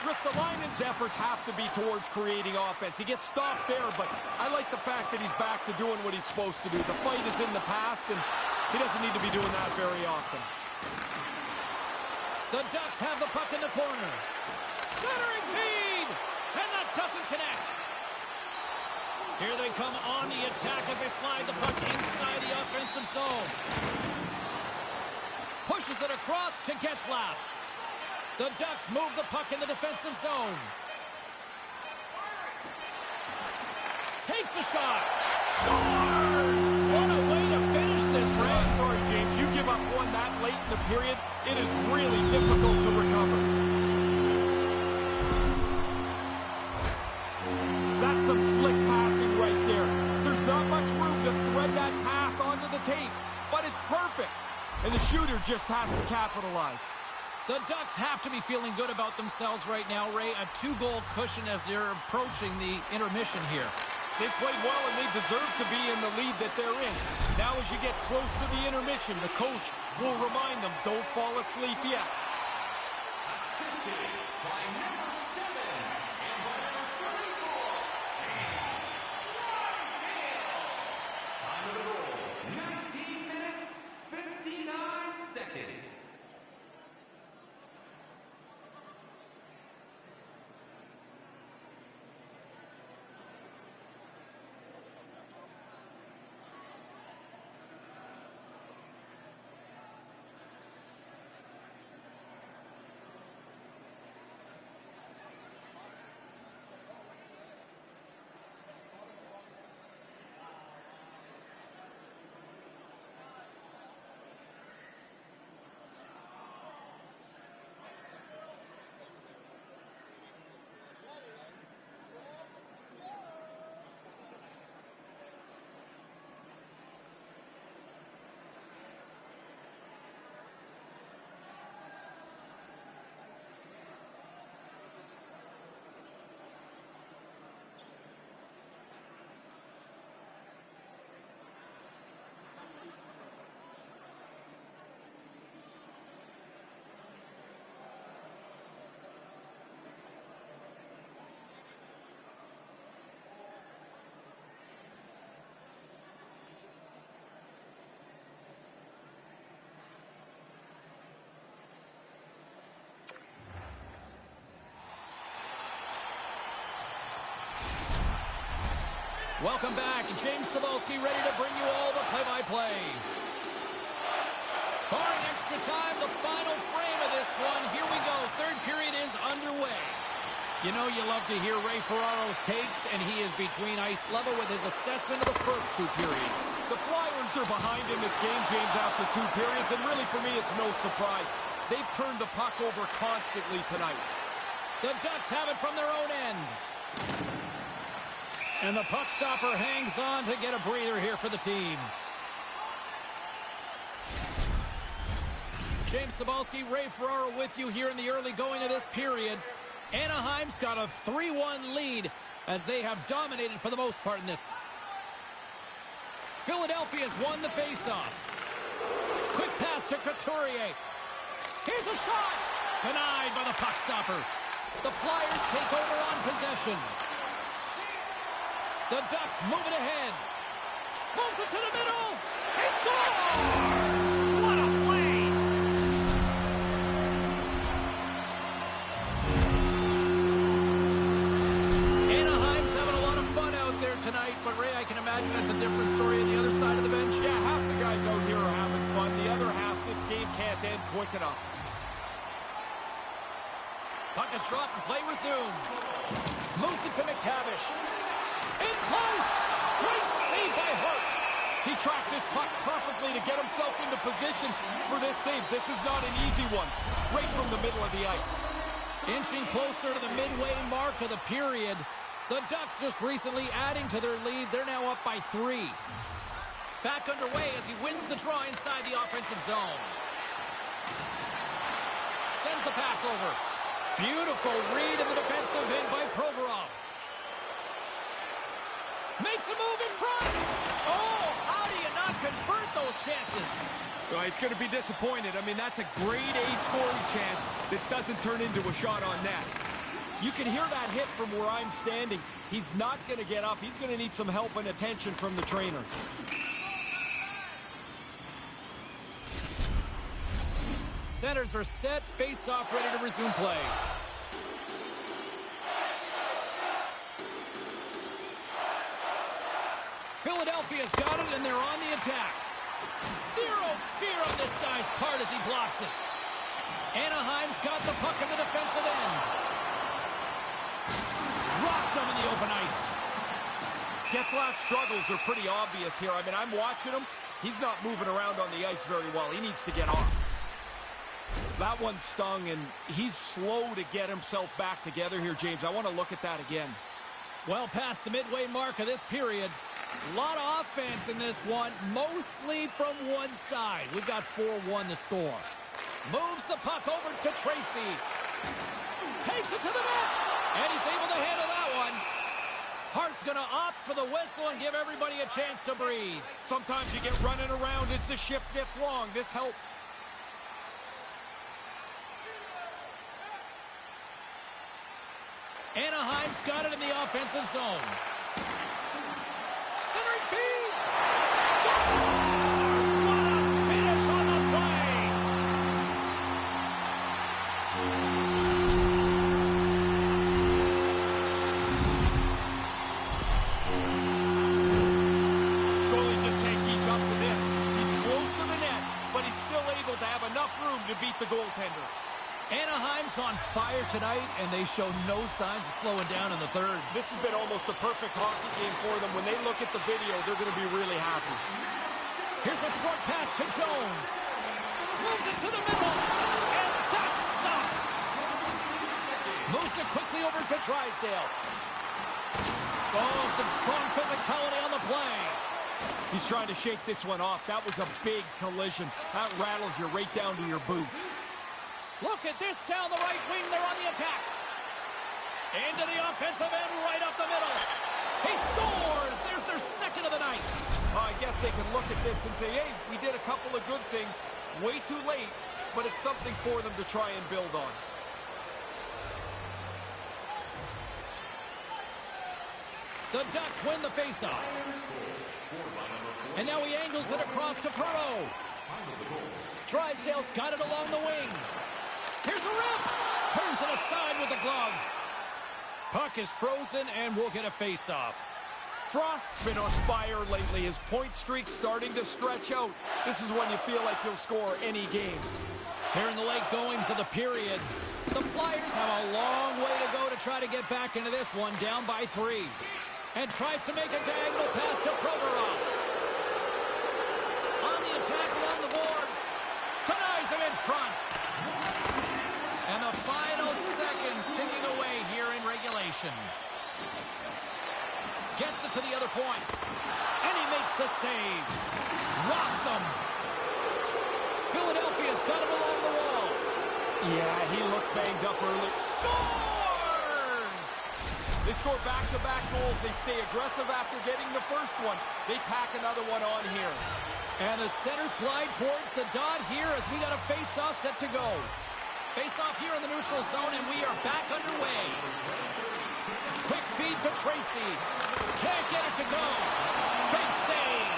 Ristolainen's efforts have to be towards creating offense. He gets stopped there, but I like the fact that he's back to doing what he's supposed to do. The fight is in the past, and he doesn't need to be doing that very often. The Ducks have the puck in the corner. Centering feed! And that doesn't connect. Here they come on the attack as they slide the puck inside the offensive zone. Pushes it across to Getzlaff. The Ducks move the puck in the defensive zone. Takes a shot. Scores! What a way to finish this, Ray. Oh, sorry, James. You give up one that late in the period, it is really difficult to recover. That's some slick passing right there. There's not much room to thread that pass onto the tape, but it's perfect. And the shooter just has to capitalize. The Ducks have to be feeling good about themselves right now, Ray. A 2-goal cushion as they're approaching the intermission here. They've played well, and they deserve to be in the lead that they're in. Now, as you get close to the intermission, the coach will remind them, don't fall asleep yet. Assisted by number 7 and by number 34, time of the goal, 19 minutes, 59 seconds. Welcome back. James Cebulski ready to bring you all the play-by-play. Barring extra time, the final frame of this one. Here we go. Third period is underway. You know you love to hear Ray Ferraro's takes, and he is between ice level with his assessment of the first 2 periods. The Flyers are behind in this game, James, after 2 periods, and really for me it's no surprise. They've turned the puck over constantly tonight. The Ducks have it from their own end. And the puck stopper hangs on to get a breather here for the team. James Cebulski, Ray Ferraro with you here in the early going of this period. Anaheim's got a 3-1 lead as they have dominated for the most part in this. Philadelphia's won the faceoff. Quick pass to Couturier. Here's a shot! Denied by the puck stopper. The Flyers take over on possession. The Ducks move it ahead. Moves it to the middle. He scores! What a play! Anaheim's having a lot of fun out there tonight, but Ray, I can imagine it's a different story on the other side of the bench. Yeah, half the guys out here are having fun. The other half, this game can't end quick enough. Puck is dropped and play resumes. Moves it to McTavish. In close! Great save by Hart. He tracks his puck perfectly to get himself into position for this save. This is not an easy one. Right from the middle of the ice. Inching closer to the midway mark of the period. The Ducks just recently adding to their lead. They're now up by 3. Back underway as he wins the draw inside the offensive zone. Sends the pass over. Beautiful read in the defensive end by Provorov. Makes a move in front. Oh, how do you not convert those chances? Well, he's going to be disappointed. I mean, that's a grade A scoring chance that doesn't turn into a shot on net. You can hear that hit from where I'm standing. He's not going to get up. He's going to need some help and attention from the trainer. Centers are set. Face-off ready to resume play. Philadelphia's got it, and they're on the attack. Zero fear on this guy's part as he blocks blocks it. Anaheim's got the puck in the defensive end. Dropped him in the open ice. Getzlaf's struggles are pretty obvious here. I mean, I'm watching him. He's not moving around on the ice very well. He needs to get off. That one stung, and he's slow to get himself back together here, James. I want to look at that again. Well past the midway mark of this period. A lot of offense in this one, mostly from one side. We've got 4-1 the score. Moves the puck over to Tracy. Takes it to the net, and he's able to handle that one. Hart's going to opt for the whistle and give everybody a chance to breathe. Sometimes you get running around as the shift gets long. This helps. Anaheim's got it in the offensive zone. Centering feed. Scores! What a finish on the play! Goalie just can't keep up with this. He's close to the net, but he's still able to have enough room to beat the goaltender. Anaheim's on fire tonight, and they show no signs of slowing down in the third. This has been almost a perfect hockey game for them. When they look at the video, they're going to be really happy. Here's a short pass to Jones. Moves it to the middle, and that's stopped. Moves it quickly over to Drysdale. Oh, some strong physicality on the play. He's trying to shake this one off. That was a big collision. That rattles you right down to your boots. Look at this down the right wing. They're on the attack. Into the offensive end, right up the middle. He scores. There's their second of the night. I guess they can look at this and say, hey, we did a couple of good things. Way too late, but it's something for them to try and build on. The Ducks win the faceoff. And now he angles it across to Perreault. Drysdale's got it along the wing. Here's a rip. Turns it aside with the glove. Puck is frozen, and we'll get a face-off. Frost's been on fire lately. His point streak's starting to stretch out. This is when you feel like he'll score any game. Here in the late goings of the period, the Flyers have a long way to go to try to get back into this one, down by 3. And tries to make a diagonal pass to Provorov. On the attack along the boards. Denies him in front. And the final seconds ticking away here in regulation. Gets it to the other point. And he makes the save. Rocks him. Philadelphia's got him along the wall. Yeah, he looked banged up early. Scores! They score back-to-back goals. They stay aggressive after getting the first one. They tack another one on here. And the centers glide towards the dot here as we got a face-off set to go. Face-off here in the neutral zone, and we are back underway. Quick feed to Tracy. Can't get it to go. Big save.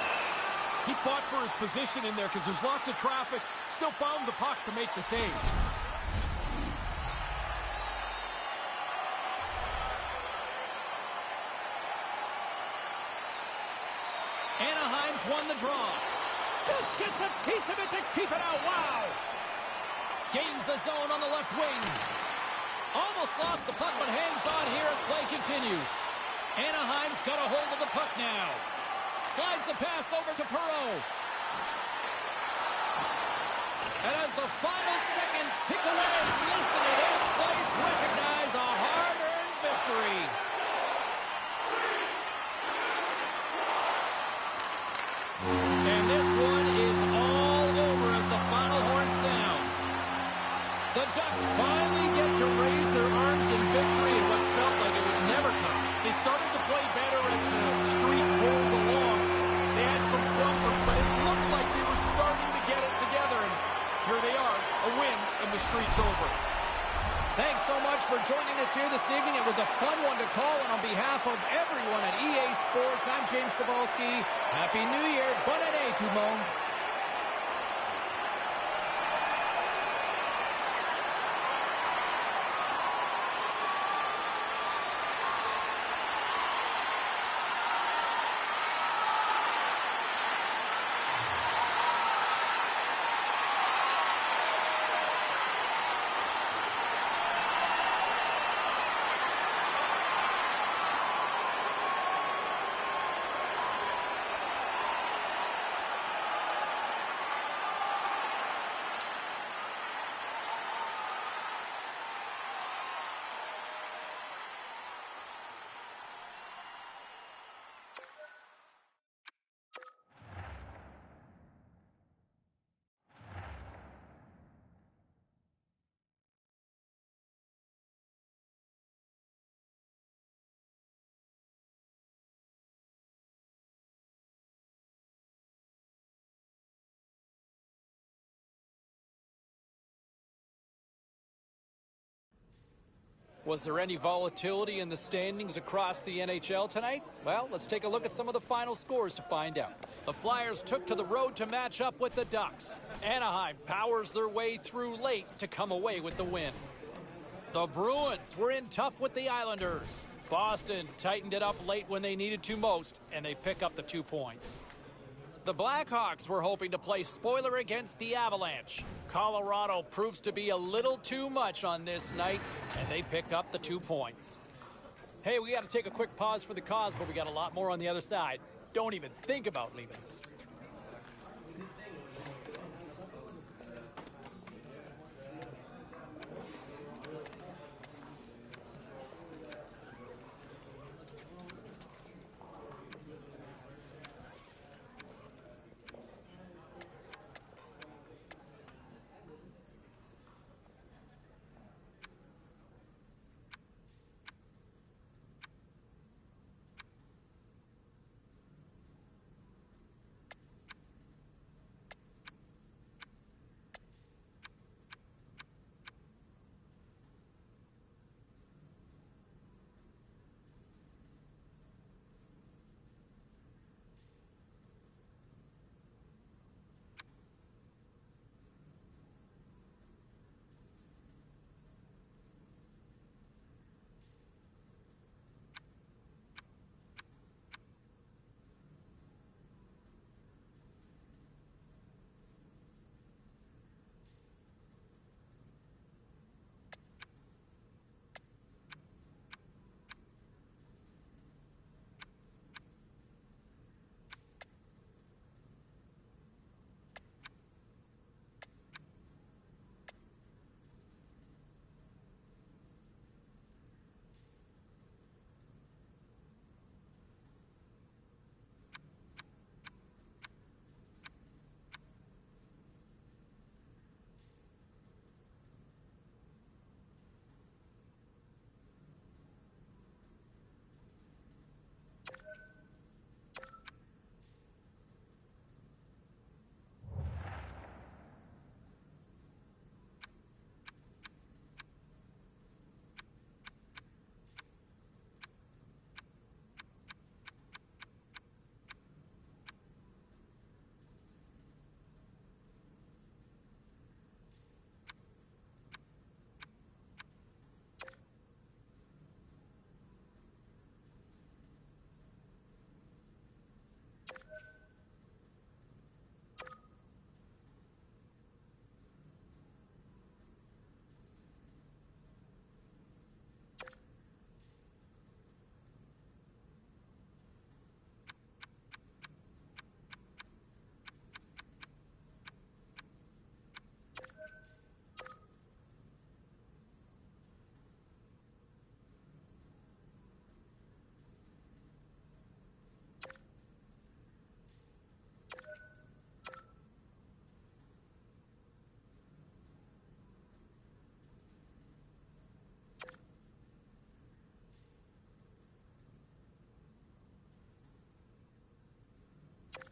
He fought for his position in there because there's lots of traffic. Still found the puck to make the save. Anaheim's won the draw. Just gets a piece of it to keep it out. Wow. Gains the zone on the left wing. Almost lost the puck, but hangs on here as play continues. Anaheim's got a hold of the puck now. Slides the pass over to Perreault. And as the final seconds tick away, listen to this place recognize a hard-earned victory. And this one is all over as the final horn sounds. The Ducks finally get to raise their arms in victory in what felt like it would never come. They started to play better as the streak rolled along. They had some clunkers, but it looked like they were starting to get it together. And here they are, a win, and the streak's over. Thanks so much for joining us here this evening. It was a fun one to call, and on behalf of everyone at EA Sports, I'm James Cebulski. Happy New Year. Bonne année, tout le monde. Was there any volatility in the standings across the NHL tonight? Well, let's take a look at some of the final scores to find out. The Flyers took to the road to match up with the Ducks. Anaheim powers their way through late to come away with the win. The Bruins were in tough with the Islanders. Boston tightened it up late when they needed to most, and they pick up the 2 points. The Blackhawks were hoping to play spoiler against the Avalanche. Colorado proves to be a little too much on this night, and they pick up the 2 points. Hey, we got to take a quick pause for the cause, but we got a lot more on the other side. Don't even think about leaving us.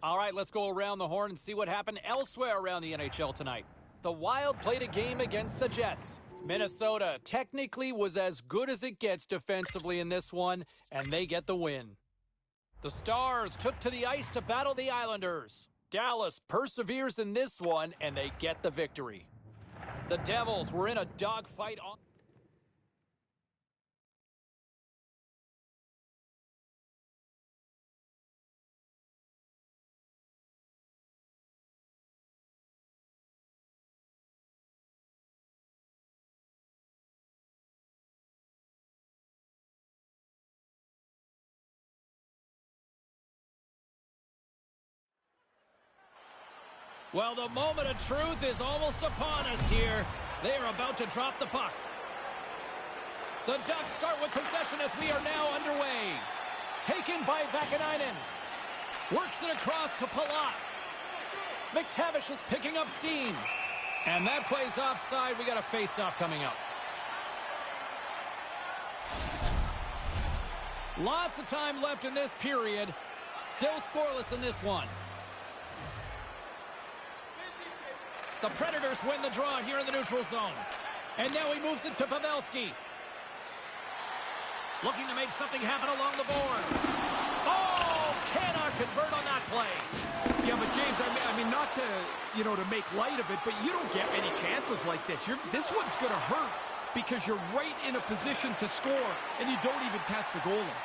All right, let's go around the horn and see what happened elsewhere around the NHL tonight. The Wild played a game against the Jets. Minnesota technically was as good as it gets defensively in this one, and they get the win. The Stars took to the ice to battle the Islanders. Dallas perseveres in this one, and they get the victory. The Devils were in a dogfight on... Well, the moment of truth is almost upon us here. They are about to drop the puck. The Ducks start with possession as we are now underway. Taken by Vakanainen. Works it across to Palat. McTavish is picking up steam. And that plays offside. We got a face-off coming up. Lots of time left in this period. Still scoreless in this one. The Predators win the draw here in the neutral zone. And now he moves it to Pavelski. Looking to make something happen along the boards. Oh, cannot convert on that play. Yeah, but James, I mean, not to, to make light of it, but you don't get many chances like this. This one's going to hurt because you're right in a position to score, and you don't even test the goalie.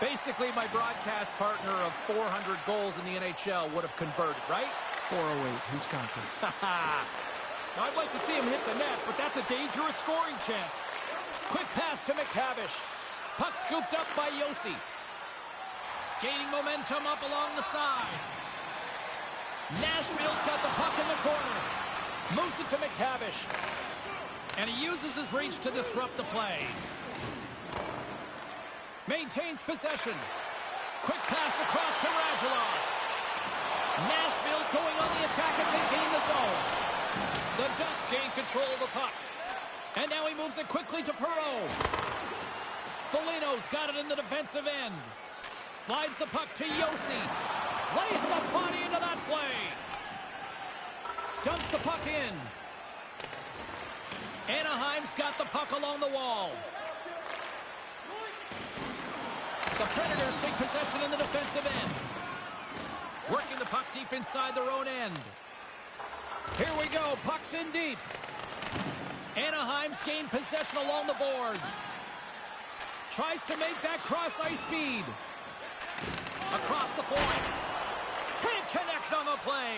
Basically, my broadcast partner of 400 goals in the NHL would have converted, right? 408, who's counting? Now, I'd like to see him hit the net, but that's a dangerous scoring chance. Quick pass to McTavish. Puck scooped up by Yossi. Gaining momentum up along the side. Nashville's got the puck in the corner. Moves it to McTavish. And he uses his reach to disrupt the play. Maintains possession. Quick pass across to Radulov. Nashville's going on the attack as they gain the zone. The Ducks gain control of the puck. And now he moves it quickly to Perreault. Foligno's got it in the defensive end. Slides the puck to Yossi. Lays the body into that play. Dumps the puck in. Anaheim's got the puck along the wall. The Predators take possession in the defensive end. Working the puck deep inside their own end. Here we go. Puck's in deep. Anaheim's gained possession along the boards. Tries to make that cross-ice feed. Across the point. Can't connect on the play.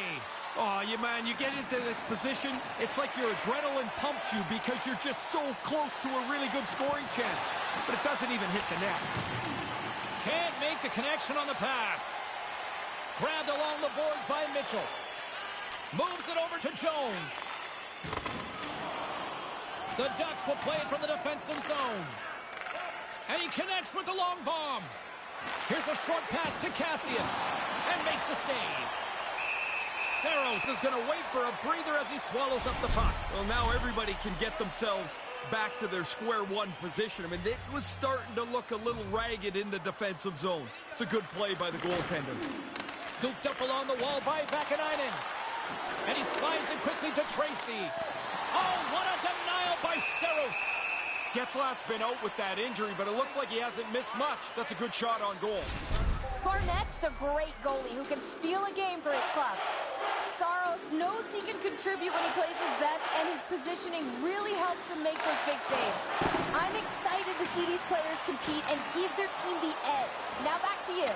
Oh, man, you get into this position, it's like your adrenaline pumps you because you're just so close to a really good scoring chance. But it doesn't even hit the net. Can't make the connection on the pass. Grabbed along the boards by Mitchell. Moves it over to Jones. The Ducks will play it from the defensive zone. And he connects with the long bomb. Here's a short pass to Cassian. And makes the save. Saros is going to wait for a breather as he swallows up the puck. Well, now everybody can get themselves back to their square one position. I mean, it was starting to look a little ragged in the defensive zone. It's a good play by the goaltender. Scooped up along the wall by Vakanainen. And he slides it quickly to Tracy. Oh, what a denial by Saros. Getzlaff's been out with that injury, but it looks like he hasn't missed much. That's a good shot on goal. Barnett's a great goalie who can steal a game for his club. Saros knows he can contribute when he plays his best, and his positioning really helps him make those big saves. I'm excited to see these players compete and give their team the edge. Now back to you.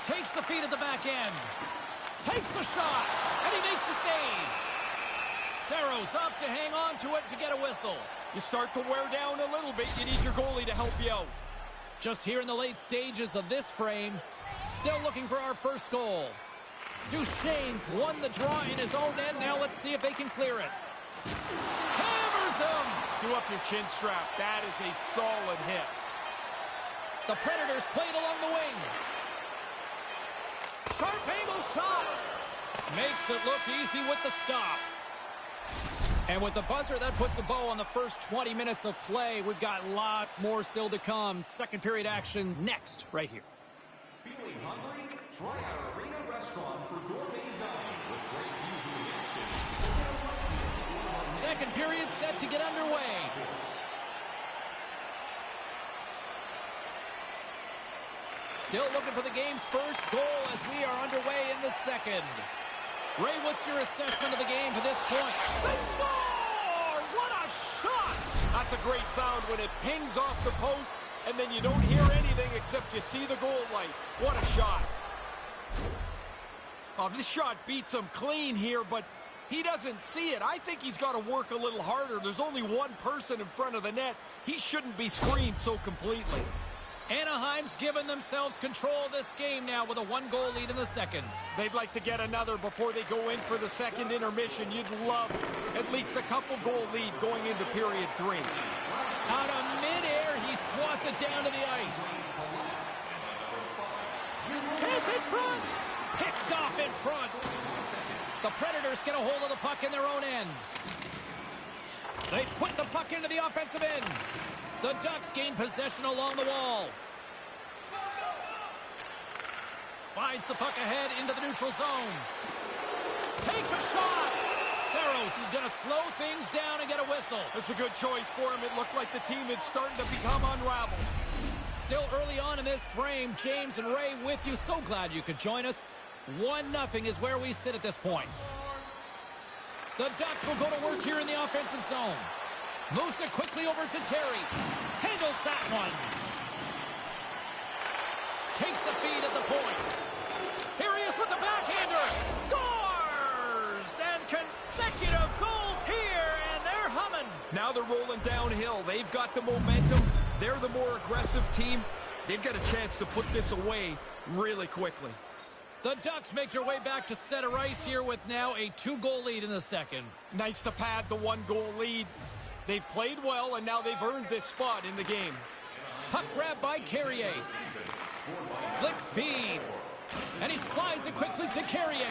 Takes the feed at the back end. Takes the shot, and he makes the save. Saros opts to hang on to it to get a whistle. You start to wear down a little bit. You need your goalie to help you out. Just here in the late stages of this frame, still looking for our first goal. Duchesne's won the draw in his own end. Now let's see if they can clear it. Hammers him! Do up your chin strap. That is a solid hit. The Predators played along the wing. Sharp angle shot. Makes it look easy with the stop. And with the buzzer, that puts a bow on the first 20 minutes of play. We've got lots more still to come. Second period action next, right here. Feeling hungry? Try our arena restaurant for gourmet dining with great views of the action. Second period set to get underway. Still looking for the game's first goal as we are underway in the second. Ray, what's your assessment of the game to this point? They score! What a shot! That's a great sound when it pings off the post, and then you don't hear anything except you see the goal light. What a shot. Oh, this shot beats him clean here, but he doesn't see it. I think he's got to work a little harder. There's only one person in front of the net. He shouldn't be screened so completely. Anaheim's given themselves control of this game now with a one-goal lead in the second. They'd like to get another before they go in for the second intermission. You'd love at least a couple-goal lead going into period 3. Out of midair, he swats it down to the ice. Chance in front! Picked off in front. The Predators get a hold of the puck in their own end. They put the puck into the offensive end. The Ducks gain possession along the wall. Slides the puck ahead into the neutral zone. Takes a shot. Saros is going to slow things down and get a whistle. That's a good choice for him. It looked like the team is starting to become unraveled. Still early on in this frame, James and Ray with you. So glad you could join us. 1-0 is where we sit at this point. The Ducks will go to work here in the offensive zone. Moves it quickly over to Terry. Handles that one. Takes the feed at the point. Here he is with the backhander. Scores! And consecutive goals here, and they're humming. Now they're rolling downhill. They've got the momentum. They're the more aggressive team. They've got a chance to put this away really quickly. The Ducks make their way back to center ice here with now a 2-goal lead in the second. Nice to pad the 1-goal lead. They've played well, and now they've earned this spot in the game. Puck grab by Carrier. Slick feed. And he slides it quickly to Carrier.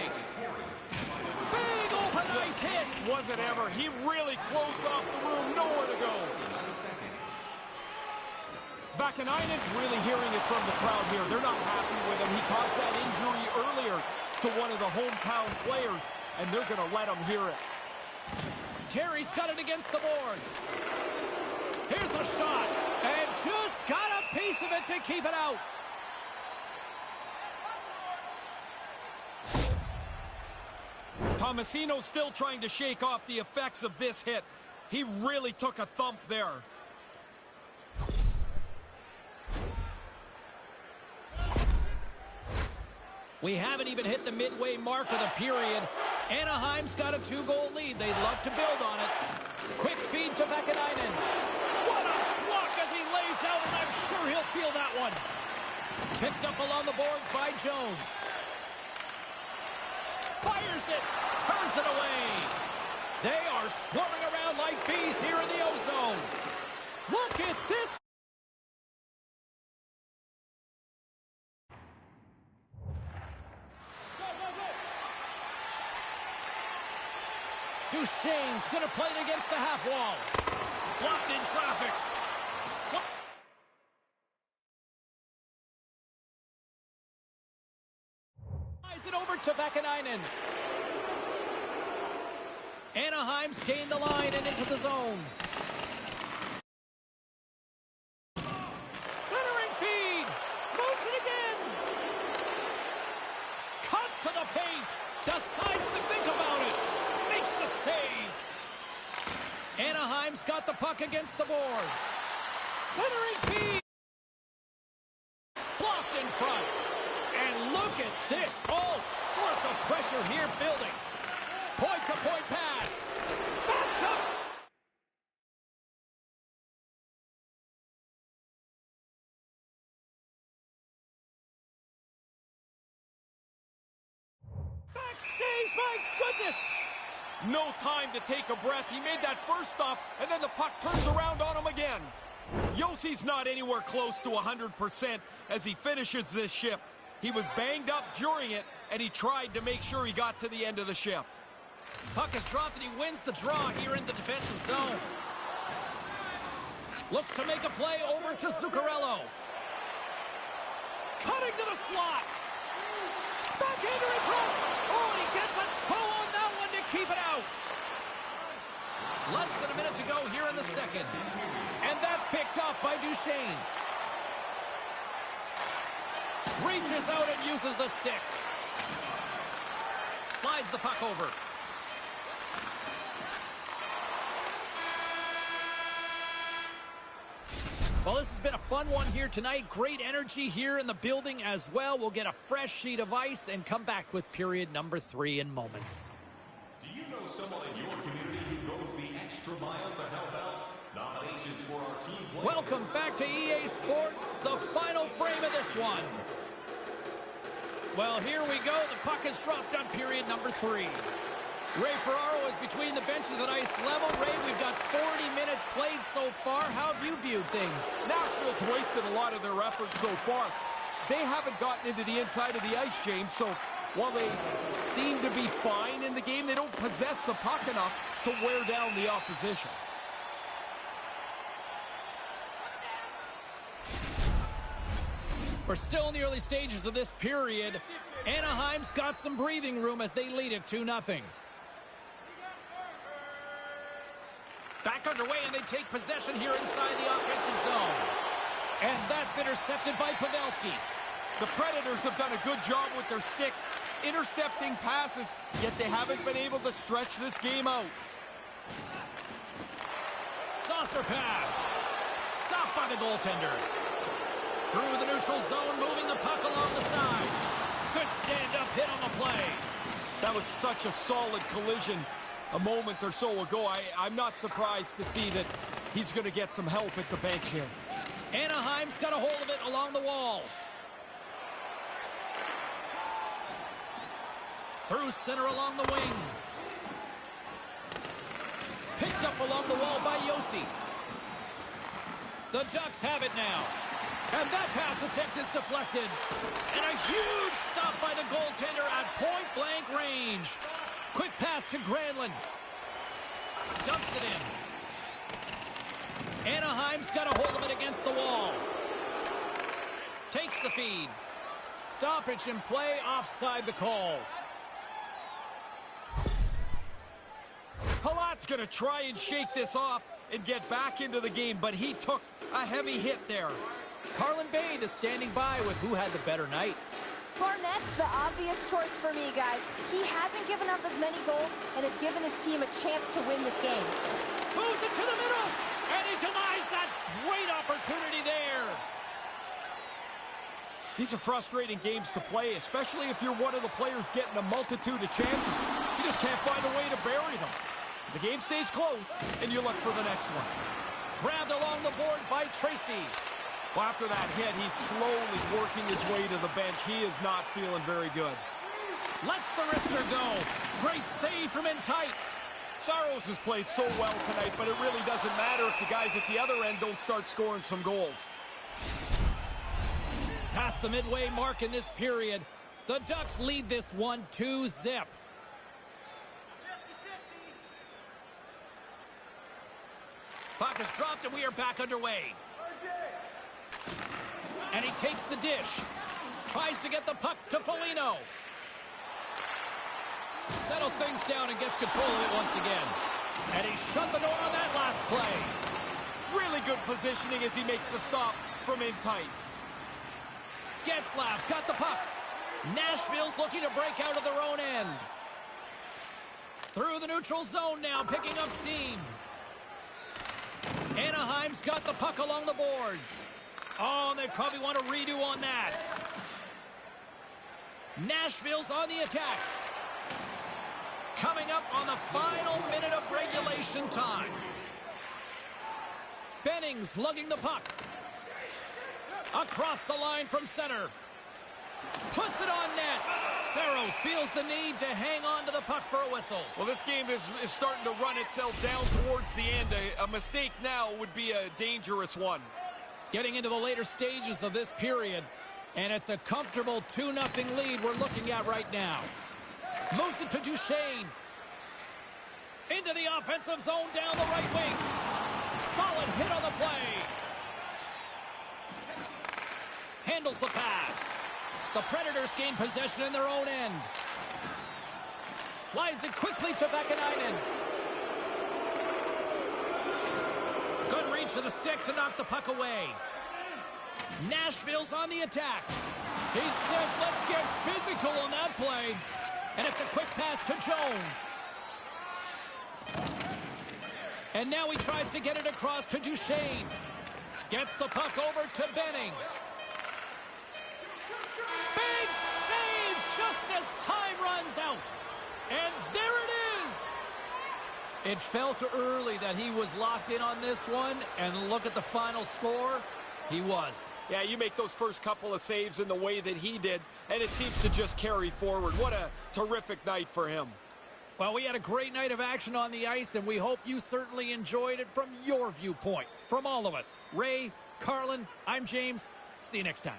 Big open ice hit. Was it ever? He really closed off the room. Nowhere to go. Vakanainen's really hearing it from the crowd here. They're not happy with him. He caused that injury earlier to one of the hometown players, and they're going to let him hear it. Terry's got it against the boards. Here's a shot, and just got a piece of it to keep it out. Tomasino's still trying to shake off the effects of this hit. He really took a thump there. We haven't even hit the midway mark of the period. Anaheim's got a 2-goal lead. They'd love to build on it. Quick feed to Vakanainen. What a block as he lays out, and I'm sure he'll feel that one. Picked up along the boards by Jones. Fires it. Turns it away. They are swarming around like bees here in the O-zone. Look at this. Duchesne's going to play it against the half wall. Blocked in traffic. Slides it over to Vakanainen. Anaheim's gained the line and into the zone. Centering feed. Moves it again. Cuts to the paint. Decides to think about it. Makes the save. Anaheim's got the puck against the boards. Centering feed. Blocked in front. And look at this. All sorts of pressure here building. Point-to-point pass. Back to... Back saves, my goodness. No time to take a breath. He made that first stop, and then the puck turns around on him again. Yossi's not anywhere close to 100% as he finishes this shift. He was banged up during it, and he tried to make sure he got to the end of the shift. Puck is dropped, and he wins the draw here in the defensive zone. Looks to make a play over to Zuccarello. Cutting to the slot. Backhander in front. Oh, and he gets a toe on that one to keep it out. Less than a minute to go here in the second. And that's picked up by Duchesne. Reaches out and uses the stick. Slides the puck over. Well, this has been a fun one here tonight. Great energy here in the building as well. We'll get a fresh sheet of ice and come back with period number 3 in moments. Do you know someone in your community who goes the extra mile to help out? Nominations for our team players. Welcome back to EA Sports, the final frame of this one. Well, here we go. The puck is dropped on period number 3. Ray Ferraro is between the benches at ice level. Ray, we've got 40 minutes played so far. How have you viewed things? Nashville's wasted a lot of their effort so far. They haven't gotten into the inside of the ice, James, so while they seem to be fine in the game, they don't possess the puck enough to wear down the opposition. We're still in the early stages of this period. Anaheim's got some breathing room as they lead it 2-0. Back underway, and they take possession here inside the offensive zone. And that's intercepted by Pavelski. The Predators have done a good job with their sticks, intercepting passes, yet they haven't been able to stretch this game out. Saucer pass. Stopped by the goaltender. Through the neutral zone, moving the puck along the side. Good stand-up hit on the play. That was such a solid collision a moment or so ago. I'm not surprised to see that he's going to get some help at the bench here. Anaheim's got a hold of it along the wall. Through center along the wing. Picked up along the wall by Yossi. The Ducks have it now. And that pass attempt is deflected. And a huge stop by the goaltender at point-blank range. Quick pass to Granlund. Dumps it in. Anaheim's got a hold of it against the wall. Takes the feed. Stoppage in play, offside the call. Palat's going to try and shake this off and get back into the game, but he took a heavy hit there. Carlin Bay is standing by with who had the better night. Barnett's the obvious choice for me, guys. He hasn't given up as many goals and has given his team a chance to win this game. Moves it to the middle, and he denies that great opportunity there. These are frustrating games to play, especially if you're one of the players getting a multitude of chances. You just can't find a way to bury them. The game stays close, and you look for the next one. Grabbed along the boards by Tracy. Well, after that hit, he's slowly working his way to the bench. He is not feeling very good. Lets the wrister go. Great save from in tight. Saros has played so well tonight, but it really doesn't matter if the guys at the other end don't start scoring some goals. Past the midway mark in this period, the Ducks lead this one 2-0. Puck is dropped, and we are back underway. And he takes the dish. Tries to get the puck to Foligno. Settles things down and gets control of it once again. And he shut the door on that last play. Really good positioning as he makes the stop from in tight. Getzlaf's got the puck. Nashville's looking to break out of their own end. Through the neutral zone now, picking up steam. Anaheim's got the puck along the boards. Oh, they probably want to redo on that. Nashville's on the attack. Coming up on the final minute of regulation time. Bennings lugging the puck. Across the line from center. Puts it on net. Saros feels the need to hang on to the puck for a whistle. Well, this game is starting to run itself down towards the end. A mistake now would be a dangerous one. Getting into the later stages of this period, and it's a comfortable 2-0 lead we're looking at right now. Moves it to Duchesne. Into the offensive zone down the right wing. Solid hit on the play. Handles the pass. The Predators gain possession in their own end. Slides it quickly to Vakanainen. Good reach of the stick to knock the puck away. Nashville's on the attack. He says, let's get physical on that play. And it's a quick pass to Jones. And now he tries to get it across to Duchesne. Gets the puck over to Benning. Big save just as time runs out. And there it is. It felt early that he was locked in on this one. And look at the final score. He was. Yeah, you make those first couple of saves in the way that he did, and it seems to just carry forward. What a terrific night for him. Well, we had a great night of action on the ice, and we hope you certainly enjoyed it from your viewpoint. From all of us, Ray, Carlin, I'm James. See you next time.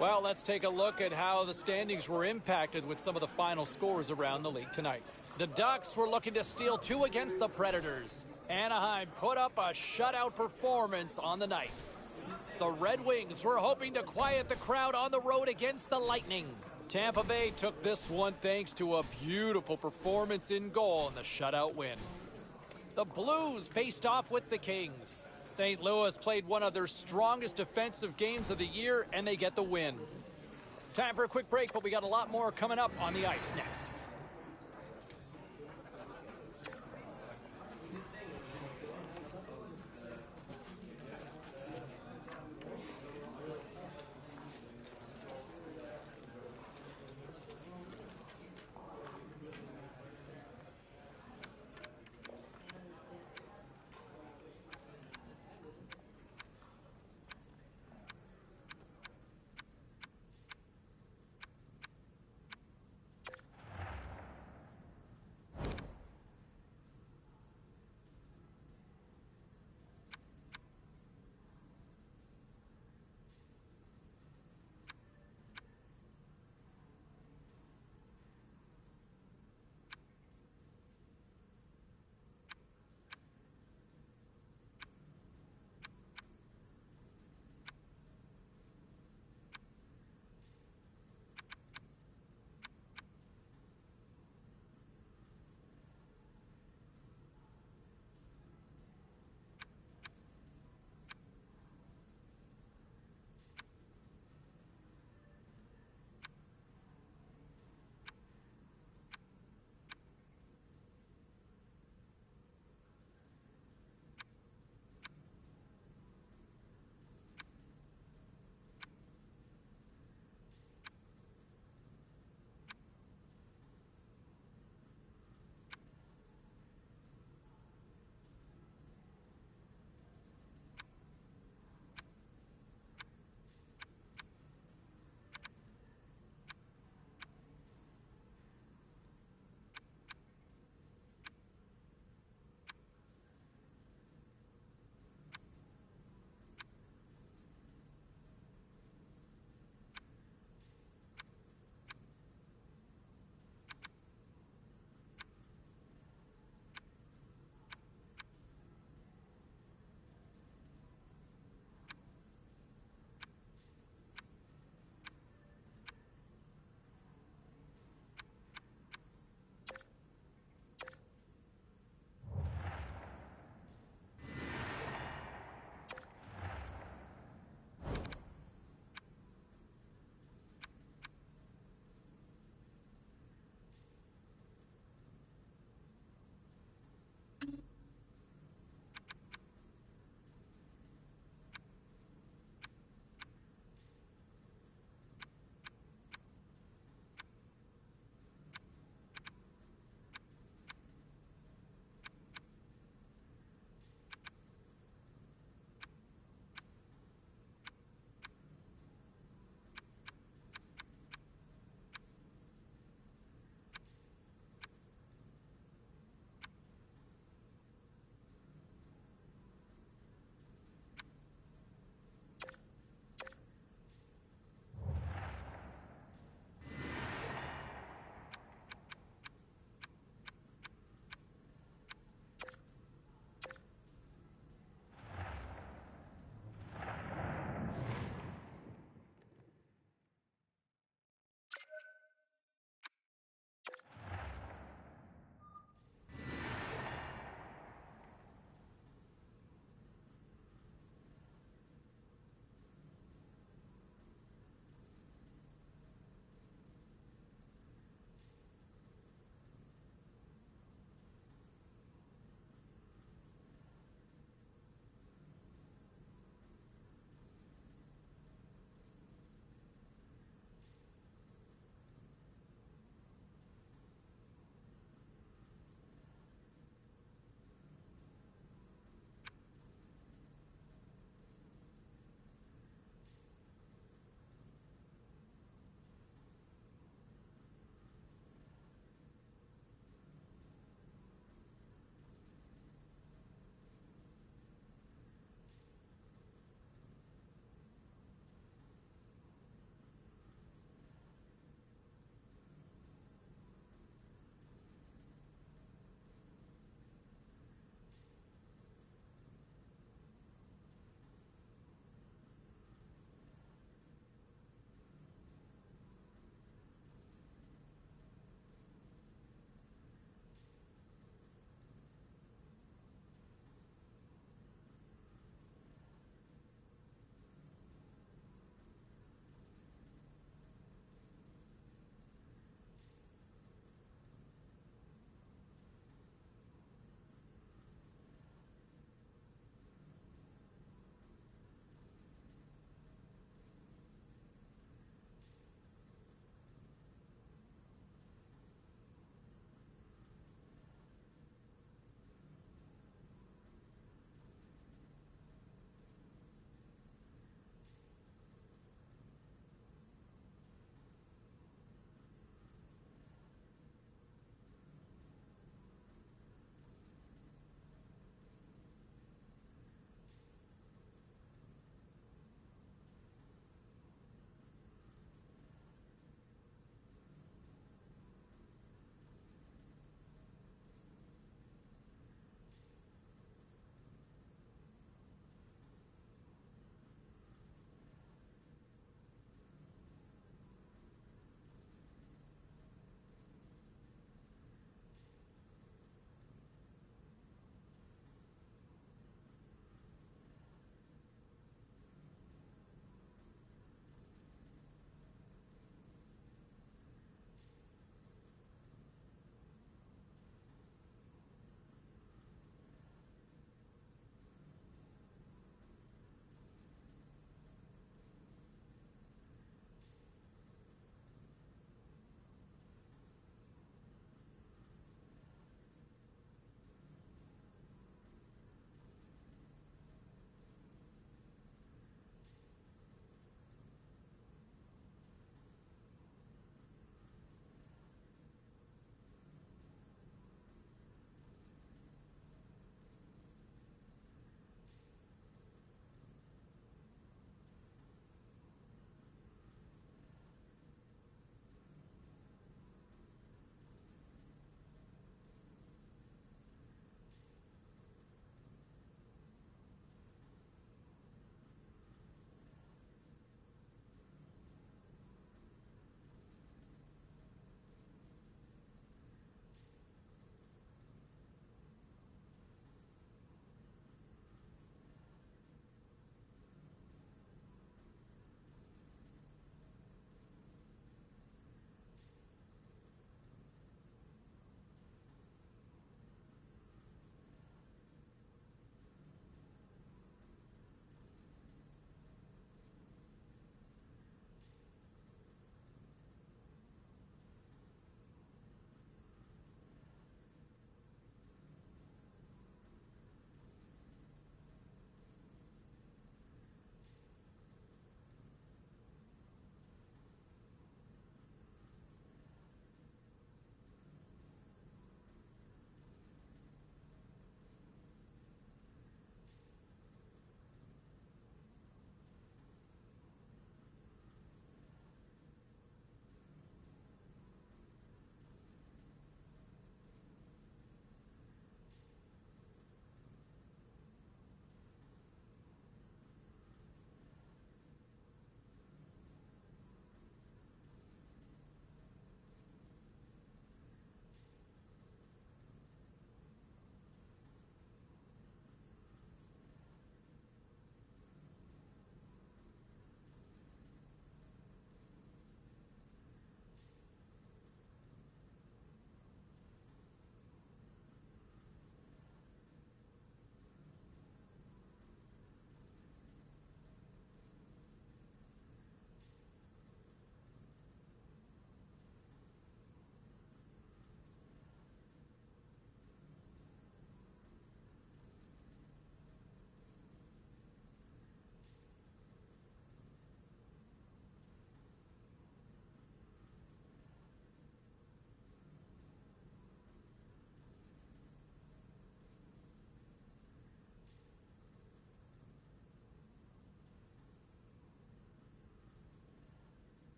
Well, let's take a look at how the standings were impacted with some of the final scores around the league tonight. The Ducks were looking to steal 2 against the Predators. Anaheim put up a shutout performance on the night. The Red Wings were hoping to quiet the crowd on the road against the Lightning. Tampa Bay took this one thanks to a beautiful performance in goal in the shutout win. The Blues faced off with the Kings. St. Louis played one of their strongest defensive games of the year, and they get the win. Time for a quick break, but we got a lot more coming up on the ice next.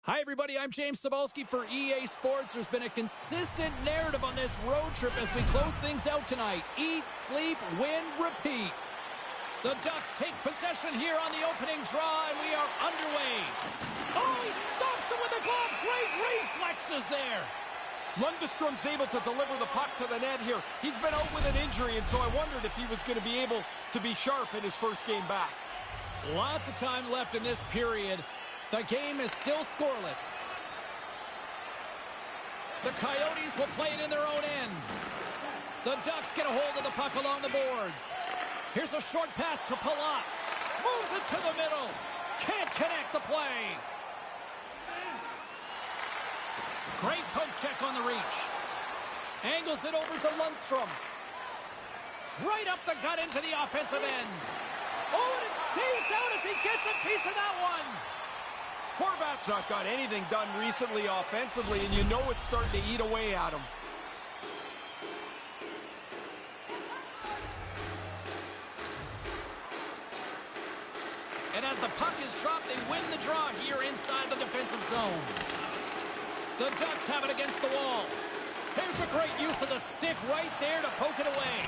Hi, everybody. I'm James Cebulski for EA Sports. There's been a consistent narrative on this road trip as we close things out tonight. Eat, sleep, win, repeat. The Ducks take possession here on the opening draw, and we are underway. Oh, he stops it with a glove. Great reflexes there. Lundstrom's able to deliver the puck to the net here. He's been out with an injury, and so I wondered if he was going to be able to be sharp in his first game back. Lots of time left in this period. The game is still scoreless. The Coyotes will play it in their own end. The Ducks get a hold of the puck along the boards. Here's a short pass to Palat. Moves it to the middle. Can't connect the play. Great poke check on the reach. Angles it over to Lundstrom. Right up the gut into the offensive end. Oh, and it stays out as he gets a piece of that one. Horvat's not got anything done recently offensively, and you know it's starting to eat away at him. And as the puck is dropped, they win the draw here inside the defensive zone. The Ducks have it against the wall. Here's a great use of the stick right there to poke it away.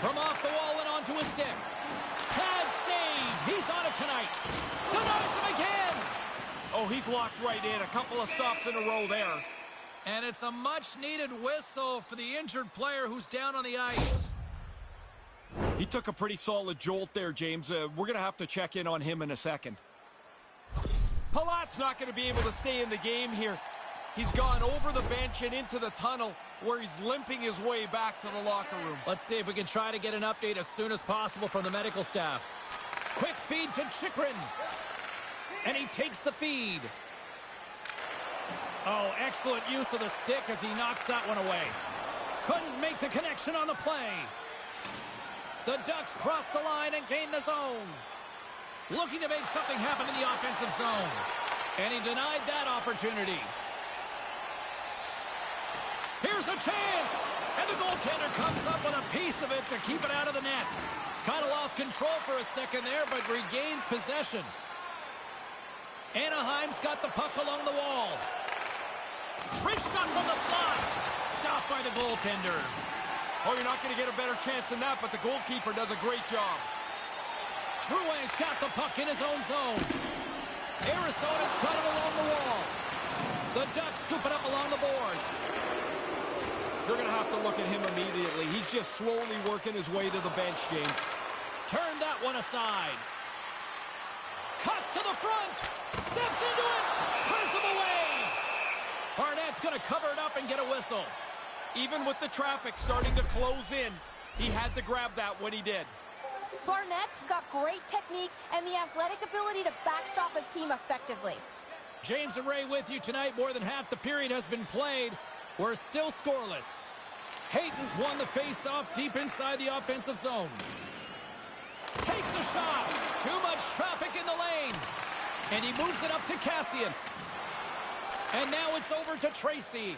From off the wall and onto a stick. Pad save. He's on it tonight. Denies him again. Oh, he's locked right in. A couple of stops in a row there. And it's a much-needed whistle for the injured player who's down on the ice. He took a pretty solid jolt there, James. We're going to have to check in on him in a second. Palat's not going to be able to stay in the game here. He's gone over the bench and into the tunnel where he's limping his way back to the locker room. Let's see if we can try to get an update as soon as possible from the medical staff. Quick feed to Chychrun. And he takes the feed. Oh, excellent use of the stick as he knocks that one away. Couldn't make the connection on the play. The Ducks cross the line and gain the zone. Looking to make something happen in the offensive zone. And he denied that opportunity. Here's a chance. And the goaltender comes up with a piece of it to keep it out of the net. Kind of lost control for a second there, but regains possession. Anaheim's got the puck along the wall. Wrist shot from the slot. Stopped by the goaltender. Oh, you're not going to get a better chance than that, but the goalkeeper does a great job. Drouin's got the puck in his own zone. Arizona's got it along the wall. The Ducks scoop it up along the boards. They're going to have to look at him immediately. He's just slowly working his way to the bench, James. Turn that one aside. Cuts to the front. Steps into it. Turns him away. Barnett's going to cover it up and get a whistle. Even with the traffic starting to close in, he had to grab that when he did. Barnett's got great technique and the athletic ability to backstop his team effectively. James and Ray with you tonight. More than half the period has been played. We're still scoreless. Hayton's won the face-off deep inside the offensive zone. Takes a shot. Too much traffic in the lane. And he moves it up to Cassian. And now it's over to Tracy.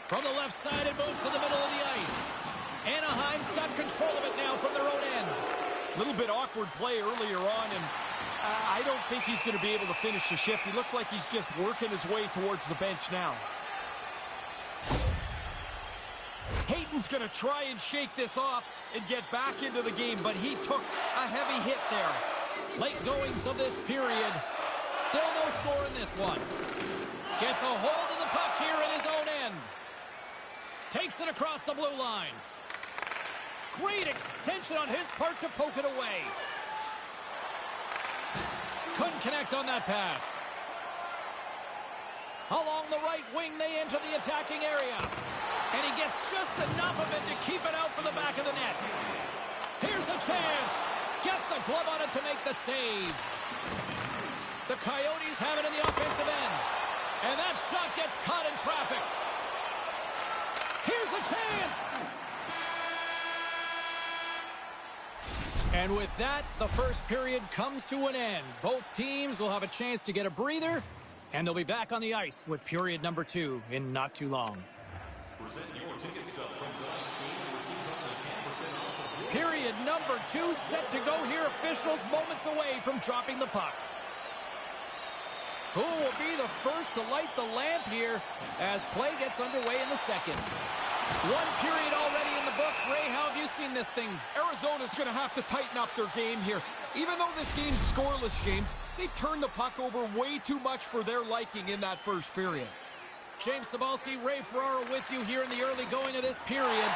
From the left side, it moves to the middle of the ice. Anaheim's got control of it now from their own end. A little bit awkward play earlier on, and I don't think he's going to be able to finish the shift. He looks like he's just working his way towards the bench now. Hayton's going to try and shake this off and get back into the game, but he took a heavy hit there. Late goings of this period. Still no score in this one. Gets a hold of the puck here in his own end. Takes it across the blue line. Great extension on his part to poke it away. Couldn't connect on that pass. Along the right wing, they enter the attacking area. And he gets just enough of it to keep it out from the back of the net. Here's a chance. Gets a glove on it to make the save. The Coyotes have it in the offensive end. And that shot gets caught in traffic. Here's a chance. And with that, the first period comes to an end. Both teams will have a chance to get a breather, and they'll be back on the ice with period number 2 in not too long. Present your ticket stub from tonight's game and receive up to 10% off of Period number 2 set to go here. Officials moments away from dropping the puck. Who will be the first to light the lamp here as play gets underway in the second? One period already in the books. Ray, how have you seen this thing? Arizona's going to have to tighten up their game here. Even though this game's scoreless, James, they turned the puck over way too much for their liking in that first period. James Cybulski, Ray Ferraro with you here in the early going of this period.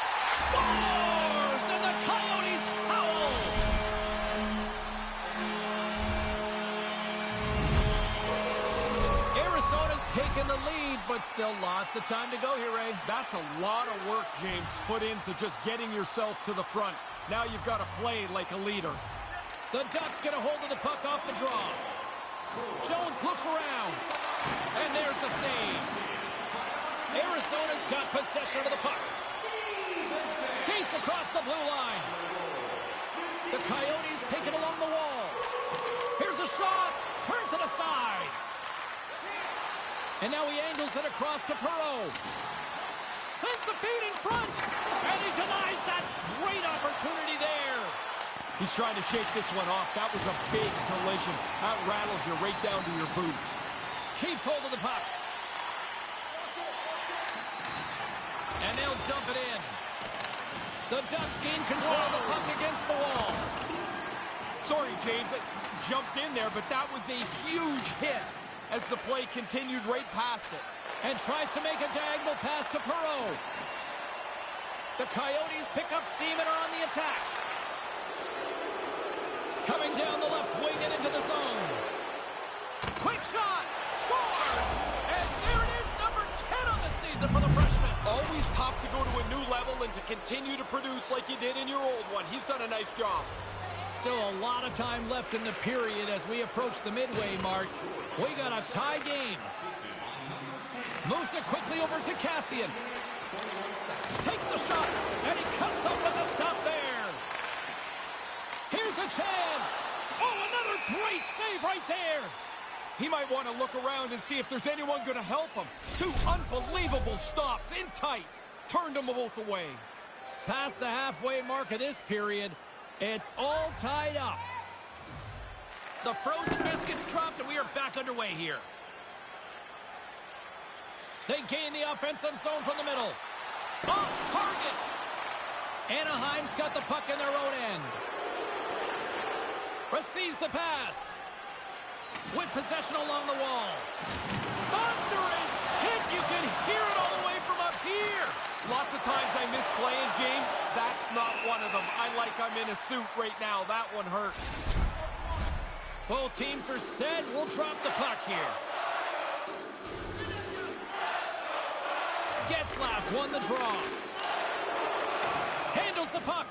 Scores! And the Coyotes howl! Arizona's taken the lead, but still lots of time to go here, Ray. That's a lot of work, James, put into just getting yourself to the front. Now you've got to play like a leader. The Ducks get a hold of the puck off the draw. Jones looks around, and there's the save. Arizona's got possession of the puck. Skates across the blue line. The Coyotes take it along the wall. Here's a shot. Turns it aside. And now he angles it across to Perreault. Sends the feed in front. And he denies that great opportunity there. He's trying to shake this one off. That was a big collision. That rattles you right down to your boots. Keeps hold of the puck. And they'll dump it in. The Ducks gain control of the puck against the wall. Sorry, James, I jumped in there, but that was a huge hit as the play continued right past it. And tries to make a diagonal pass to Perreault. The Coyotes pick up steam and are on the attack. Coming down the left wing and into the zone. Quick shot. Scores! And there it is, number 10 on the season for the freshman. Always tough to go to a new level and to continue to produce like you did in your old one. He's done a nice job. Still a lot of time left in the period as we approach the midway mark. We got a tie game. Moves it quickly over to Cassian. Takes a shot, and he comes up with a stop there. Here's a chance. Oh, another great save right there. He might want to look around and see if there's anyone going to help him. Two unbelievable stops in tight. Turned them both away. Past the halfway mark of this period, it's all tied up. The frozen biscuits dropped, and we are back underway here. They gain the offensive zone from the middle. Off target. Anaheim's got the puck in their own end. Receives the pass. With possession along the wall. Thunderous hit. You can hear it all the way from up here. Lots of times I miss playing, James. That's not one of them. I like I'm in a suit right now. That one hurt. Both teams are set. We'll drop the puck here. Getzlaf's won the draw. Handles the puck.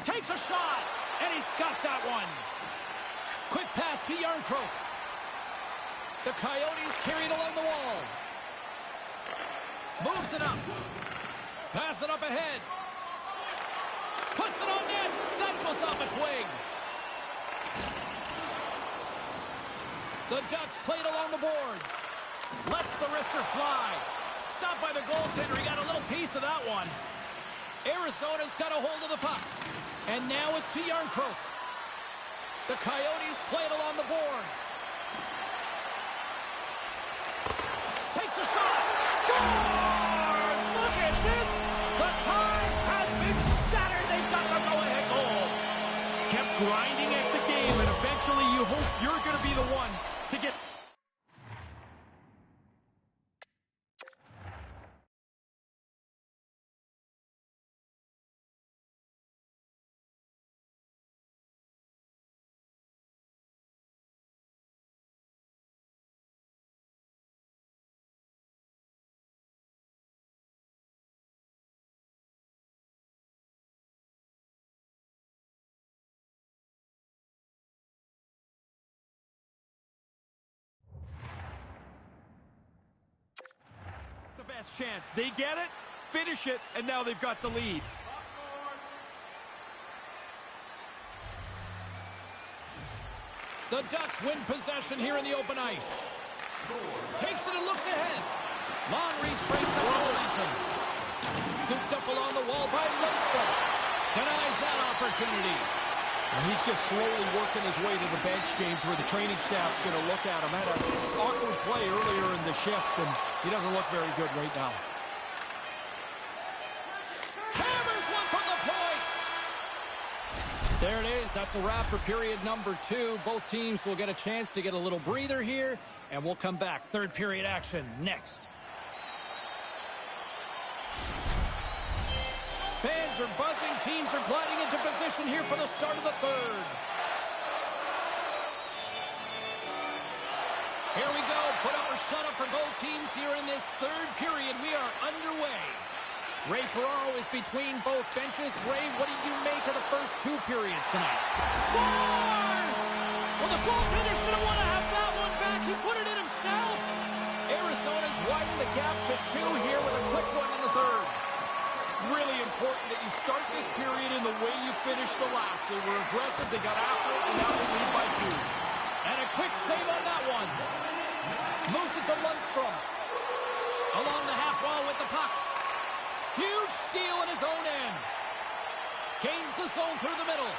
Takes a shot. And he's got that one. Quick pass to Yarncroke. The Coyotes carry it along the wall. Moves it up. Pass it up ahead. Puts it on net. That goes off a twig. The Ducks played along the boards. Lets the wrister fly. Stopped by the goaltender. He got a little piece of that one. Arizona's got a hold of the puck. And now it's to Yarncroke. The Coyotes play it along the boards. Takes a shot. Scores! Look at this. The tie has been shattered. They've got the go-ahead goal. Kept grinding at the game, and eventually you hope you're going to be the one to get... Best chance. They get it, finish it, and now they've got the lead. The Ducks win possession here in the open ice. Takes it and looks ahead. Long reach breaks up Wellington. Scooped up along the wall by Lundstrom. Denies that opportunity. And he's just slowly working his way to the bench, James, where the training staff's going to look at him. Had an awkward play earlier in the shift, and he doesn't look very good right now. Hammers one from the point. There it is. That's a wrap for period number 2. Both teams will get a chance to get a little breather here, and we'll come back. Third period action next. Fans are buzzing. Teams are gliding into position here for the start of the third. Here we go. Put up or shut up for both teams here in this third period. We are underway. Ray Ferraro is between both benches. Ray, what do you make of the first 2 periods tonight? Scores! Well, the goaltender's going to want to have that one back. He put it in himself. Arizona's widened the gap to 2 here with a quick one in the third. Really important that you start this period in the way you finish the last. They were aggressive, they got after it, and now they lead by 2. And a quick save on that one. Moves it to Lundstrom. Along the half wall with the puck. Huge steal in his own end. Gains the zone through the middle.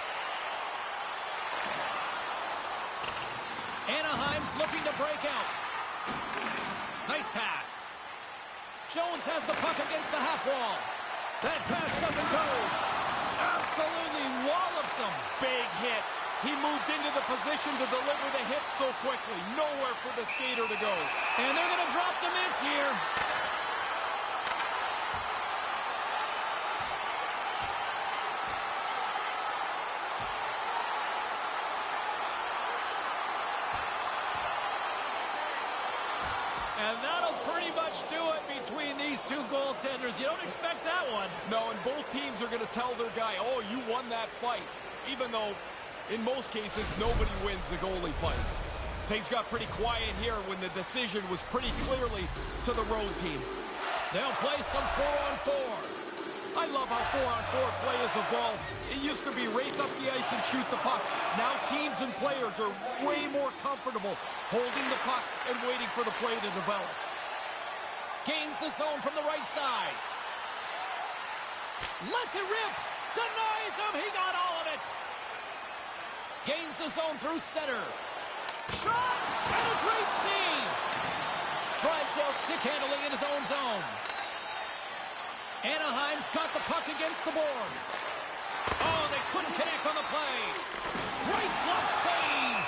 Anaheim's looking to break out. Nice pass. Jones has the puck against the half wall. That pass doesn't go. Absolutely wallops him. Big hit. He moved into the position to deliver the hit so quickly. Nowhere for the skater to go. And they're going to drop the mitts here. And that'll pretty much do it between these 2 goaltenders. You don't expect that one. No, and both teams are going to tell their guy, oh, you won that fight. Even though, in most cases, nobody wins the goalie fight. Things got pretty quiet here when the decision was pretty clearly to the road team. They'll play some 4-on-4. I love how 4-on-4 play has evolved. It used to be race up the ice and shoot the puck. Now teams and players are way more comfortable holding the puck and waiting for the play to develop. Gains the zone from the right side. Lets it rip. Denies him. He got all of it. Gains the zone through center. Shot. And a great save. Drysdale stick handling in his own zone. Anaheim's got the puck against the boards. Oh, they couldn't connect on the play. Great glove save.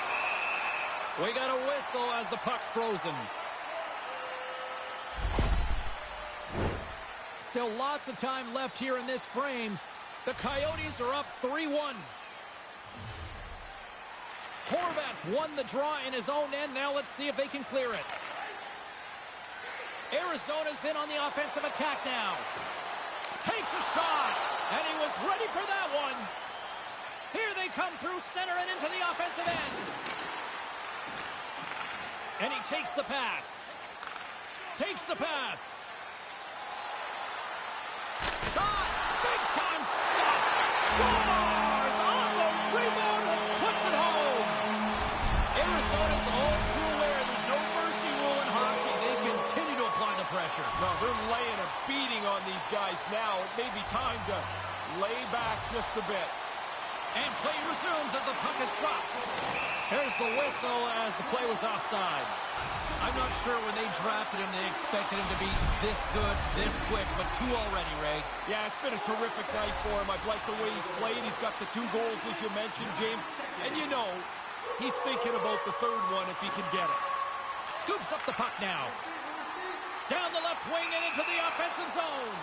We got a whistle as the puck's frozen. Still lots of time left here in this frame. The Coyotes are up 3-1. Horvat's won the draw in his own end. Now let's see if they can clear it. Arizona's in on the offensive attack now. Takes a shot, and he was ready for that one. Here they come through center and into the offensive end. And he takes the pass. Takes the pass. Shot! Big time stop! Scores! On the rebound and puts it home! Arizona's all too aware there's no mercy rule in hockey. They continue to apply the pressure. No, they're laying a beating on these guys now. It may be time to lay back just a bit. And play resumes as the puck is dropped. Here's the whistle as the play was offside. I'm not sure when they drafted him, they expected him to be this good, this quick, but 2 already, Ray. Yeah, it's been a terrific night for him. I've liked the way he's played. He's got the 2 goals, as you mentioned, James. And you know, he's thinking about the 3rd one if he can get it. Scoops up the puck now. Down the left wing and into the offensive zone.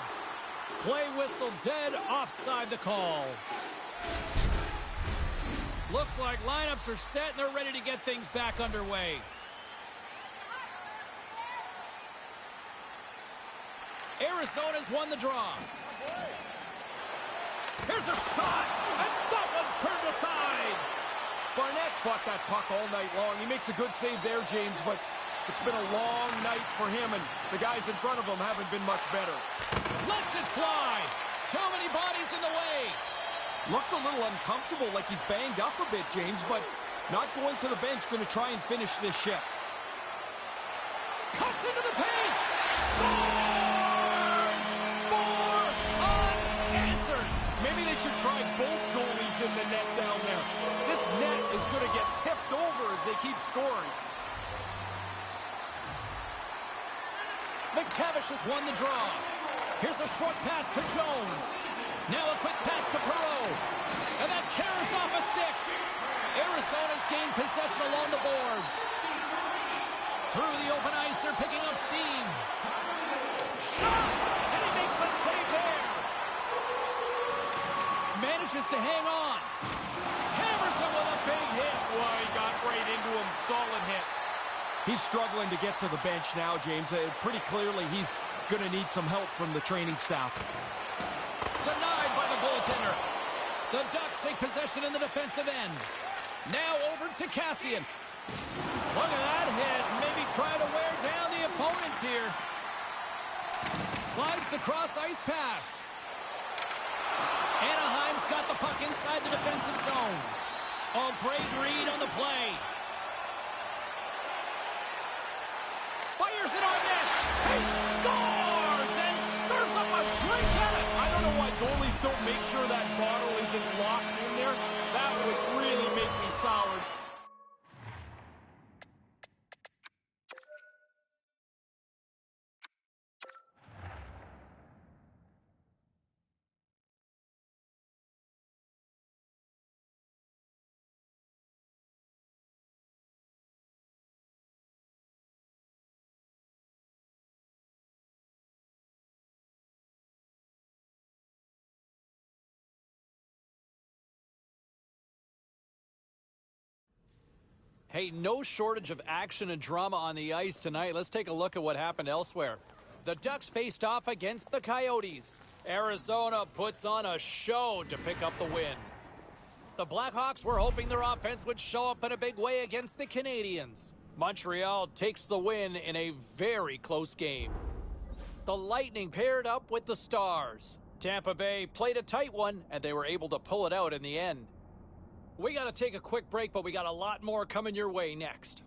Play whistle dead, offside the call. Looks like lineups are set and they're ready to get things back underway. Arizona's won the draw. Here's a shot, and that one's turned aside. Barnett's fought that puck all night long. He makes a good save there, James, but it's been a long night for him, and the guys in front of him haven't been much better. Lets it fly. Too many bodies in the way. Looks a little uncomfortable, like he's banged up a bit, James, but not going to the bench, going to try and finish this shift. Cuts into the paint. Scores! 4 unanswered. Maybe they should try both goalies in the net down there. This net is going to get tipped over as they keep scoring. McTavish has won the draw. Here's a short pass to Jones. Now a quick pass to Perreault. And that carries off a stick. Arizona's gained possession along the boards. Through the open ice, they're picking up steam. Shot! And he makes a save there. Manages to hang on. Hammers him with a big hit. Well, he got right into him. Solid hit. He's struggling to get to the bench now, James. Pretty clearly, he's going to need some help from the training staff. Denied by the goaltender. The Ducks take possession in the defensive end. Now over to Cassian. Look at that hit. Maybe try to wear down the opponents here. Slides the cross-ice pass. Anaheim's got the puck inside the defensive zone. Oh, great read on the play. Fires it on net. He scores and serves up a drink at it. I don't know why goalies don't make sure that bottle isn't locked in there. That would really make me sour. Hey, no shortage of action and drama on the ice tonight. Let's take a look at what happened elsewhere. The Ducks faced off against the Coyotes. Arizona puts on a show to pick up the win. The Blackhawks were hoping their offense would show up in a big way against the Canadiens. Montreal takes the win in a very close game. The Lightning paired up with the Stars. Tampa Bay played a tight one, and they were able to pull it out in the end. We got to take a quick break, but we got a lot more coming your way next.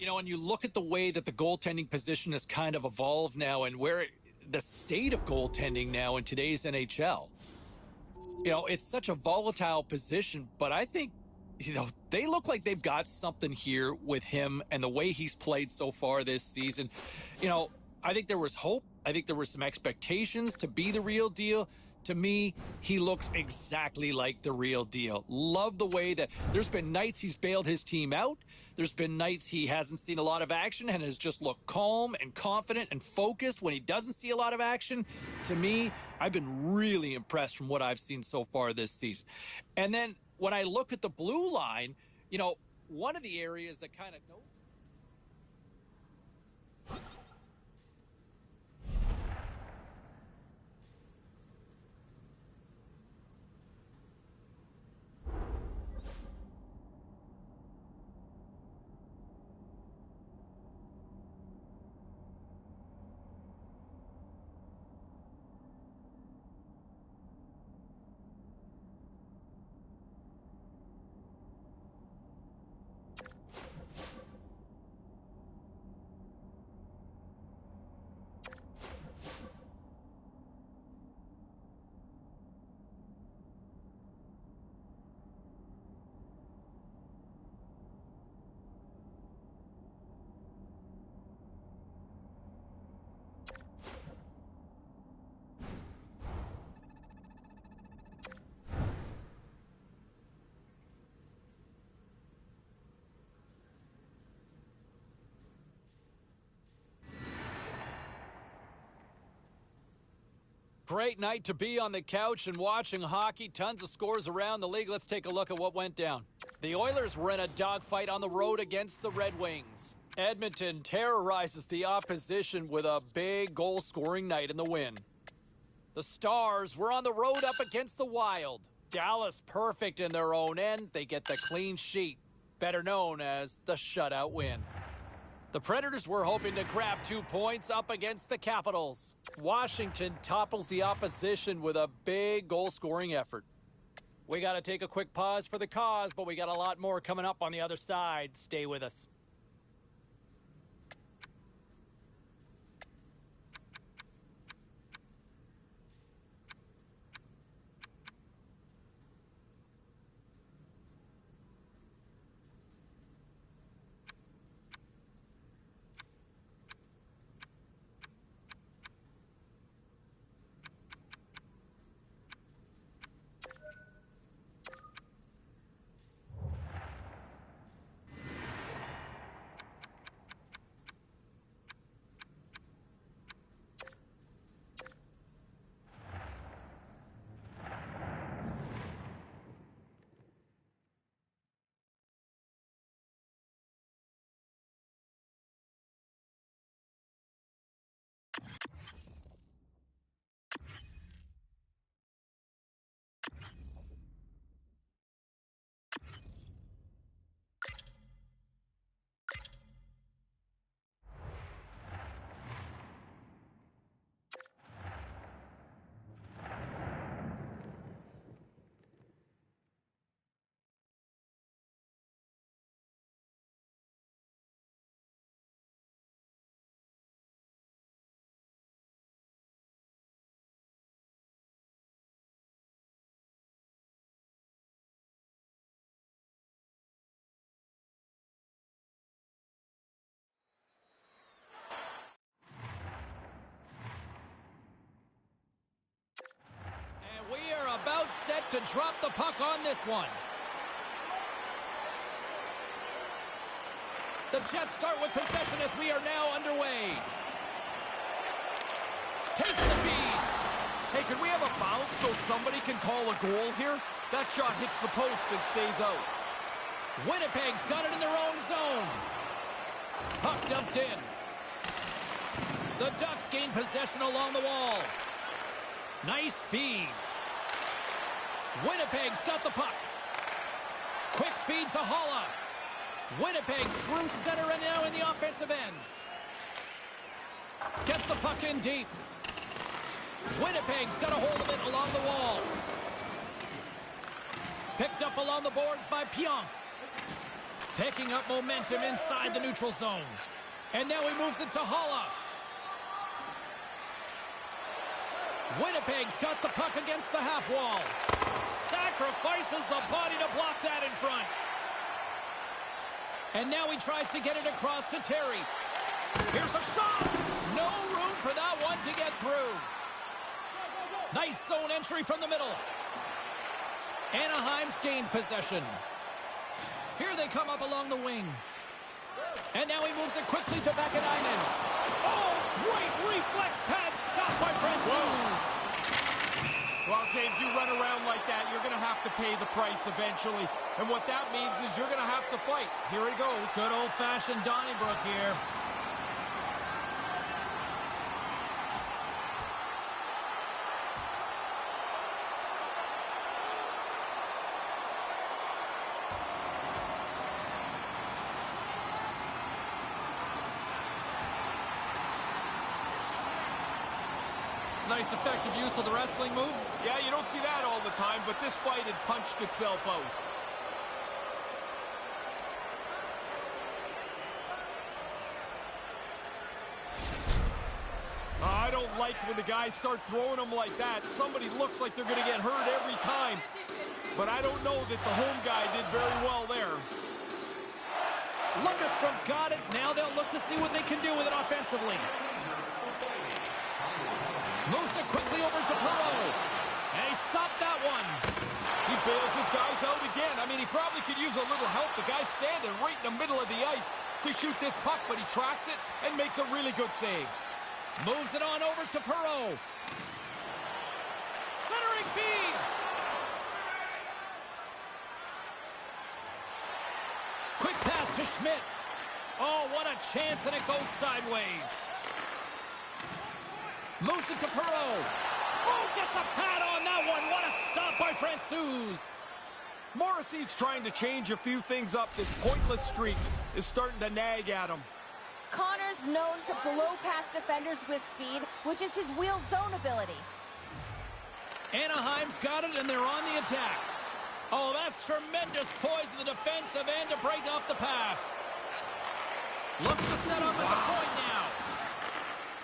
You know, and you look at the way that the goaltending position has kind of evolved now and the state of goaltending now in today's NHL. You know, it's such a volatile position, but I think, you know, they look like they've got something here with him and the way he's played so far this season. You know, I think there was hope. I think there were some expectations to be the real deal. To me, he looks exactly like the real deal. Love the way that there's been nights he's bailed his team out. There's been nights he hasn't seen a lot of action and has just looked calm and confident and focused when he doesn't see a lot of action. To me, I've been really impressed from what I've seen so far this season. And then when I look at the blue line, you know, one of the areas that kind of Great night to be on the couch and watching hockey. Tons of scores around the league. Let's take a look at what went down. The Oilers were in a dogfight on the road against the Red Wings. Edmonton terrorizes the opposition with a big goal-scoring night in the win. The Stars were on the road up against the Wild. Dallas perfect in their own end. They get the clean sheet, better known as the shutout win. The Predators were hoping to grab 2 points up against the Capitals. Washington topples the opposition with a big goal-scoring effort. We got to take a quick pause for the cause, but we got a lot more coming up on the other side. Stay with us. We are about set to drop the puck on this one. The Jets start with possession as we are now underway. Takes the feed. Hey, can we have a bounce so somebody can call a goal here? That shot hits the post and stays out. Winnipeg's got it in their own zone. Puck dumped in. The Ducks gain possession along the wall. Nice feed. Winnipeg's got the puck. Quick feed to Holla. Winnipeg's through center and now in the offensive end. Gets the puck in deep. Winnipeg's got a hold of it along the wall. Picked up along the boards by Pionk. Picking up momentum inside the neutral zone. And now he moves it to Holla. Winnipeg's got the puck against the half wall. Sacrifices the body to block that in front. And now he tries to get it across to Terry. Here's a shot. No room for that one to get through. Nice zone entry from the middle. Anaheim's gained possession. Here they come up along the wing. And now he moves it quickly to Vakanainen. Oh, great reflex pad stopped by Francouz. Well, James, you run around like that, you're going to have to pay the price eventually. And what that means is you're going to have to fight. Here he goes. Good old-fashioned Donnybrook here. Nice effective use of the wrestling move. Yeah, you don't see that all the time, but this fight had punched itself out. I don't like when the guys start throwing them like that. Somebody looks like they're going to get hurt every time. But I don't know that the home guy did very well there. Lundstrom's got it. Now they'll look to see what they can do with it offensively. Moves it quickly over to Perreault. And he stopped that one. He bails his guys out again. I mean, he probably could use a little help. The guy's standing right in the middle of the ice to shoot this puck, but he tracks it and makes a really good save. Moves it on over to Perreault. Centering feed. Quick pass to Schmidt. Oh, what a chance, and it goes sideways. Moves it to Perreault. Oh, gets a pad on that one. What a stop by Francouz. Morrissey's trying to change a few things up. This pointless streak is starting to nag at him. Connor's known to blow past defenders with speed, which is his wheel zone ability. Anaheim's got it, and they're on the attack. Oh, that's tremendous poise in the defensive end to break off the pass. Looks to set up at the point now.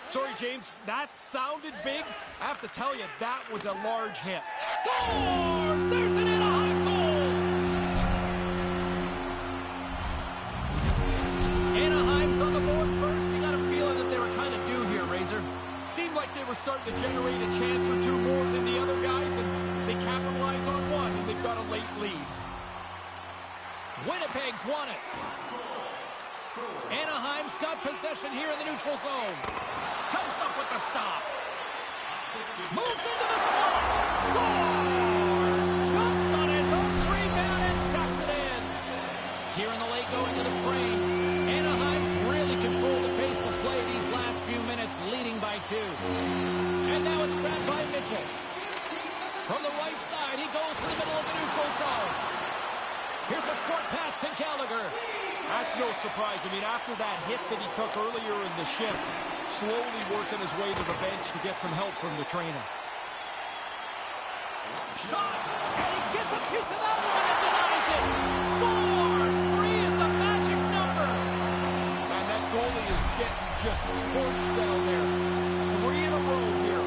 Sorry, James, that sounded big. I have to tell you, that was a large hit. Scores! There's an Anaheim goal! Anaheim's on the board first. You got a feeling that they were kind of due here, Razor. Seemed like they were starting to generate a chance or two more than the other guys, and they capitalize on one, and they've got a late lead. Winnipeg's won it. Anaheim's got possession here in the neutral zone. Comes up with the stop. Moves into the slot. Scores! Jumps on his own rebound and tucks it in. Here in the late going to the frame. Anaheim's really controlled the pace of play these last few minutes, leading by 2. And now it's grabbed by Mitchell. From the right side, he goes to the middle of the neutral zone. Here's a short pass to Gallagher. That's no surprise. I mean, after that hit that he took earlier in the shift, slowly working his way to the bench to get some help from the trainer. Shot! And he gets a piece of that one and denies it! Scores! 3 is the magic number! And that goalie is getting just torched down there. 3 in a row here.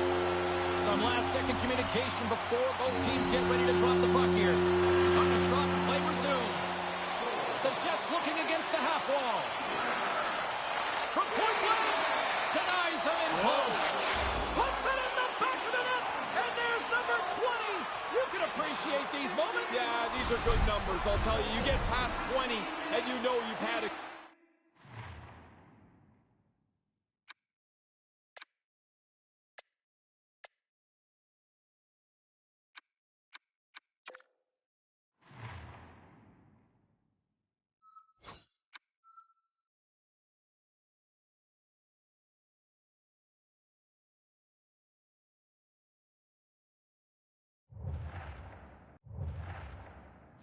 Some last-second communication before both teams get ready to drop the puck here. On the shot, play resumes. The Jets looking against the half wall. From point blank, denies him in close. Puts it in the back of the net, and there's number 20. You can appreciate these moments. Yeah, these are good numbers. I'll tell you, you get past 20, and you know you've had a...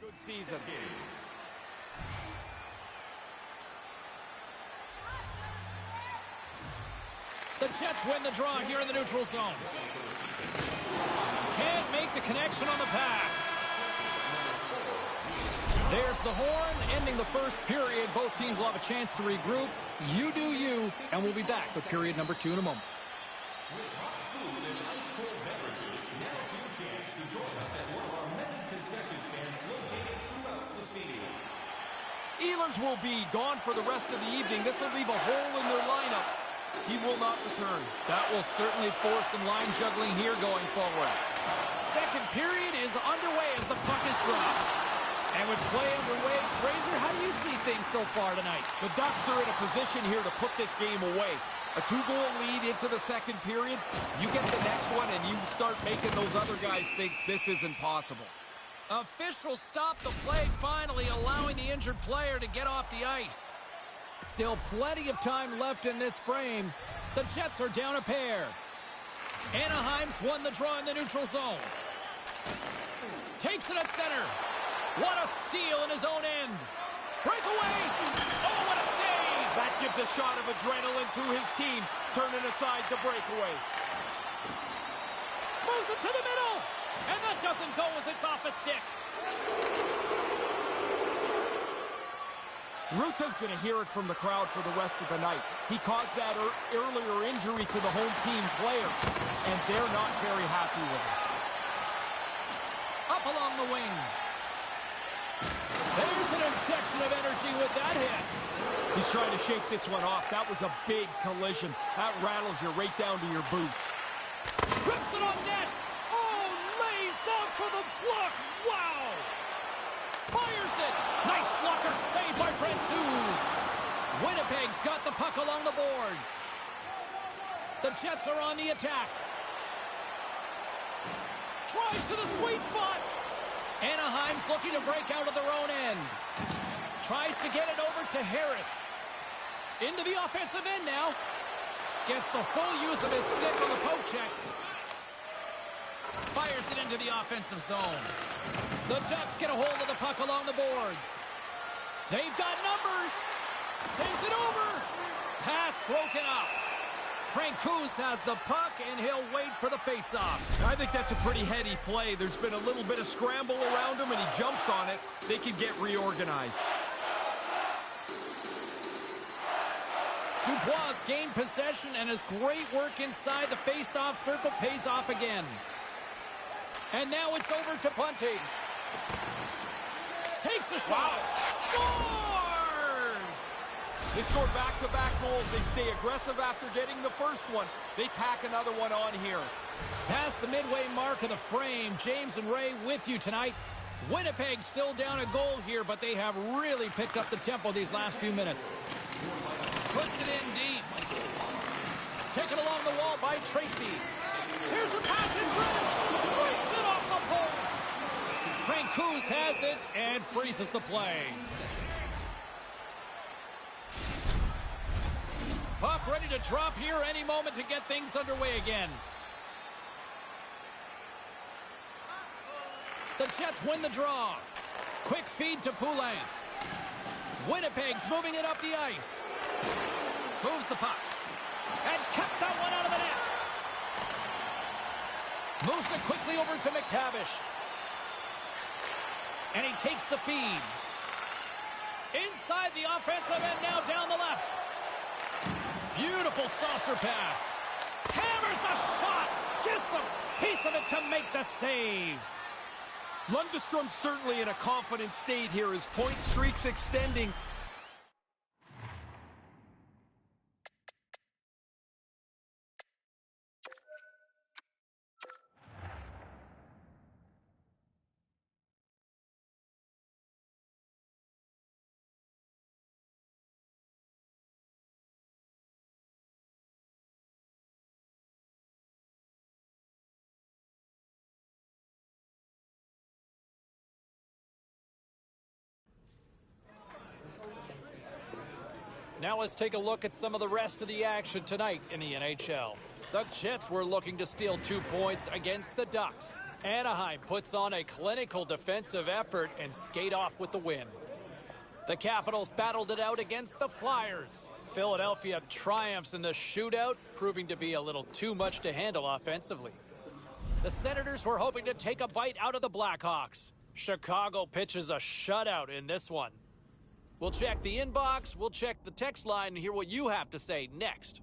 good season. The Jets win the draw here in the neutral zone. Can't make the connection on the pass. There's the horn, ending the first period. Both teams will have a chance to regroup. You do you, and we'll be back with period number 2 in a moment. With hot food and ice-cold beverages, now's your chance to join us at one of our many concession stands located throughout the stadium. Ehlers will be gone for the rest of the evening. This will leave a hole in their lineup. He will not return. That will certainly force some line juggling here going forward. Second period is underway as the puck is dropped. And with play underway, Fraser, how do you see things so far tonight? The Ducks are in a position here to put this game away. A 2-goal lead into the second period. You get the next one and you start making those other guys think this isn't possible. Officials stop the play finally, allowing the injured player to get off the ice. Still plenty of time left in this frame. The Jets are down a pair. Anaheim's won the draw in the neutral zone. Takes it at center. What a steal in his own end. Breakaway. Oh, what a save. That gives a shot of adrenaline to his team, turning aside the breakaway. Moves it to the middle. And that doesn't go as it's off a stick. Ruta's going to hear it from the crowd for the rest of the night. He caused that earlier injury to the home team player, and they're not very happy with it. Up along the wing. There's an injection of energy with that hit. He's trying to shake this one off. That was a big collision. That rattles you right down to your boots. Trips it on net. Oh, lays out for the block. Wow. Fires it. Nice blocker save by Francouz. Winnipeg's got the puck along the boards. The Jets are on the attack. Drives to the sweet spot. Anaheim's looking to break out of their own end. Tries to get it over to Harris. Into the offensive end now. Gets the full use of his stick on the poke check. Fires it into the offensive zone. The Ducks get a hold of the puck along the boards. They've got numbers. Sends it over. Pass broken up. Francouz has the puck, and he'll wait for the faceoff. I think that's a pretty heady play. There's been a little bit of scramble around him, and he jumps on it. They can get reorganized. Dubois gained possession, and his great work inside the faceoff circle pays off again. And now it's over to Bunting. Takes a shot. Scores! They score back-to-back goals. They stay aggressive after getting the first one. They tack another one on here. Past the midway mark of the frame, James and Ray with you tonight. Winnipeg still down a goal here, but they have really picked up the tempo these last few minutes. Puts it in deep. Taken along the wall by Tracy. Here's a pass in front. Breaks it off the post. Francouz has it and freezes the play. Puck ready to drop here any moment to get things underway again. The Jets win the draw. Quick feed to Poulin. Winnipeg's moving it up the ice. Moves the puck. And kept that one out of the net. Moves it quickly over to McTavish. And he takes the feed. Inside the offensive end now down the left. Beautiful saucer pass. Hammers the shot. Gets a piece of it to make the save. Lundstrom's certainly in a confident state here. His point streak's extending. Now let's take a look at some of the rest of the action tonight in the NHL. The Jets were looking to steal 2 points against the Ducks. Anaheim puts on a clinical defensive effort and skate off with the win. The Capitals battled it out against the Flyers. Philadelphia triumphs in the shootout, proving to be a little too much to handle offensively. The Senators were hoping to take a bite out of the Blackhawks. Chicago pitches a shutout in this one. We'll check the inbox, we'll check the text line, and hear what you have to say next.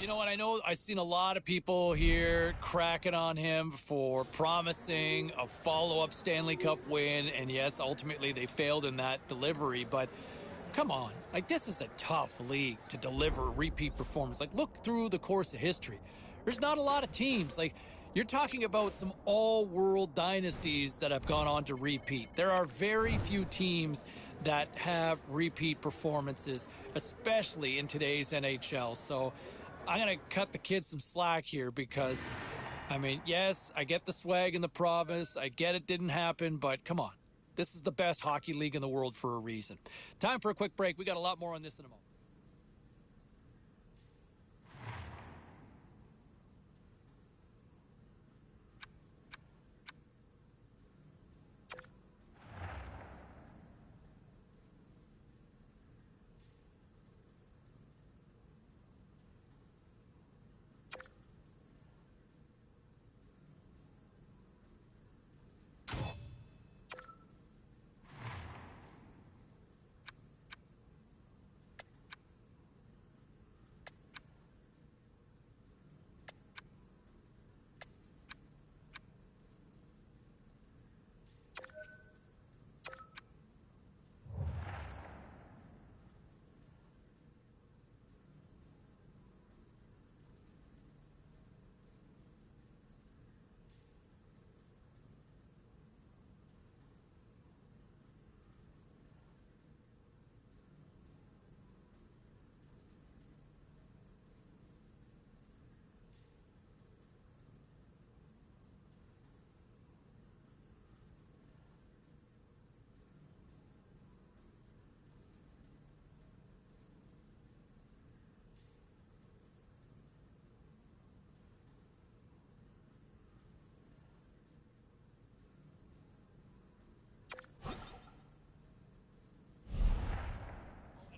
You know what? I know I've seen a lot of people here cracking on him for promising a follow-up Stanley Cup win. And yes, ultimately they failed in that delivery. But come on, like, this is a tough league to deliver a repeat performance. Like, look through the course of history. There's not a lot of teams. Like, you're talking about some all-world dynasties that have gone on to repeat. There are very few teams that have repeat performances, especially in today's NHL. So I'm going to cut the kid some slack here because, I mean, yes, I get the swag in the province. I get it didn't happen, but come on. This is the best hockey league in the world for a reason. Time for a quick break. We got a lot more on this in a moment.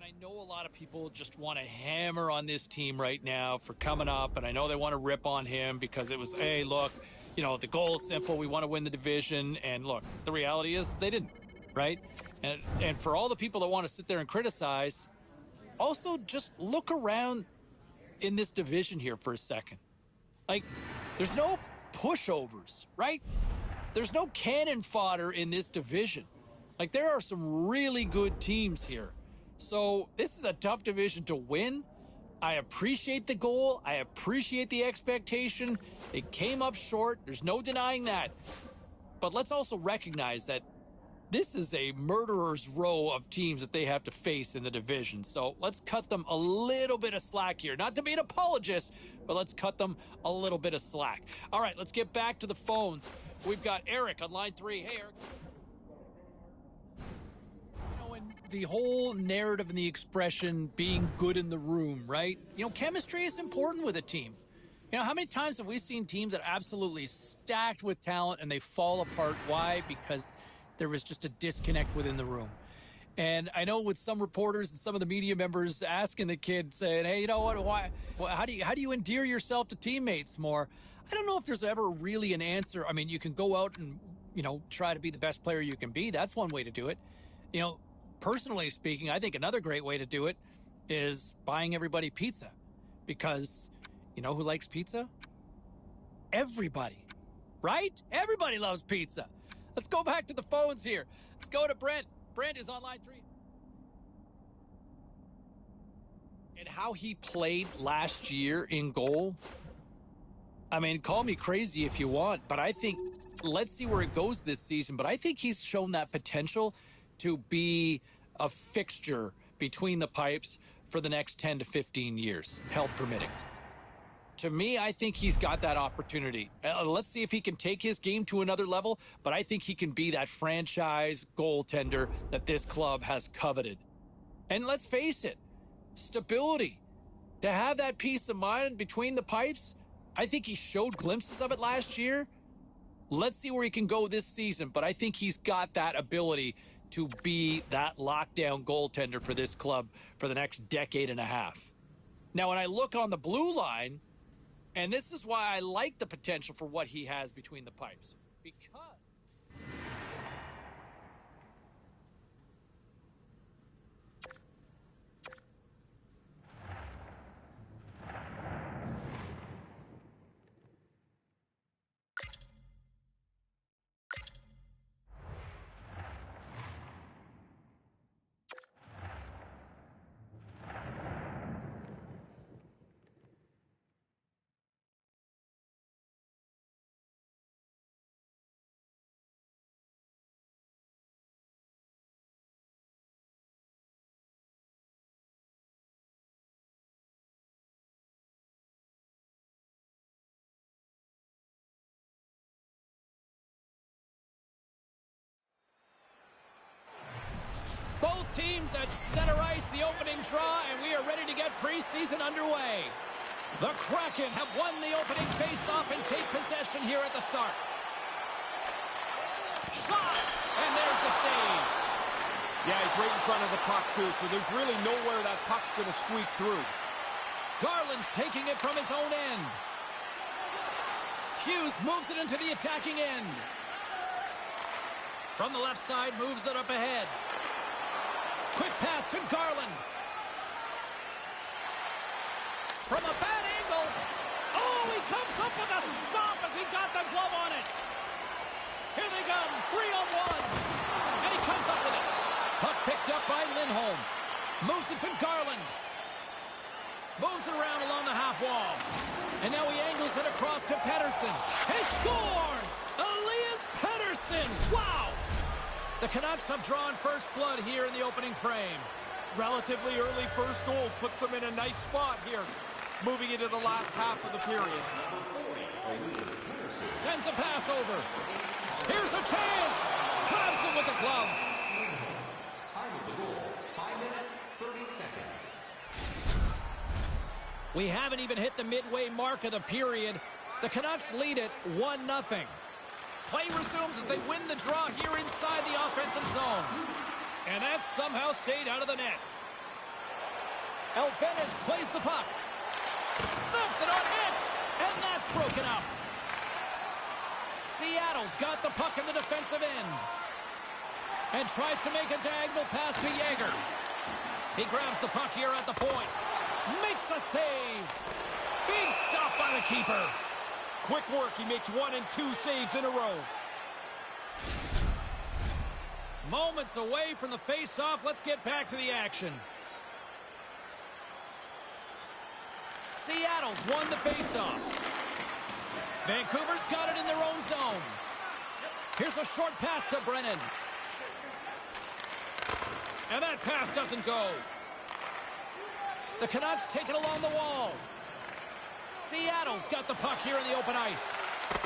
I know a lot of people just want to hammer on this team right now for coming up, and I know they want to rip on him because it was, hey, look, you know, the goal is simple. We want to win the division, and look, the reality is they didn't, right? And for all the people that want to sit there and criticize, also just look around in this division here for a second. Like, there's no pushovers, right? There's no cannon fodder in this division. Like, there are some really good teams here. So this is a tough division to win. I appreciate the goal. I appreciate the expectation. It came up short. There's no denying that. But let's also recognize that this is a murderer's row of teams that they have to face in the division. So let's cut them a little bit of slack here. Not to be an apologist, but let's cut them a little bit of slack. All right, let's get back to the phones. We've got Eric on line 3. Hey, Eric. The whole narrative and the expression being good in the room, right? You know, chemistry is important with a team. You know, how many times have we seen teams that are absolutely stacked with talent and they fall apart? Why? Because there was just a disconnect within the room. And I know with some reporters and some of the media members asking the kid, saying, hey, you know what, why, how do you endear yourself to teammates more? I don't know if there's ever really an answer. I mean, you can go out and, you know, try to be the best player you can be. That's one way to do it. You know, personally speaking, I think another great way to do it is buying everybody pizza, because you know who likes pizza? Everybody, right? Everybody loves pizza. Let's go back to the phones here. Let's go to Brent. Brent is on line 3. And how he played last year in goal, I mean, call me crazy if you want, but I think, let's see where it goes this season, but I think he's shown that potential to be a fixture between the pipes for the next 10 to 15 years, health permitting. To me, I think he's got that opportunity. Let's see if he can take his game to another level, but I think he can be that franchise goaltender that this club has coveted. And let's face it, stability. To have that peace of mind between the pipes, I think he showed glimpses of it last year. Let's see where he can go this season, but I think he's got that ability to be that lockdown goaltender for this club for the next decade and a half. Now, when I look on the blue line, and this is why I like the potential for what he has between the pipes, because begins at center ice, the opening draw, and we are ready to get preseason underway. The Kraken have won the opening face-off and take possession here at the start. Shot, and there's the save. Yeah, he's right in front of the puck, too, so there's really nowhere that puck's going to squeak through. Garland's taking it from his own end. Hughes moves it into the attacking end. From the left side, moves it up ahead. Quick pass to Garland. From a bad angle. Oh, he comes up with a stop as he got the glove on it. Here they come, 3-on-1. And he comes up with it. Puck picked up by Lindholm. Moves it to Garland. Moves it around along the half wall. And now he angles it across to Pettersson. He scores! Elias Pettersson! Wow! The Canucks have drawn first blood here in the opening frame. Relatively early first goal puts them in a nice spot here, moving into the last half of the period. Sends a pass over. Here's a chance! Grabs it with the glove. Time of the goal, 5 minutes, 30 seconds. We haven't even hit the midway mark of the period. The Canucks lead it 1-0. Play resumes as they win the draw here inside the offensive zone. And that somehow stayed out of the net. Alfenez plays the puck. Snaps it on net. And that's broken up. Seattle's got the puck in the defensive end. And tries to make a diagonal pass to Yager. He grabs the puck here at the point. Makes a save. Big stop by the keeper. Quick work. He makes 1 and 2 saves in a row. Moments away from the face-off. Let's get back to the action. Seattle's won the face-off. Vancouver's got it in their own zone. Here's a short pass to Brennan. And that pass doesn't go. The Canucks take it along the wall. Seattle's got the puck here in the open ice.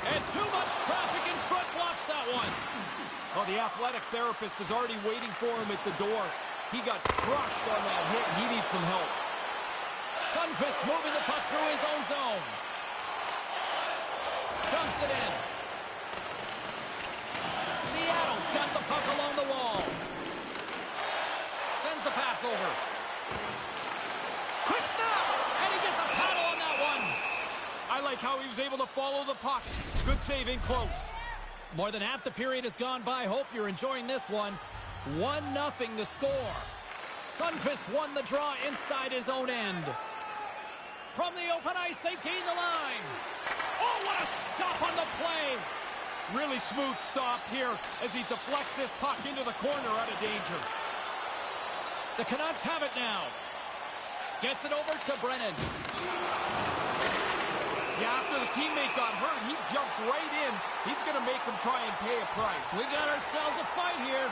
And too much traffic in front blocks that one. Oh, the athletic therapist is already waiting for him at the door. He got crushed on that hit, and he needs some help. Sundqvist moving the puck through his own zone. Dumps it in. Seattle's got the puck along the wall. Sends the pass over. Quick snap! And he gets a paddle on that one. I like how he was able to follow the puck. Good save in close. More than half the period has gone by. Hope you're enjoying this one. 1-0 the score. Sundqvist won the draw inside his own end. From the open ice, they gain the line. Oh, what a stop on the play. Really smooth stop here as he deflects this puck into the corner out of danger. The Canucks have it now. Gets it over to Brennan. Yeah, after the teammate got hurt, he jumped right in. He's going to make him try and pay a price. We got ourselves a fight here.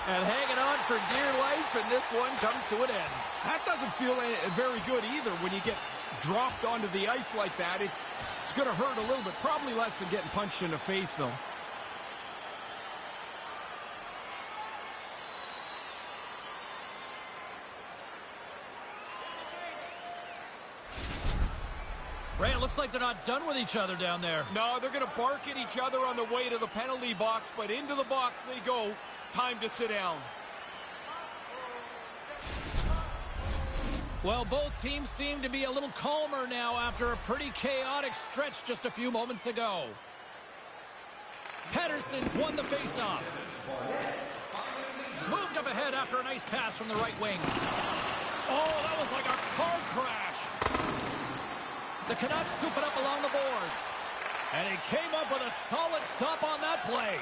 And hanging on for dear life, and this one comes to an end. That doesn't feel very good either when you get dropped onto the ice like that. It's going to hurt a little bit. Probably less than getting punched in the face, though. Ray, it looks like they're not done with each other down there. No, they're going to bark at each other on the way to the penalty box, but into the box they go. Time to sit down. Well, both teams seem to be a little calmer now after a pretty chaotic stretch just a few moments ago. Pettersson's won the faceoff. Moved up ahead after a nice pass from the right wing. Oh, that was like a car crash. The Canucks scoop it up along the boards. And he came up with a solid stop on that play.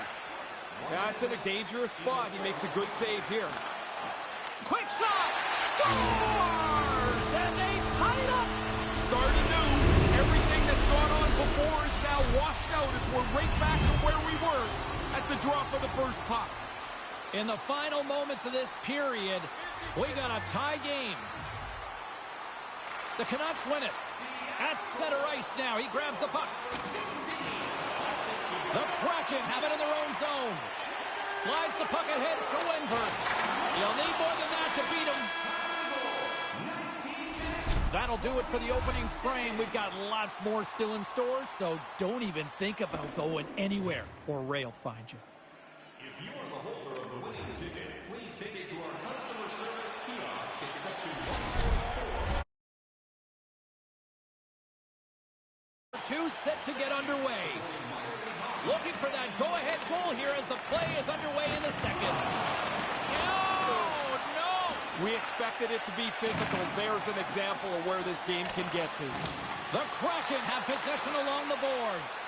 That's in a dangerous spot. He makes a good save here. Quick shot! Scores! And they tie it up. Start anew. Everything that's gone on before is now washed out as we're right back to where we were at the drop of the first puck. In the final moments of this period, we got a tie game. The Canucks win it. At center ice now. He grabs the puck. The Kraken have it in their own zone. Slides the puck ahead to Wenberg. You'll need more than that to beat him. That'll do it for the opening frame. We've got lots more still in store, so don't even think about going anywhere or Ray will find you. If you are the holder of the winning ticket, please take it to our customer service kiosk in section 144. Two set to get underway. Looking for that go-ahead goal here as the play is underway in the second. No! We expected it to be physical. There's an example of where this game can get to. The Kraken have possession along the boards.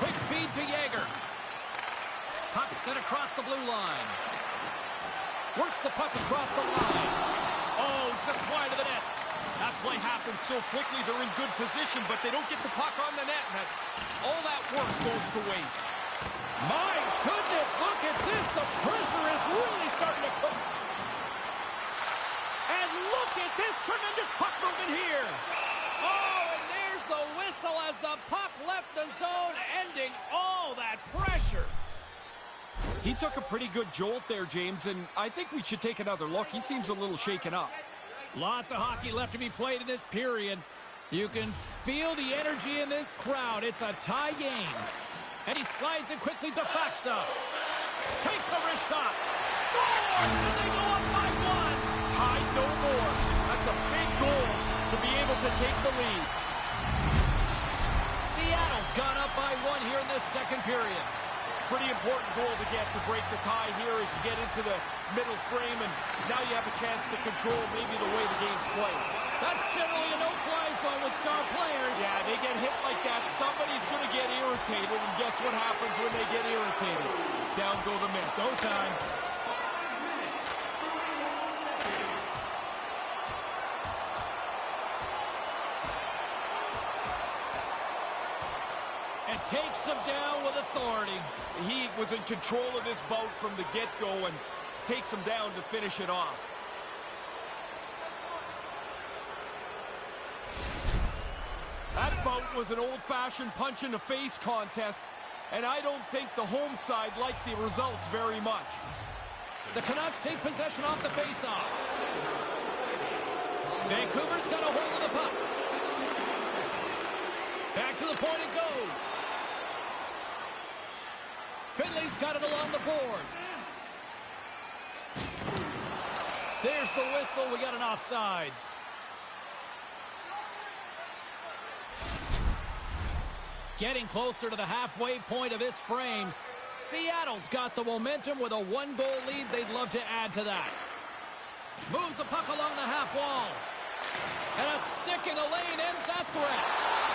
Quick feed to Yager. Puck sent across the blue line. Works the puck across the line. Oh, just wide of the net. That play happened so quickly, they're in good position, but they don't get the puck on the net. And all that work goes to waste. My goodness, look at this. The pressure is really starting to cook. And look at this tremendous puck movement here. Oh, and there's the whistle as the puck left the zone, ending all that pressure. He took a pretty good jolt there, James, and I think we should take another look. He seems a little shaken up. Lots of hockey left to be played in this period. You can feel the energy in this crowd. It's a tie game. And he slides it quickly to Faksa. Takes a wrist shot. Scores! And they go up by one. Tied no more. That's a big goal to be able to take the lead. Seattle's gone up by one here in this second period. Pretty important goal to get to break the tie here as you get into the middle frame, and now you have a chance to control maybe the way the game's played. That's generally a no-fly zone with star players. Yeah, they get hit like that, somebody's going to get irritated, and guess what happens when they get irritated? Down go the men. Go time. And takes him down with authority. He was in control of this bout from the get-go and takes him down to finish it off. That bout was an old-fashioned punch-in-the-face contest, and I don't think the home side liked the results very much. The Canucks take possession off the face-off. Vancouver's got a hold of the puck. Back to the point it goes. Finley's got it along the boards. There's the whistle. We got an offside. Getting closer to the halfway point of this frame. Seattle's got the momentum with a one-goal lead. They'd love to add to that. Moves the puck along the half wall. And a stick in the lane ends that threat.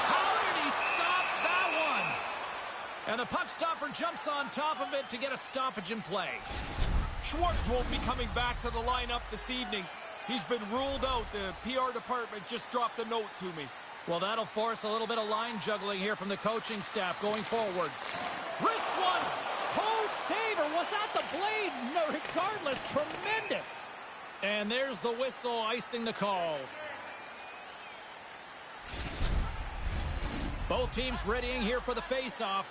How did he stop that one? And the puck stopper jumps on top of it to get a stoppage in play. Schwartz won't be coming back to the lineup this evening. He's been ruled out. The PR department just dropped a note to me. Well, that'll force a little bit of line juggling here from the coaching staff going forward. Wrist one. Toe saver. Was that the blade? No, regardless, tremendous. And there's the whistle icing the call. Both teams readying here for the face-off.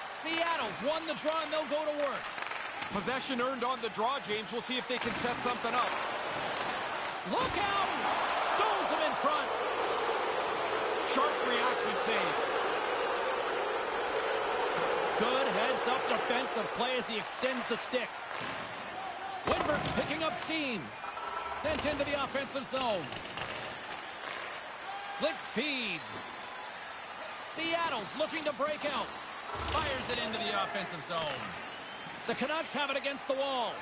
Seattle's won the draw, and they'll go to work. Possession earned on the draw, James. We'll see if they can set something up. Look out! Stones him in front. Sharp reaction save. Good heads-up defensive play as he extends the stick. Wenberg's picking up steam. Sent into the offensive zone. Slick feed. Seattle's looking to break out. Fires it into the offensive zone. The Canucks have it against the wall.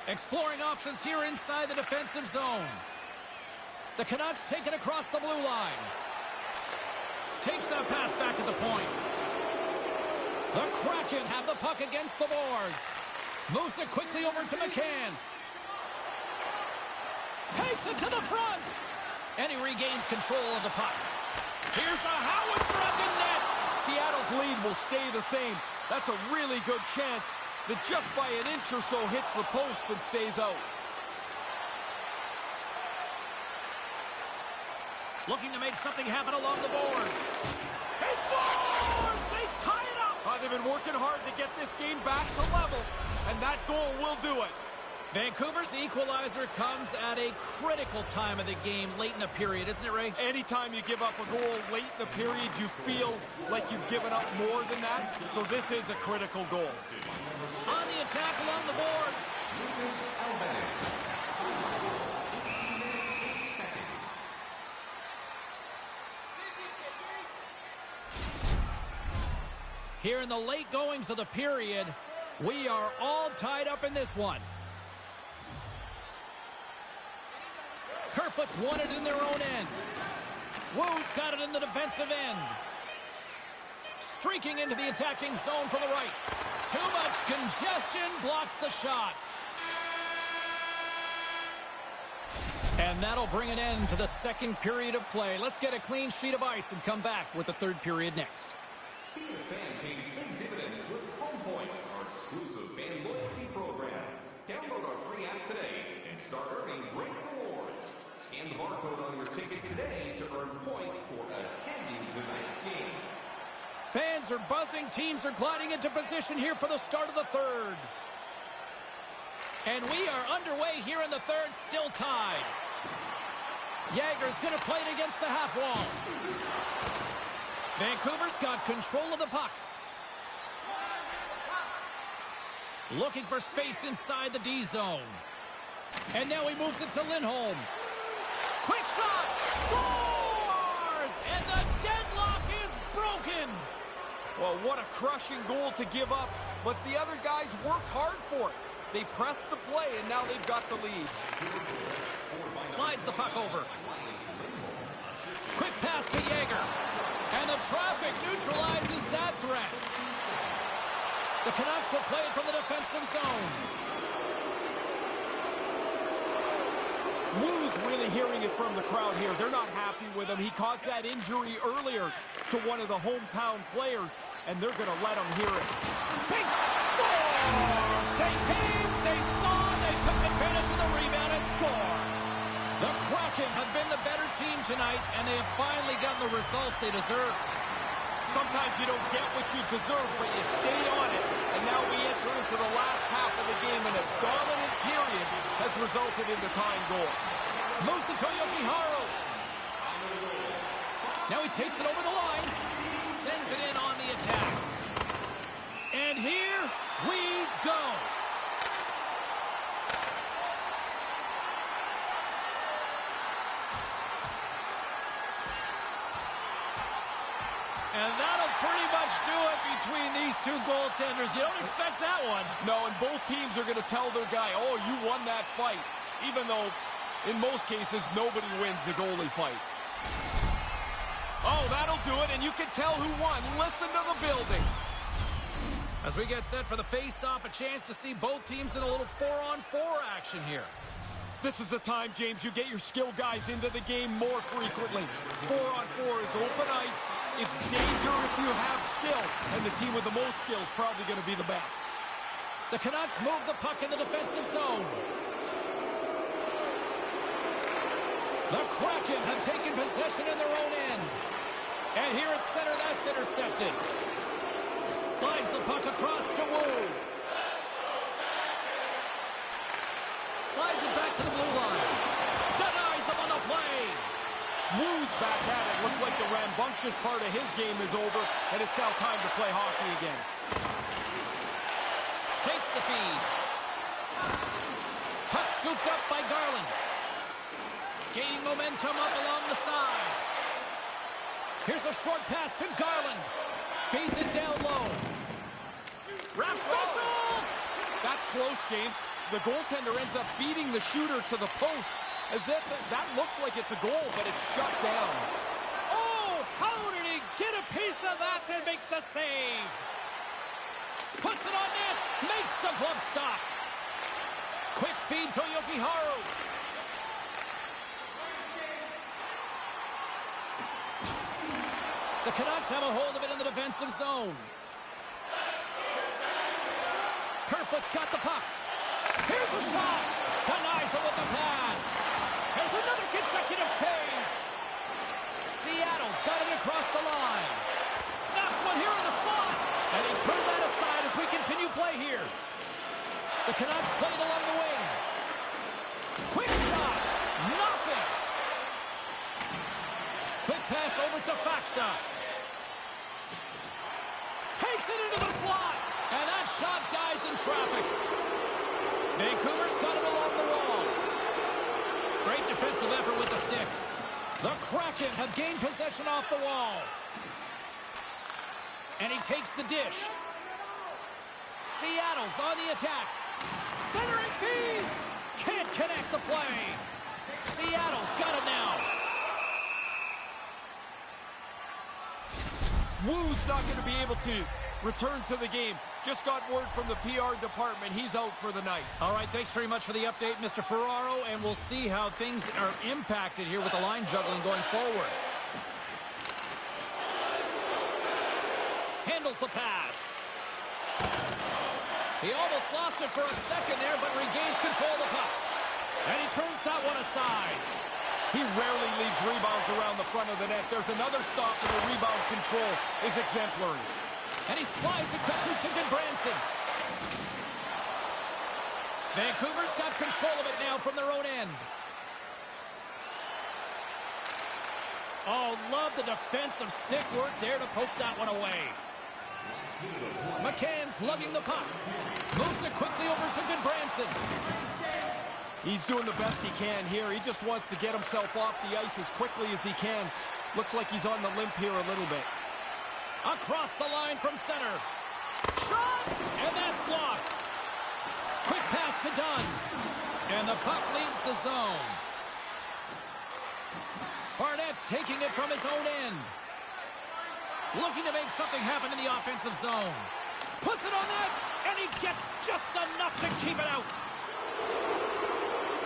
Exploring options here inside the defensive zone. The Canucks take it across the blue line. Takes that pass back at the point. The Kraken have the puck against the boards. Moves it quickly over to McCann. Takes it to the front. And he regains control of the puck. Here's a howitzer at the net. Seattle's lead will stay the same. That's a really good chance that just by an inch or so hits the post and stays out. Looking to make something happen along the boards. He scores! They tie it up! They've been working hard to get this game back to level, and that goal will do it. Vancouver's equalizer comes at a critical time of the game, late in the period, isn't it, Ray? Anytime you give up a goal late in the period, you feel like you've given up more than that, so this is a critical goal. On the attack along the boards. Here in the late goings of the period, we are all tied up in this one. Kerfoot's won it in their own end. Wu's got it in the defensive end. Streaking into the attacking zone from the right. Too much congestion blocks the shot. And that'll bring an end to the second period of play. Let's get a clean sheet of ice and come back with the third period next. Being a fan pays big dividends with Home Points, our exclusive fan loyalty program. Download our free app today and start earning great rewards. Scan the barcode on your ticket today to earn points for attending tonight's game. Fans are buzzing. Teams are gliding into position here for the start of the third. And we are underway here in the third, still tied. Yager's going to play it against the half wall. Vancouver's got control of the puck. Looking for space inside the D zone. And now he moves it to Lindholm. Quick shot! Scores! And the deadlock is broken! Well, what a crushing goal to give up, but the other guys worked hard for it. They pressed the play, and now they've got the lead. Slides the puck over. Quick pass to Yager. And the traffic neutralizes that threat. The Canucks will play it from the defensive zone. Wu's really hearing it from the crowd here. They're not happy with him. He caused that injury earlier to one of the hometown players, and they're going to let him hear it. Big scores! They came, they saw, they took advantage of the rebound and scored. The Kraken have been the better team tonight, and they have finally gotten the results they deserve. Sometimes you don't get what you deserve, but you stay on it. And now we enter into the last half of the game, and a dominant period has resulted in the tying goal. Musa Koyoki-Haru. Now he takes it over the line, sends it in on the attack. And here we go. And that'll pretty much do it between these two goaltenders. You don't expect that one. No, and both teams are going to tell their guy, oh, you won that fight. Even though, in most cases, nobody wins the goalie fight. Oh, that'll do it, and you can tell who won. Listen to the building. As we get set for the face-off, a chance to see both teams in a little 4-on-4 action here. This is the time, James, you get your skill guys into the game more frequently. 4-on-4 is open ice. It's danger if you have skill, and the team with the most skill is probably going to be the best. The Canucks move the puck in the defensive zone. The Kraken have taken possession in their own end. And here at center, that's intercepted. Slides the puck across to Wu. Slides it back to the blue line. Denies him on the play. Wu's back at it. Looks like the rambunctious part of his game is over, and it's now time to play hockey again. Takes the feed. Puck scooped up by Garland. Gaining momentum up along the side. Here's a short pass to Garland. Feeds it down low. Wrap special! That's close, James. The goaltender ends up beating the shooter to the post. As that looks like it's a goal, but it's shut down. Oh, how did he get a piece of that to make the save? Puts it on net. Makes the glove stop. Quick feed to Yokiharu. The Canucks have a hold of it in the defensive zone. Kerfoot's got the puck. Here's a shot. Denies it with the pad. There's another consecutive save. Seattle's got it across the line. Snaps one here in the slot. And he turned that aside as we continue play here. The Canucks played along the wing. Quick shot. Nothing. Quick pass over to Faxa. Takes it into the slot. And that shot dies in traffic. Vancouver's got it along the wall. Great defensive effort with the stick. The Kraken have gained possession off the wall. And he takes the dish. Seattle's on the attack. Centering feed. Can't connect the play. Seattle's got it now. Wu's not going to be able to return to the game. Just got word from the PR department. He's out for the night. All right, thanks very much for the update, Mr. Ferraro, and we'll see how things are impacted here with the line juggling going forward. Handles the pass. He almost lost it for a second there, but regains control of the puck. And he turns that one aside. He rarely leaves rebounds around the front of the net. There's another stop, and the rebound control is exemplary. And he slides it quickly to Goodbranson. Vancouver's got control of it now from their own end. Oh, love the defensive stick work there to poke that one away. McCann's lugging the puck. Moves it quickly over to Goodbranson. He's doing the best he can here. He just wants to get himself off the ice as quickly as he can. Looks like he's on the limp here a little bit. Across the line from center. Shot! And that's blocked. Quick pass to Dunn. And the puck leaves the zone. Barnett's taking it from his own end. Looking to make something happen in the offensive zone. Puts it on net, and he gets just enough to keep it out.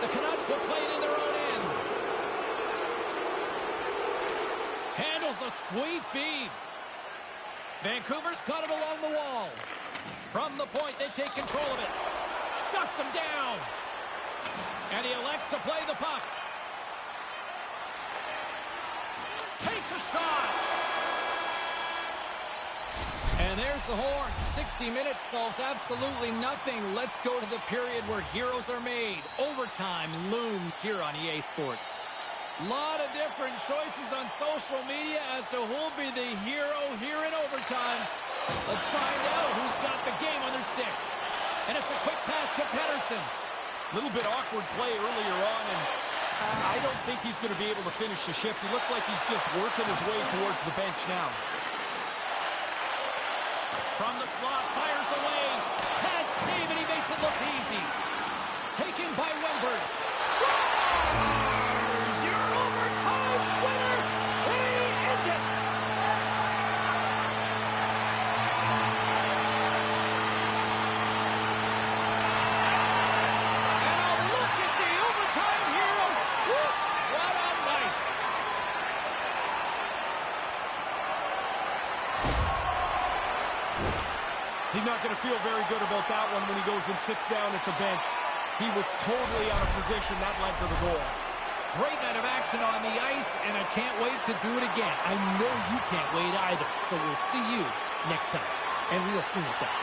The Canucks will play it in their own end. Handles a sweet feed. Vancouver's got it along the wall. From the point, they take control of it. Shuts him down. And he elects to play the puck. Takes a shot. And there's the horn. 60 minutes solves absolutely nothing. Let's go to the period where heroes are made. Overtime looms here on EA Sports. Lot of different choices on social media as to who'll be the hero here in overtime. Let's find out who's got the game on their stick. And it's a quick pass to Pettersson. Little bit awkward play earlier on, and I don't think he's going to be able to finish the shift. He looks like he's just working his way towards the bench now. From the slot, fires away. Pass save, and he makes it look easy. Taken by Wembert. Scores! Your overtime winner! He is it! And a look at the overtime hero. Woo! What a night! He's not going to feel very good about that one when he goes and sits down at the bench. He was totally out of position. That led to the goal. Great night of action on the ice, and I can't wait to do it again. I know you can't wait either. So we'll see you next time, and real soon at that.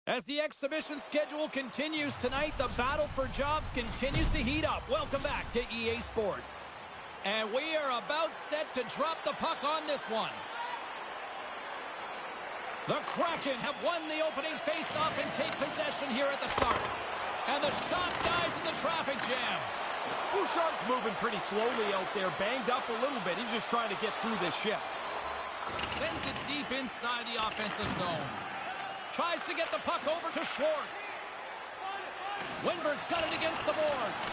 As the exhibition schedule continues tonight, the battle for jobs continues to heat up. Welcome back to EA Sports. And we are about set to drop the puck on this one. The Kraken have won the opening face-off and take possession here at the start. And the shot dies in the traffic jam. Bouchard's moving pretty slowly out there, banged up a little bit. He's just trying to get through this shift. Sends it deep inside the offensive zone. Tries to get the puck over to Schwartz. Winberg's got it against the boards.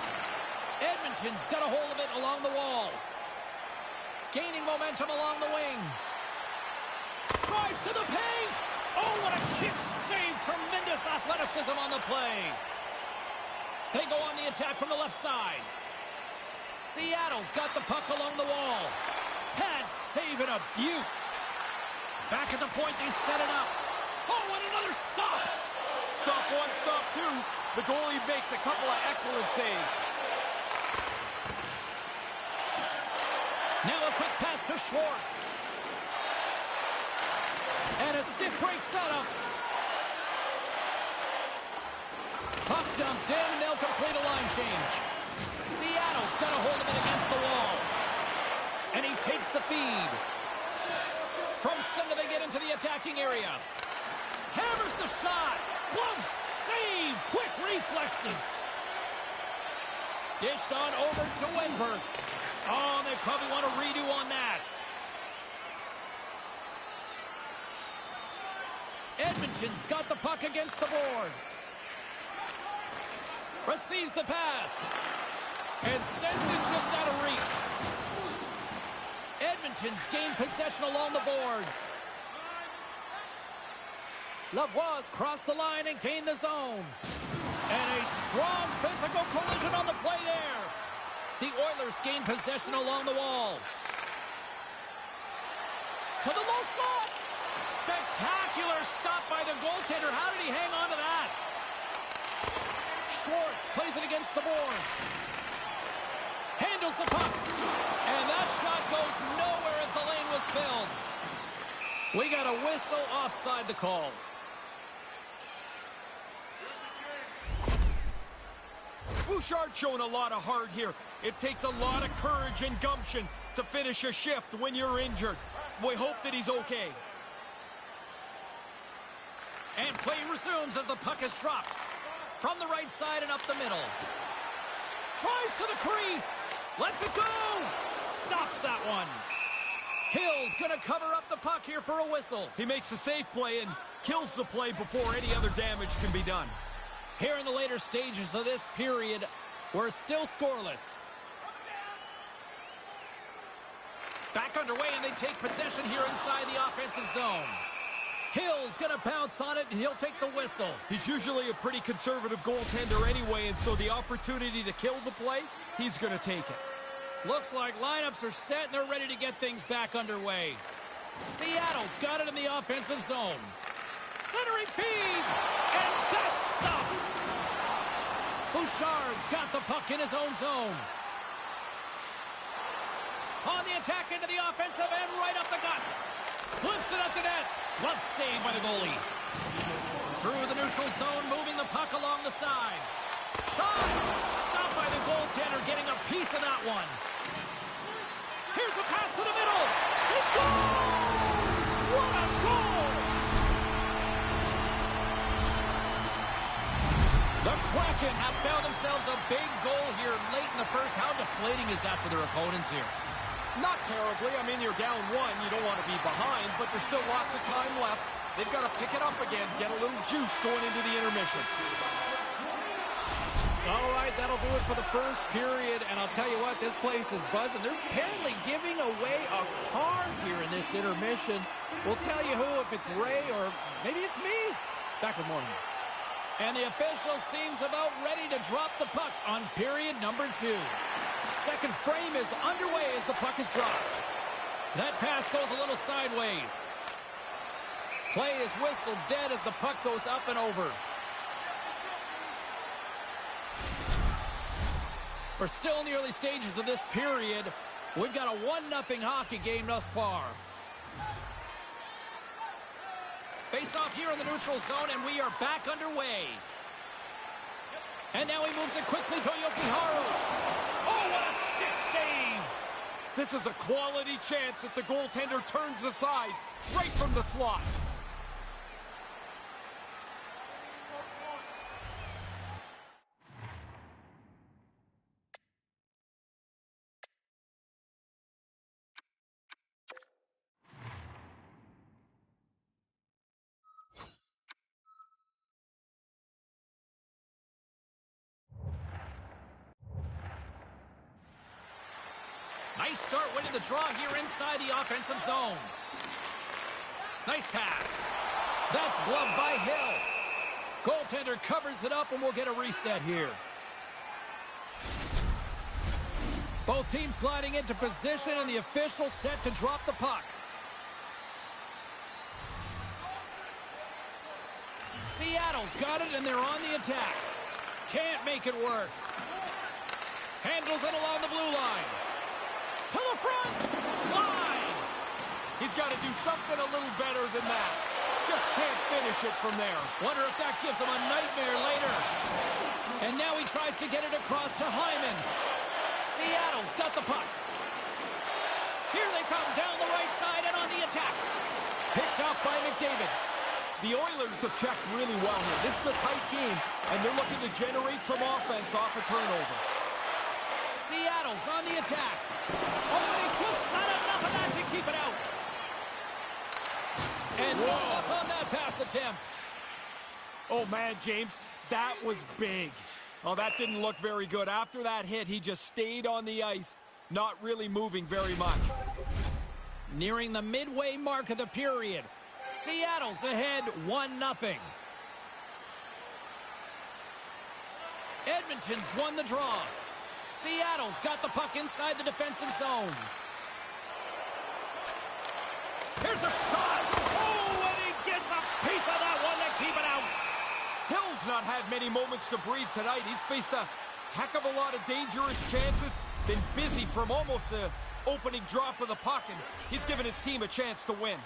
Edmonton's got a hold of it along the wall. Gaining momentum along the wing. Drives to the paint. Oh, what a kick save. Tremendous athleticism on the play. They go on the attack from the left side. Seattle's got the puck along the wall. Pad save and a beaut. Back at the point, they set it up. Oh, and another stop. Stop one, stop two. The goalie makes a couple of excellent saves. Now a quick pass to Schwartz. And a stick break setup. Puck dumped in, and they'll complete a line change. Seattle's got a hold of it against the wall. And he takes the feed. From center, they get into the attacking area. Hammers the shot. Glove save. Quick reflexes. Dished on over to Winberg. Oh, they probably want a redo on that. Edmonton's got the puck against the boards. Receives the pass. And sends it just out of reach. Edmonton's gained possession along the boards. Lavoie's crossed the line and gained the zone. And a strong physical collision on the play there. The Oilers gain possession along the wall. To the low slot. Spectacular stop by the goaltender. How did he hang on to that? Schwartz plays it against the boards. Handles the puck. And that shot goes nowhere as the lane was filled. We got a whistle offside the call. Bouchard's showing a lot of heart here. It takes a lot of courage and gumption to finish a shift when you're injured. We hope that he's okay. And play resumes as the puck is dropped. From the right side and up the middle. Tries to the crease. Lets it go. Stops that one. Hill's going to cover up the puck here for a whistle. He makes a safe play and kills the play before any other damage can be done. Here in the later stages of this period, we're still scoreless. Back underway, and they take possession here inside the offensive zone. Hill's going to bounce on it, and he'll take the whistle. He's usually a pretty conservative goaltender anyway, and so the opportunity to kill the play, he's going to take it. Looks like lineups are set, and they're ready to get things back underway. Seattle's got it in the offensive zone. Centering feed, and that's stopped. Bouchard's got the puck in his own zone. On the attack into the offensive end, right up the gut. Flips it up the net. Glove save by the goalie. Through the neutral zone, moving the puck along the side. Shot! Stopped by the goaltender, getting a piece of that one. Here's a pass to the middle. He scores! What a goal! The Kraken have found themselves a big goal here late in the first. How deflating is that for their opponents here? Not terribly. I mean, you're down one. You don't want to be behind, but there's still lots of time left. They've got to pick it up again, get a little juice going into the intermission. All right, that'll do it for the first period, and I'll tell you what, this place is buzzing. They're apparently giving away a car here in this intermission. We'll tell you who, if it's Ray or maybe it's me. Back with more. And the official seems about ready to drop the puck on period number 2. Second frame is underway as the puck is dropped. That pass goes a little sideways. Play is whistled dead as the puck goes up and over. We're still in the early stages of this period. We've got a 1-0 hockey game thus far. Face-off here in the neutral zone, and we are back underway. And now he moves it quickly to Yokiharu. Oh, what a stick save! This is a quality chance that the goaltender turns aside right from the slot. Nice start winning the draw here inside the offensive zone. Nice pass. That's gloved by Hill. Goaltender covers it up, and we'll get a reset here. Both teams gliding into position, and the official set to drop the puck. Seattle's got it, and they're on the attack. Can't make it work. Handles it along the blue line. To the front! Line! He's got to do something a little better than that. Just can't finish it from there. Wonder if that gives him a nightmare later. And now he tries to get it across to Hyman. Seattle's got the puck. Here they come down the right side and on the attack. Picked up by McDavid. The Oilers have checked really well here. This is a tight game, and they're looking to generate some offense off a turnover. Seattle's on the attack. Oh, and just not enough of that to keep it out. And roll up on that pass attempt. Oh, man, James, that was big. Oh, that didn't look very good. After that hit, he just stayed on the ice, not really moving very much. Nearing the midway mark of the period. Seattle's ahead 1-0. Edmonton's won the draw. Seattle's got the puck inside the defensive zone. Here's a shot. Oh, and he gets a piece of that one to keep it out. Hill's not had many moments to breathe tonight. He's faced a heck of a lot of dangerous chances. Been busy from almost the opening drop of the puck, and he's given his team a chance to win.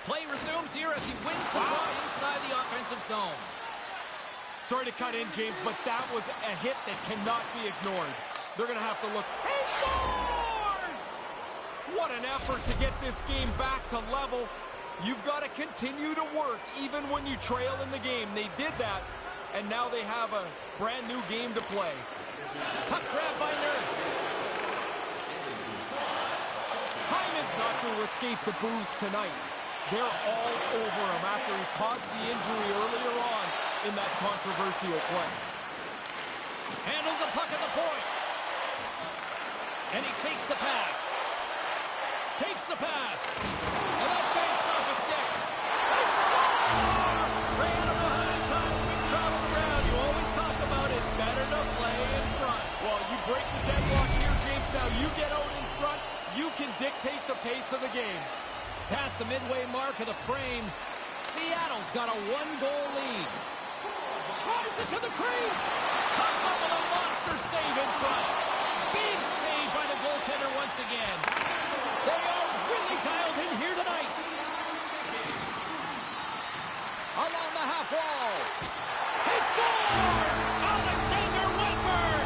Play resumes here as he wins the draw inside the offensive zone. Sorry to cut in, James, but that was a hit that cannot be ignored. They're going to have to look. He scores! What an effort to get this game back to level. You've got to continue to work even when you trail in the game. They did that, and now they have a brand new game to play. Puck grab by Nurse. Hyman's not going to escape the boos tonight. They're all over him after he caused the injury earlier on in that controversial play. Handles the puck at the point. And he takes the pass. Takes the pass. And that banks off a stick. They score! Ray, I don't know how many times we've traveled around. You always talk about it's better to play in front. Well, you break the deadlock here, James. Now you get out in front. You can dictate the pace of the game. Past the midway mark of the frame, Seattle's got a one-goal lead. Drives it to the crease. Comes up with a monster save in front. Big save by the goaltender once again. They are really dialed in here tonight. Along the half wall. He scores! Alexander Whitford!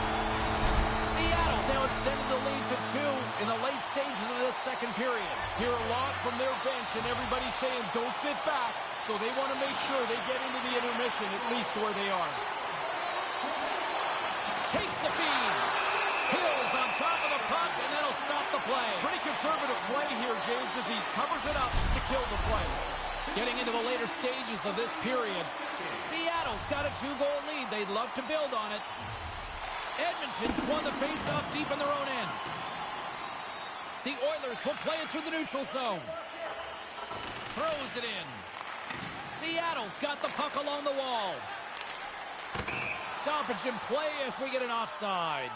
Seattle's now extended the lead to 2 in the late stages of this second period. Hear a lot from their bench, and everybody's saying don't sit back. So they want to make sure they get into the intermission, at least where they are. Takes the feed. Hill's on top of the puck, and that'll stop the play. Pretty conservative play here, James, as he covers it up to kill the play. Getting into the later stages of this period, Seattle's got a 2-goal lead. They'd love to build on it. Edmonton's won the face-off deep in their own end. The Oilers will play it through the neutral zone. Throws it in. Seattle's got the puck along the wall. Stoppage in play as we get an offside.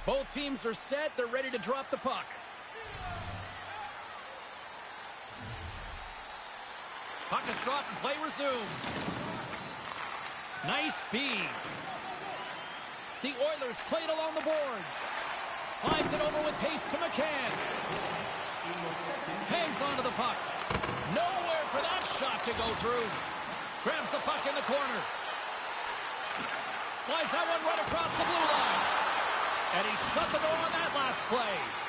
Both teams are set. They're ready to drop the puck. Puck is dropped and play resumes. Nice feed. The Oilers played along the boards. Slides it over with pace to McCann. Hangs onto the puck. Nowhere for that shot to go through. Grabs the puck in the corner. Slides that one right across the blue line. And he shut the door on that last play.